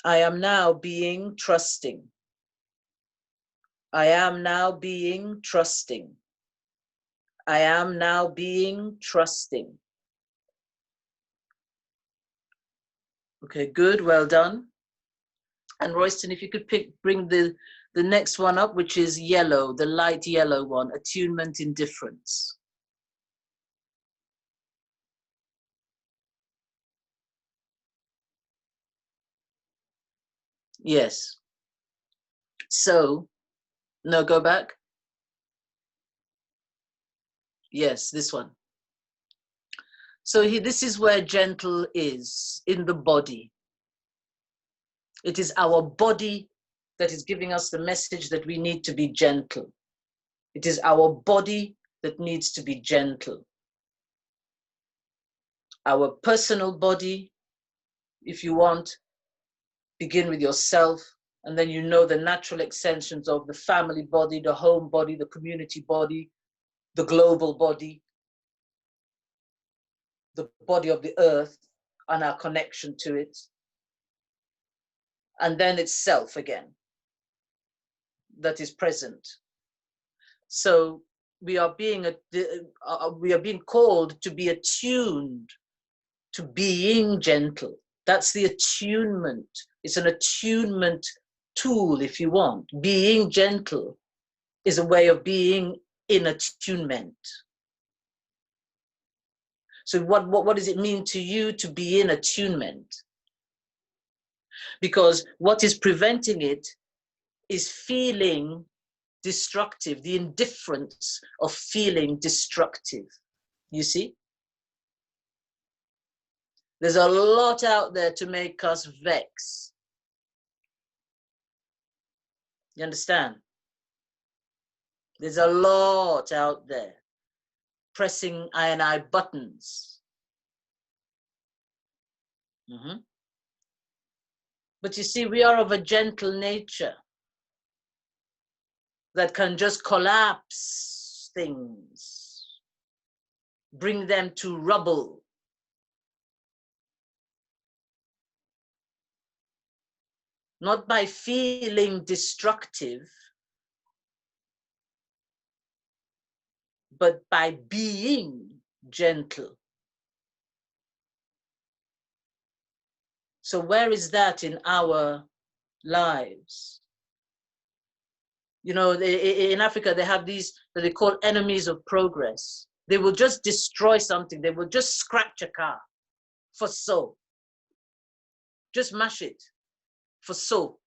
I am now being trusting. I am now being trusting. I am now being trusting. Okay, good, well done. And Royston, if you could bring the next one up, which is yellow, the light yellow one, attunement indifference. Yes. So, no, go back. Yes, this one. So this is where gentle is, in the body. It is our body that is giving us the message that we need to be gentle. It is our body that needs to be gentle. Our personal body, if you want, begin with yourself, and then you know the natural extensions of the family body, the home body, the community body, the global body, the body of the earth, and our connection to it. And then it's self again that is present. So we are being called to be attuned to being gentle. That's the attunement. It's an attunement tool, if you want. Being gentle is a way of being in attunement. So what does it mean to you to be in attunement? Because what is preventing it is feeling destructive, the indifference of feeling destructive. You see? There's a lot out there to make us vex. You understand? There's a lot out there pressing I buttons. But you see, we are of a gentle nature that can just collapse things, bring them to rubble. Not by feeling destructive, but by being gentle. So where is that in our lives? You know, in Africa, they have these that they call enemies of progress. They will just destroy something. They will just scratch a car for so. Just mash it for so.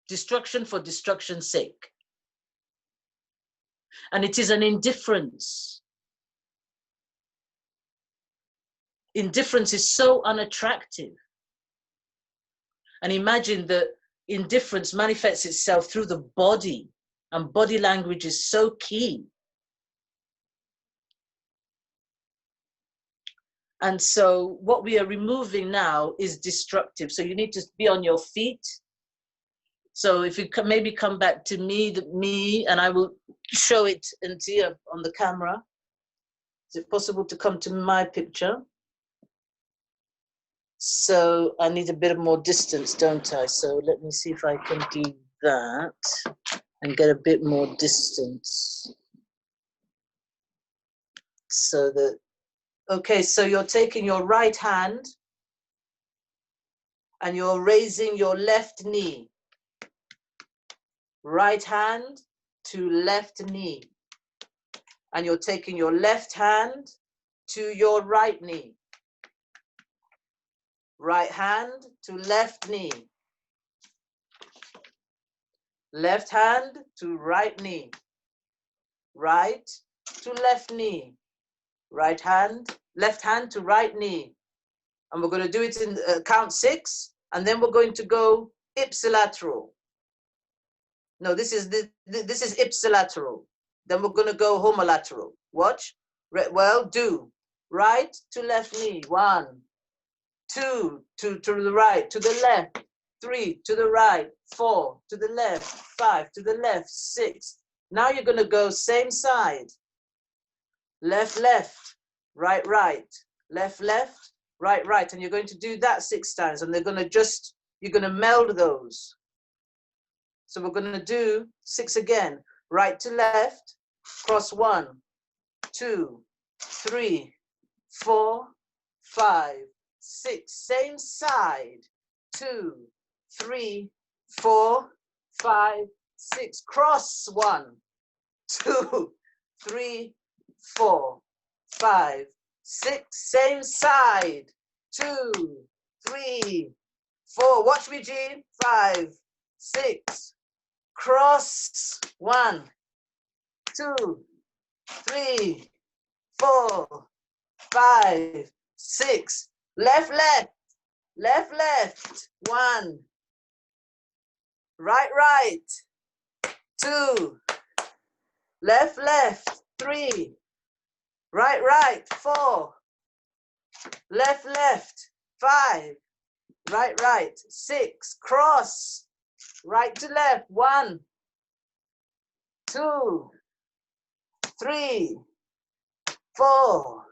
Destruction for destruction's sake. And it is an indifference. Indifference is so unattractive. And imagine that indifference manifests itself through the body, and body language is so key. And so what we are removing now is destructive. So you need to be on your feet. So if you can maybe come back to me, and I will show it and see on the camera. Is it possible to come to my picture? So I need a bit more distance, don't I? So let me see if I can do that and get a bit more distance. So that, okay, so you're taking your right hand and you're raising your left knee. Right hand to left knee. And you're taking your left hand to your right knee. Right hand to left knee. Left hand to right knee. Right to left knee. Right hand, left hand to right knee. And we're going to do it in count 6, and then we're going to go ipsilateral. No, this is ipsilateral. Then we're going to go homolateral. Watch. Well, do. Right to left knee. 1, 2, to the right, to the left. 3, to the right. 4, to the left. 5, to the left. 6. Now you're going to go same side. Left, left. Right, right. Left, left. Right, right. And you're going to do that 6 times. And they're going to just, you're going to meld those. So we're going to do 6 again. Right to left. Cross 1, 2, 3, 4, 5, 6. Same side. 2, 3, 4, 5, 6. Cross 1, 2, 3, 4, 5, 6. Same side. 2, 3, 4. Watch me, Jean. 5, 6. Cross 1, 2, 3, 4, 5, 6. Left, left. Left, left. 1. Right, right. 2. Left, left. 3. Right, right. 4. Left, left. 5. Right, right. 6. Cross. Right to left. 1, 2, 3, 4,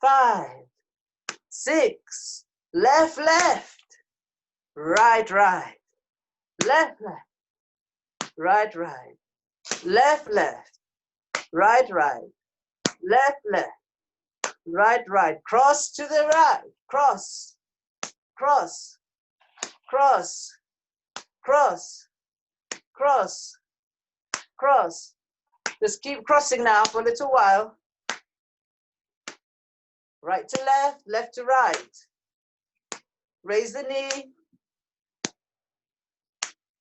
5, 6. Left, left. Right, right. Left, left. Right, right. Left, left. Right, right. Left, left. Right, right. Cross to the right. Cross. Cross. Cross. Cross. Cross. Cross. Just keep crossing now for a little while. Right to left, left to right. Raise the knee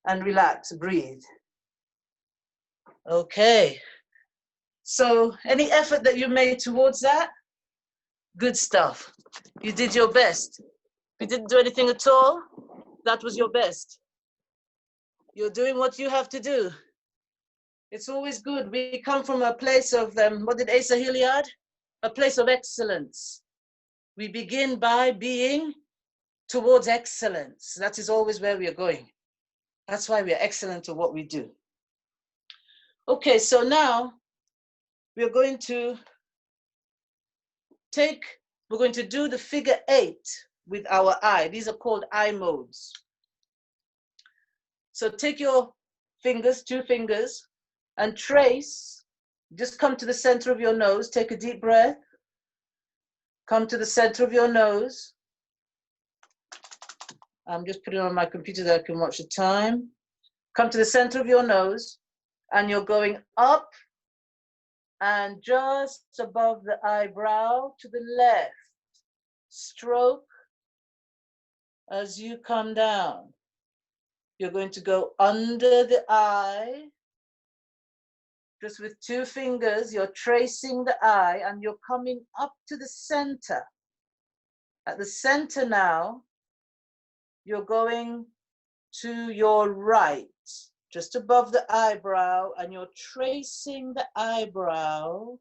and relax, breathe. Okay. So any effort that you made towards that, good stuff. You did your best. If you didn't do anything at all, that was your best. You're doing what you have to do. It's always good. We come from a place of, what did Asa Hilliard? A place of excellence. We begin by being towards excellence. That is always where we are going. That's why we are excellent at what we do. Okay, so now we're going to do the figure 8 with our eye. These are called eye modes. So take your fingers, 2 fingers, and trace. Just come to the center of your nose. Take a deep breath. Come to the center of your nose. I'm just putting it on my computer that I can watch the time. Come to the center of your nose, and you're going up and just above the eyebrow to the left. Stroke as you come down. You're going to go under the eye. Just with 2 fingers, you're tracing the eye and you're coming up to the center. At the center now, you're going to your right, just above the eyebrow, and you're tracing the eyebrow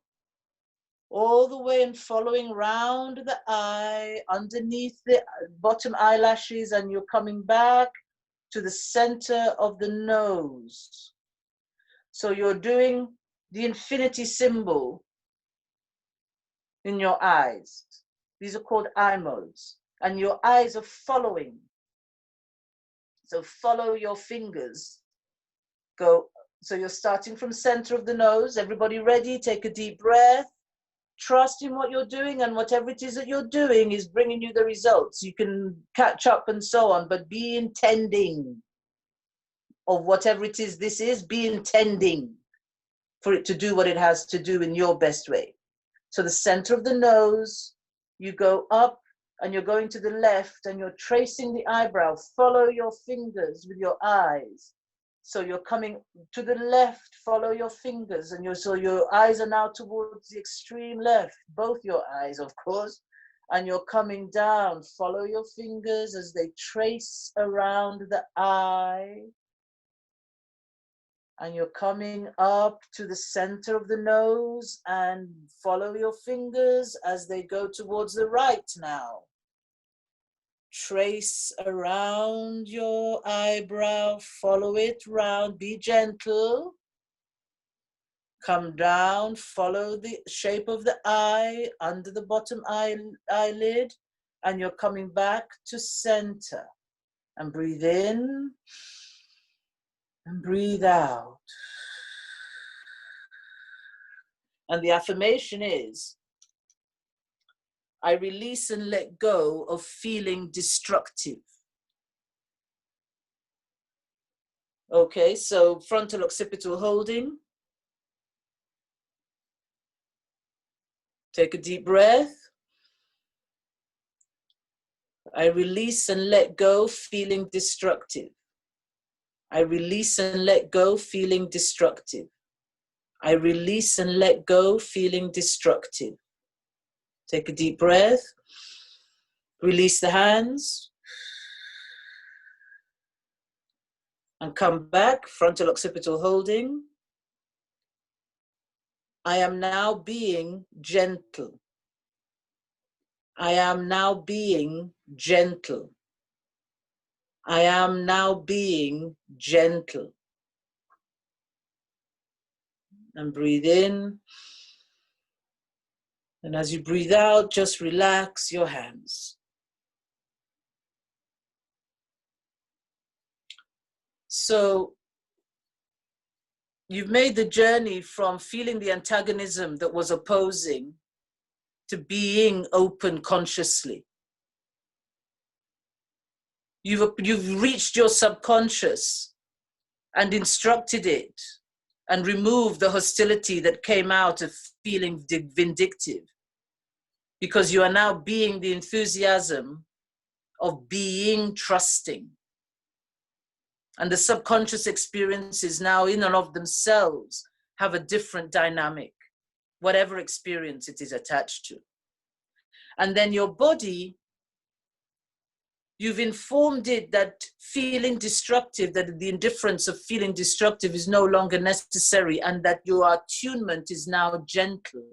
all the way and following round the eye, underneath the bottom eyelashes, and you're coming back to the center of the nose. So you're doing the infinity symbol in your eyes. These are called eye modes, and your eyes are following. So follow your fingers. Go. So you're starting from center of the nose. Everybody ready? Take a deep breath. Trust in what you're doing, and whatever it is that you're doing is bringing you the results. You can catch up and so on, but be intending of whatever it is this is, be intending for it to do what it has to do in your best way. So the center of the nose, you go up and you're going to the left and you're tracing the eyebrow. Follow your fingers with your eyes. So you're coming to the left, follow your fingers, and so your eyes are now towards the extreme left, both your eyes, of course, and you're coming down. Follow your fingers as they trace around the eye. And you're coming up to the center of the nose and follow your fingers as they go towards the right now. Trace around your eyebrow, follow it round, be gentle. Come down, follow the shape of the eye under the bottom eyelid, and you're coming back to center. And breathe in and breathe out. And the affirmation is, I release and let go of feeling destructive. Okay, so frontal occipital holding. Take a deep breath. I release and let go feeling destructive. I release and let go feeling destructive. I release and let go feeling destructive. Take a deep breath. Release the hands. And come back, frontal occipital holding. I am now being gentle. I am now being gentle. I am now being gentle. And breathe in. And as you breathe out, just relax your hands. So you've made the journey from feeling the antagonism that was opposing to being open consciously. You've reached your subconscious and instructed it and removed the hostility that came out of feeling vindictive, because you are now being the enthusiasm of being trusting. And the subconscious experiences now in and of themselves have a different dynamic, whatever experience it is attached to. And then your body, you've informed it that feeling destructive, that the indifference of feeling destructive is no longer necessary, and that your attunement is now gentle.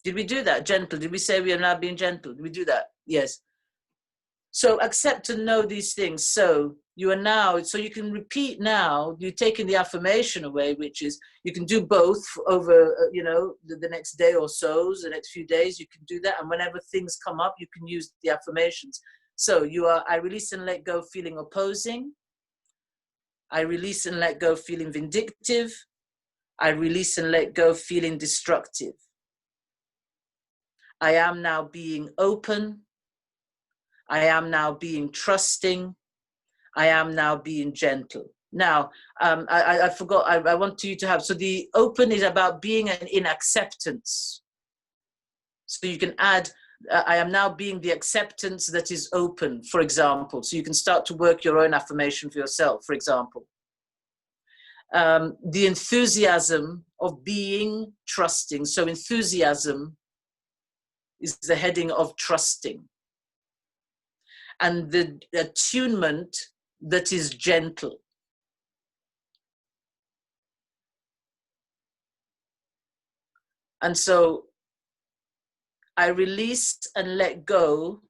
Did we do that? Gentle. Did we say we are now being gentle? Did we do that? Yes. So accept and know these things. So you are now, so you can repeat now, you're taking the affirmation away, which is, you can do both over, the next day or so, the next few days, you can do that. And whenever things come up, you can use the affirmations. So you are, I release and let go feeling opposing. I release and let go feeling vindictive. I release and let go feeling destructive. I am now being open. I am now being trusting. I am now being gentle. Now, I forgot, I want you to have, so the open is about being in acceptance. So you can add, I am now being the acceptance that is open, for example. So you can start to work your own affirmation for yourself, for example. The enthusiasm of being trusting. So enthusiasm is the heading of trusting. And the attunement that is gentle. And so I release and let go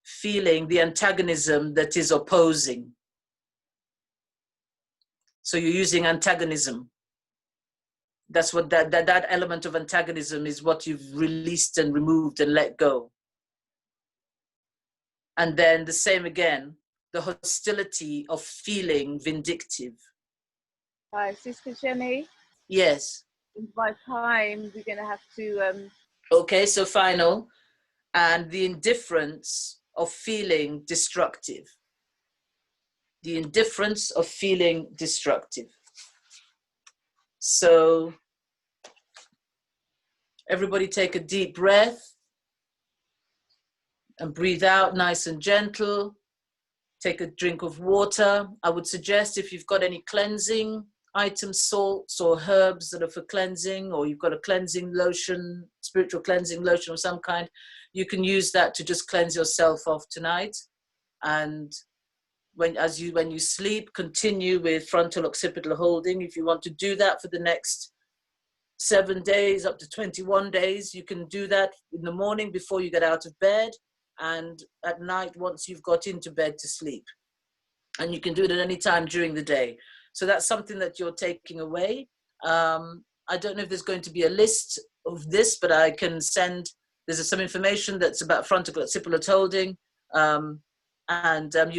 feeling the antagonism that is opposing. So you're using antagonism. That's what that element of antagonism is, what you've released and removed and let go. And then the same again, the hostility of feeling vindictive. Hi, Sister Kesheni. Yes. By time, we're going to have to... Okay, so final. And the indifference of feeling destructive. The indifference of feeling destructive. So everybody take a deep breath. And breathe out nice and gentle. Take a drink of water. I would suggest if you've got any cleansing items, salts or herbs that are for cleansing, or you've got a cleansing lotion, spiritual cleansing lotion of some kind, you can use that to just cleanse yourself off tonight. And when you sleep, continue with frontal occipital holding. If you want to do that for the next 7 days, up to 21 days, you can do that in the morning before you get out of bed, and at night once you've got into bed to sleep. And you can do it at any time during the day. So that's something that you're taking away. I don't know if there's going to be a list of this, but I can send, there's some information that's about frontal occipital holding. You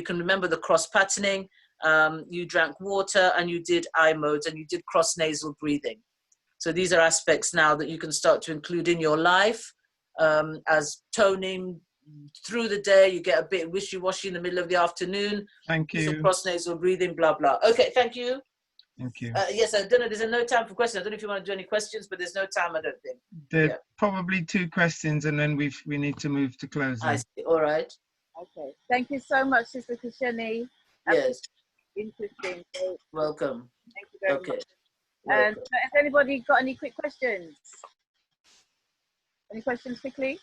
can remember the cross patterning. You drank water and you did eye modes and you did cross nasal breathing. So these are aspects now that you can start to include in your life as toning through the day. You get a bit wishy-washy in the middle of the afternoon. Thank you. Some cross nasal breathing, blah, blah. Okay, thank you. Thank you. Yes, I don't know, there's no time for questions. I don't know if you want to do any questions, but there's no time, I don't think. There are probably 2 questions and then we need to move to closing. I see, all right. Okay, thank you so much, Sister Kesheni. Yes. Interesting. Welcome. Thank you very much. And Welcome. has anybody got any quick questions? Any questions quickly?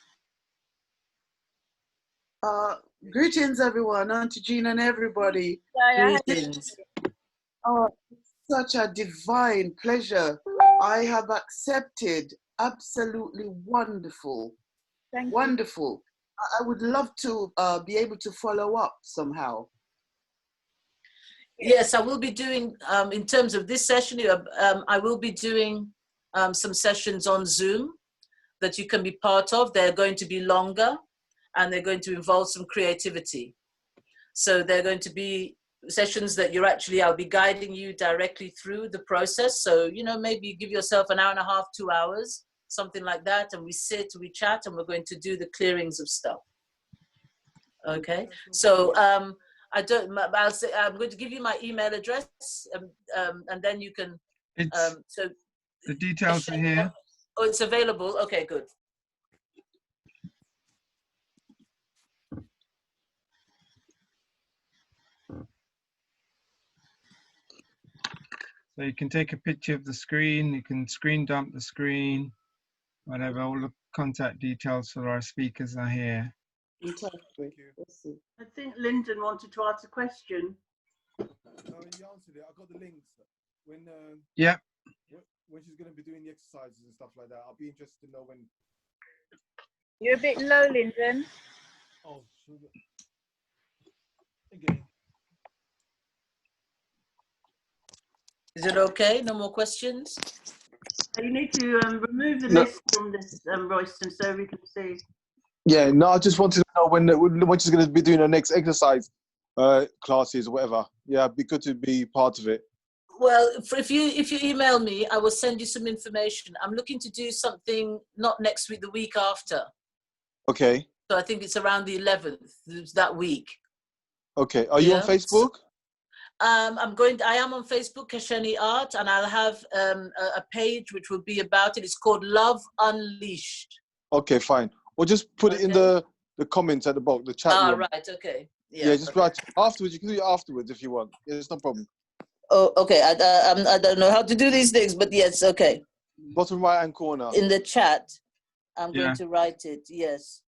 Greetings, everyone, Auntie Jean and everybody. Greetings. Oh, it's such a divine pleasure. I have accepted. Absolutely wonderful. Wonderful. I would love to be able to follow up somehow. Yes, I will be doing, in terms of this session, I will be doing some sessions on Zoom that you can be part of. They're going to be longer and they're going to involve some creativity. So they're going to be sessions that I'll be guiding you directly through the process. So, maybe you give yourself an hour and a half, 2 hours, something like that. And we sit, we chat, and we're going to do the clearings of stuff. Okay. So, I'm going to give you my email address, and then you can. So the details are here. Oh, it's available. Okay, good. So you can take a picture of the screen. You can screen dump the screen, whatever. All the contact details for our speakers are here. Fantastic. I think Lyndon wanted to ask a question. No, you answered it. I got the links. When when she's going to be doing the exercises and stuff like that, I'll be interested to know when. You're a bit low, Lyndon. Oh, sugar. Again. Is it okay? No more questions? You need to remove the list from this, Royston, so we can see. Yeah, no, I just wanted to know when she's going to be doing her next exercise classes or whatever. Yeah, it'd be good to be part of it. Well, if you email me, I will send you some information. I'm looking to do something not next week, the week after. Okay. So I think it's around the 11th, that week. Okay. Are you on Facebook? I am on Facebook, Kesheni Art, and I'll have a page which will be about it. It's called Love Unleashed. Okay, fine. Or just put it in the comments at the bottom, the chat room. Right, okay. Yeah, just write afterwards. You can do it afterwards if you want. It's no problem. Oh, okay. I don't know how to do these things, but yes, okay. Bottom right-hand corner. In the chat, I'm going to write it, yes.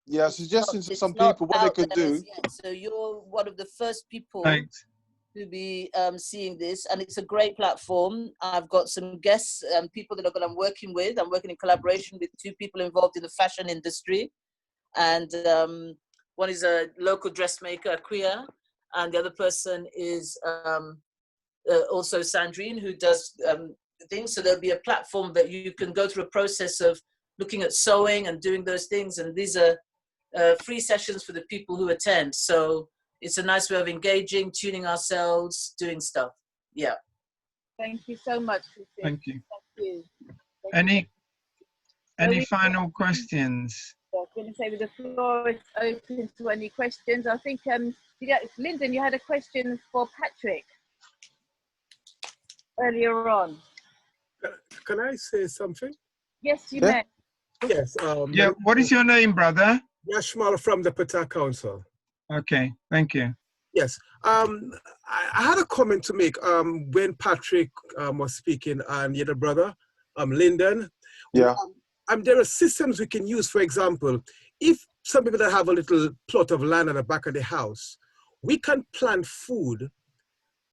Yeah, suggestions for some people, what they could do. So you're one of the first people to be seeing this, and it's a great platform. I've got some guests and people that I'm working with. I'm working in collaboration with 2 people involved in the fashion industry, and one is a local dressmaker, a queer, and the other person is also Sandrine, who does things. So there'll be a platform that you can go through a process of looking at sewing and doing those things, and these are free sessions for the people who attend. So it's a nice way of engaging, tuning ourselves, doing stuff. Yeah. Thank you so much, Christine. Thank you. Thank you. Any final questions? I was going to say, with the floor is open to any questions. I think, Lyndon, you had a question for Patrick earlier on. Can I say something? Yes, you may. Yes. What is your name, brother? Yashmal from the Pata Council. Okay, thank you. Yes. I had a comment to make when Patrick was speaking and the other brother, Lyndon. Yeah. There are systems we can use. For example, if some people that have a little plot of land at the back of the house, we can plant food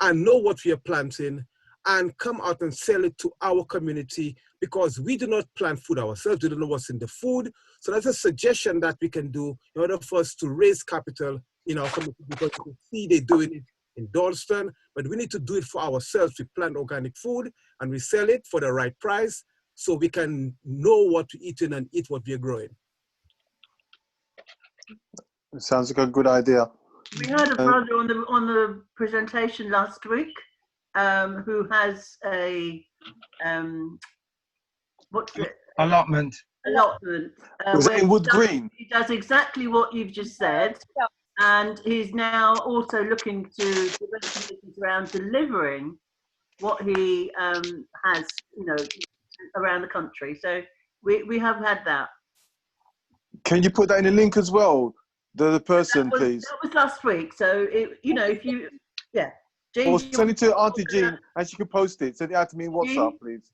and know what we are planting and come out and sell it to our community, because we do not plant food ourselves. We don't know what's in the food. So that's a suggestion that we can do in order for us to raise capital in our community, because you can see they're doing it in Dalston, but we need to do it for ourselves. We plant organic food and we sell it for the right price so we can know what we're eating and eat what we're growing. It sounds like a good idea. We had a brother on the presentation last week who has a what's it? Allotment. Was it in Wood Green? He does exactly what you've just said, and he's now also looking to develop around delivering what he has, you know, around the country. So we have had that. Can you put that in a link as well? The person, please. That was last week. So you know, if you, yeah. Jean, Or send it to Auntie Jean and she can post it. Send it out to me in WhatsApp, please.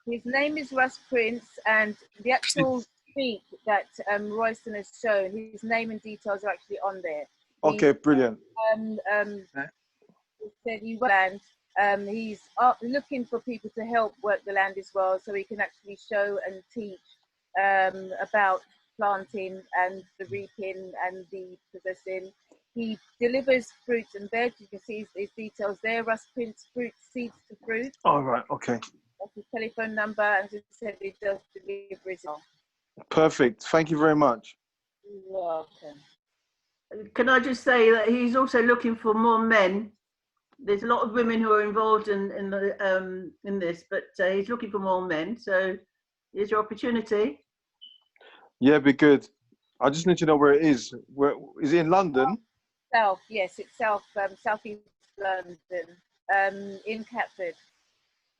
His name is Russ Prince, and the actual sheet that Royston has shown, his name and details are actually on there. Okay, brilliant. He's looking for people to help work the land as well, so he can actually show and teach about planting and the reaping and the processing. He delivers fruits and veg. You can see his details there. Russ Prince, fruit, seeds to fruit. All right, okay. That's his telephone number, and just said he does deliveries. Perfect. Thank you very much. You're welcome. Can I just say that he's also looking for more men. There's a lot of women who are involved in this, but he's looking for more men. So here's your opportunity. Yeah, be good. I just need to know where it is. Where is it in London? South, yes, it's southeast London, in Catford.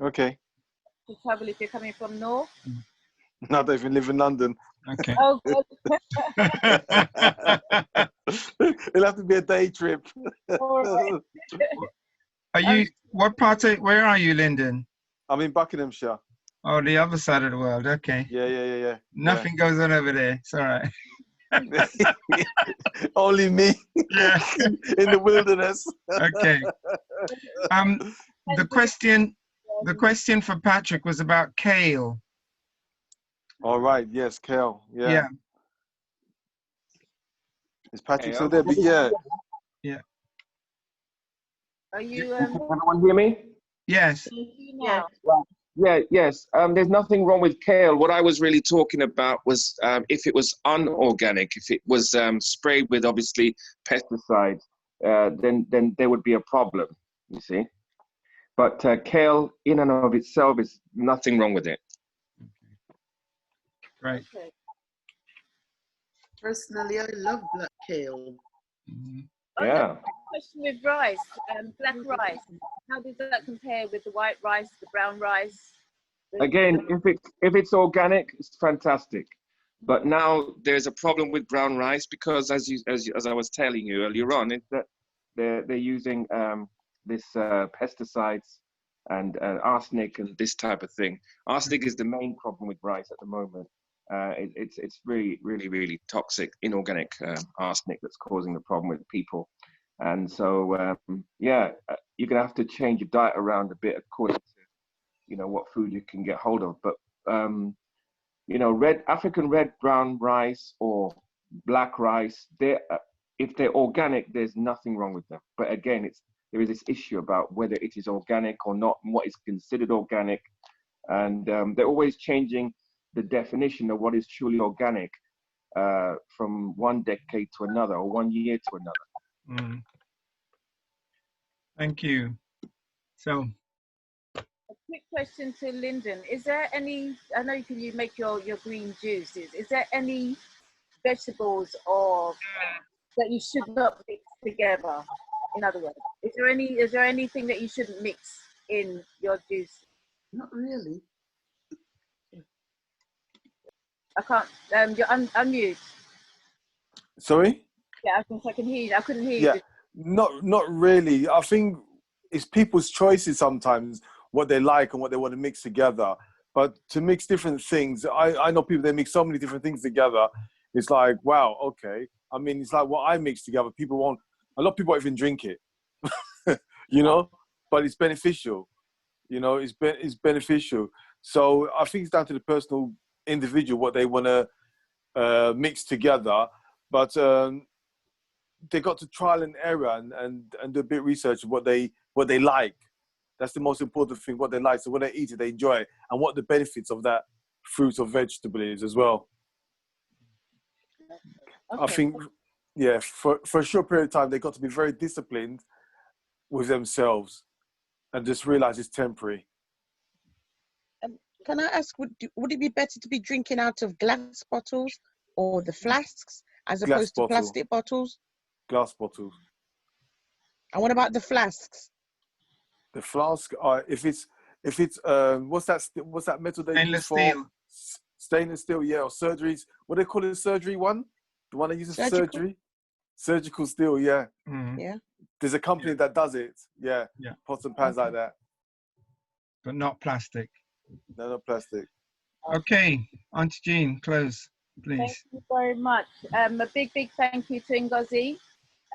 Okay. The trouble if you're coming from north. No, I don't even live in London. Okay. Oh, God. It'll have to be a day trip. All Are you? What part of? Where are you, Lyndon? I'm in Buckinghamshire. Oh, the other side of the world. Okay. Yeah. Nothing goes on over there. It's all right. Only me. Yeah. In the wilderness. Okay. The question for Patrick was about kale. All right. Yes, kale. Yeah. Is Patrick still there? But yeah. Yeah. Are you? Everyone hear me? Yes. Yes. There's nothing wrong with kale. What I was really talking about was if it was unorganic, if it was sprayed with obviously pesticides, then there would be a problem. You see, but kale in and of itself is nothing wrong with it. Right. Okay. Personally, I love black kale. Yeah. Question with rice, black rice. How does that compare with the white rice, the brown rice? Again, if it's organic, it's fantastic. But now there's a problem with brown rice because, as I was telling you earlier on, is that they're using this pesticides and arsenic and this type of thing. Arsenic is the main problem with rice at the moment. It's really toxic, inorganic arsenic that's causing the problem with people. And so, you're gonna have to change your diet around a bit according to, what food you can get hold of. But, African red, brown rice or black rice, if they're organic, there's nothing wrong with them. But again, there is this issue about whether it is organic or not and what is considered organic. And they're always changing the definition of what is truly organic from one decade to another or 1 year to another. Thank you. So, a quick question to Lyndon. Is there any, I know you make your green juices, is there any vegetables or that you should not mix together? In other words, is there anything that you shouldn't mix in your juice? Not really. I can't, you're unmute. Sorry? Yeah, I can hear you. I couldn't hear Yeah, you. not really. I think it's people's choices sometimes, what they like and what they want to mix together. But to mix different things, I know people, they mix so many different things together. It's like, wow, okay. I mean, it's like what I mix together. A lot of people won't even drink it, you know, but it's beneficial. You know, it's beneficial. So I think it's down to the personal individual, what they want to mix together. But they got to trial and error and do a bit of research of what they like. That's the most important thing, what they like. So when they eat it, they enjoy it, and what the benefits of that fruit or vegetable is as well. Okay. I think, yeah, for a short period of time, they got to be very disciplined with themselves and just realize it's temporary. Can I ask, would it be better to be drinking out of glass bottles or the flasks as opposed to plastic bottles? Glass bottles. And what about the flasks? The flask, if it's what's that metal they use for? Steel. Stainless steel, yeah, or surgeries. What do they call it, the surgery one? The one that uses surgery? Surgical steel, yeah. Mm-hmm. Yeah. There's a company that does it, yeah. Yeah. Pots and pans like that. But not plastic. No, not plastic. Okay, Auntie Jean, close, please. Thank you very much. A big thank you to Ngozi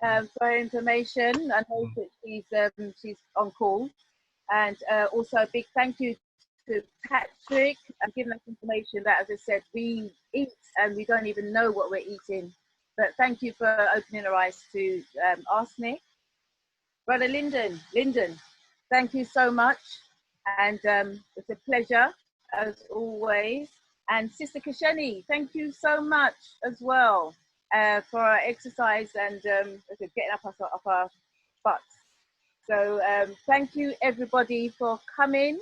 for her information. I know that she's on call. And also a big thank you to Patrick and giving us information that, as I said, we eat and we don't even know what we're eating. But thank you for opening our eyes to arsenic. Brother Lyndon, thank you so much. And it's a pleasure, as always. And Sister Kesheni, thank you so much as well for our exercise and getting up off our butts. So thank you everybody for coming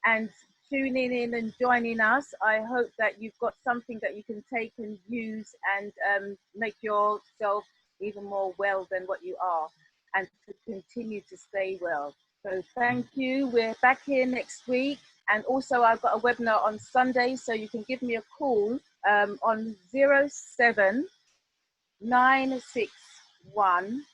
and tuning in and joining us. I hope that you've got something that you can take and use and make yourself even more well than what you are, and to continue to stay well. So thank you. We're back here next week. And also I've got a webinar on Sunday, so you can give me a call on 07961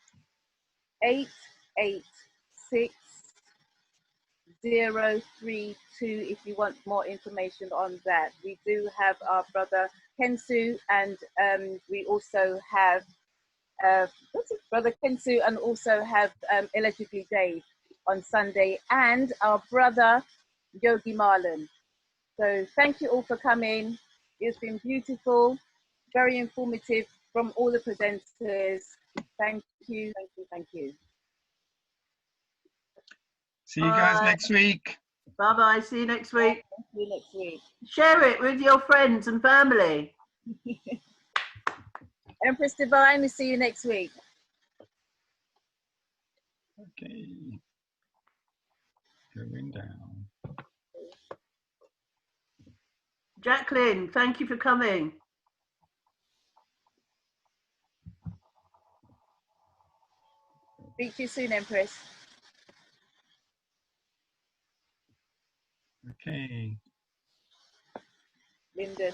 886-032 if you want more information on that. We do have our brother Kensu, and we also have brother Kensu, and also have allegedly Dave on Sunday, and our brother Yogi Marlon. So thank you all for coming. It's been beautiful, very informative from all the presenters. Thank you. See you guys next week. Bye-bye. See you next week. See you next week. Share it with your friends and family. Empress Divine, we'll see you next week. Okay. Going down. Jacqueline, thank you for coming. Speak to you soon, Empress. Okay. Lyndon.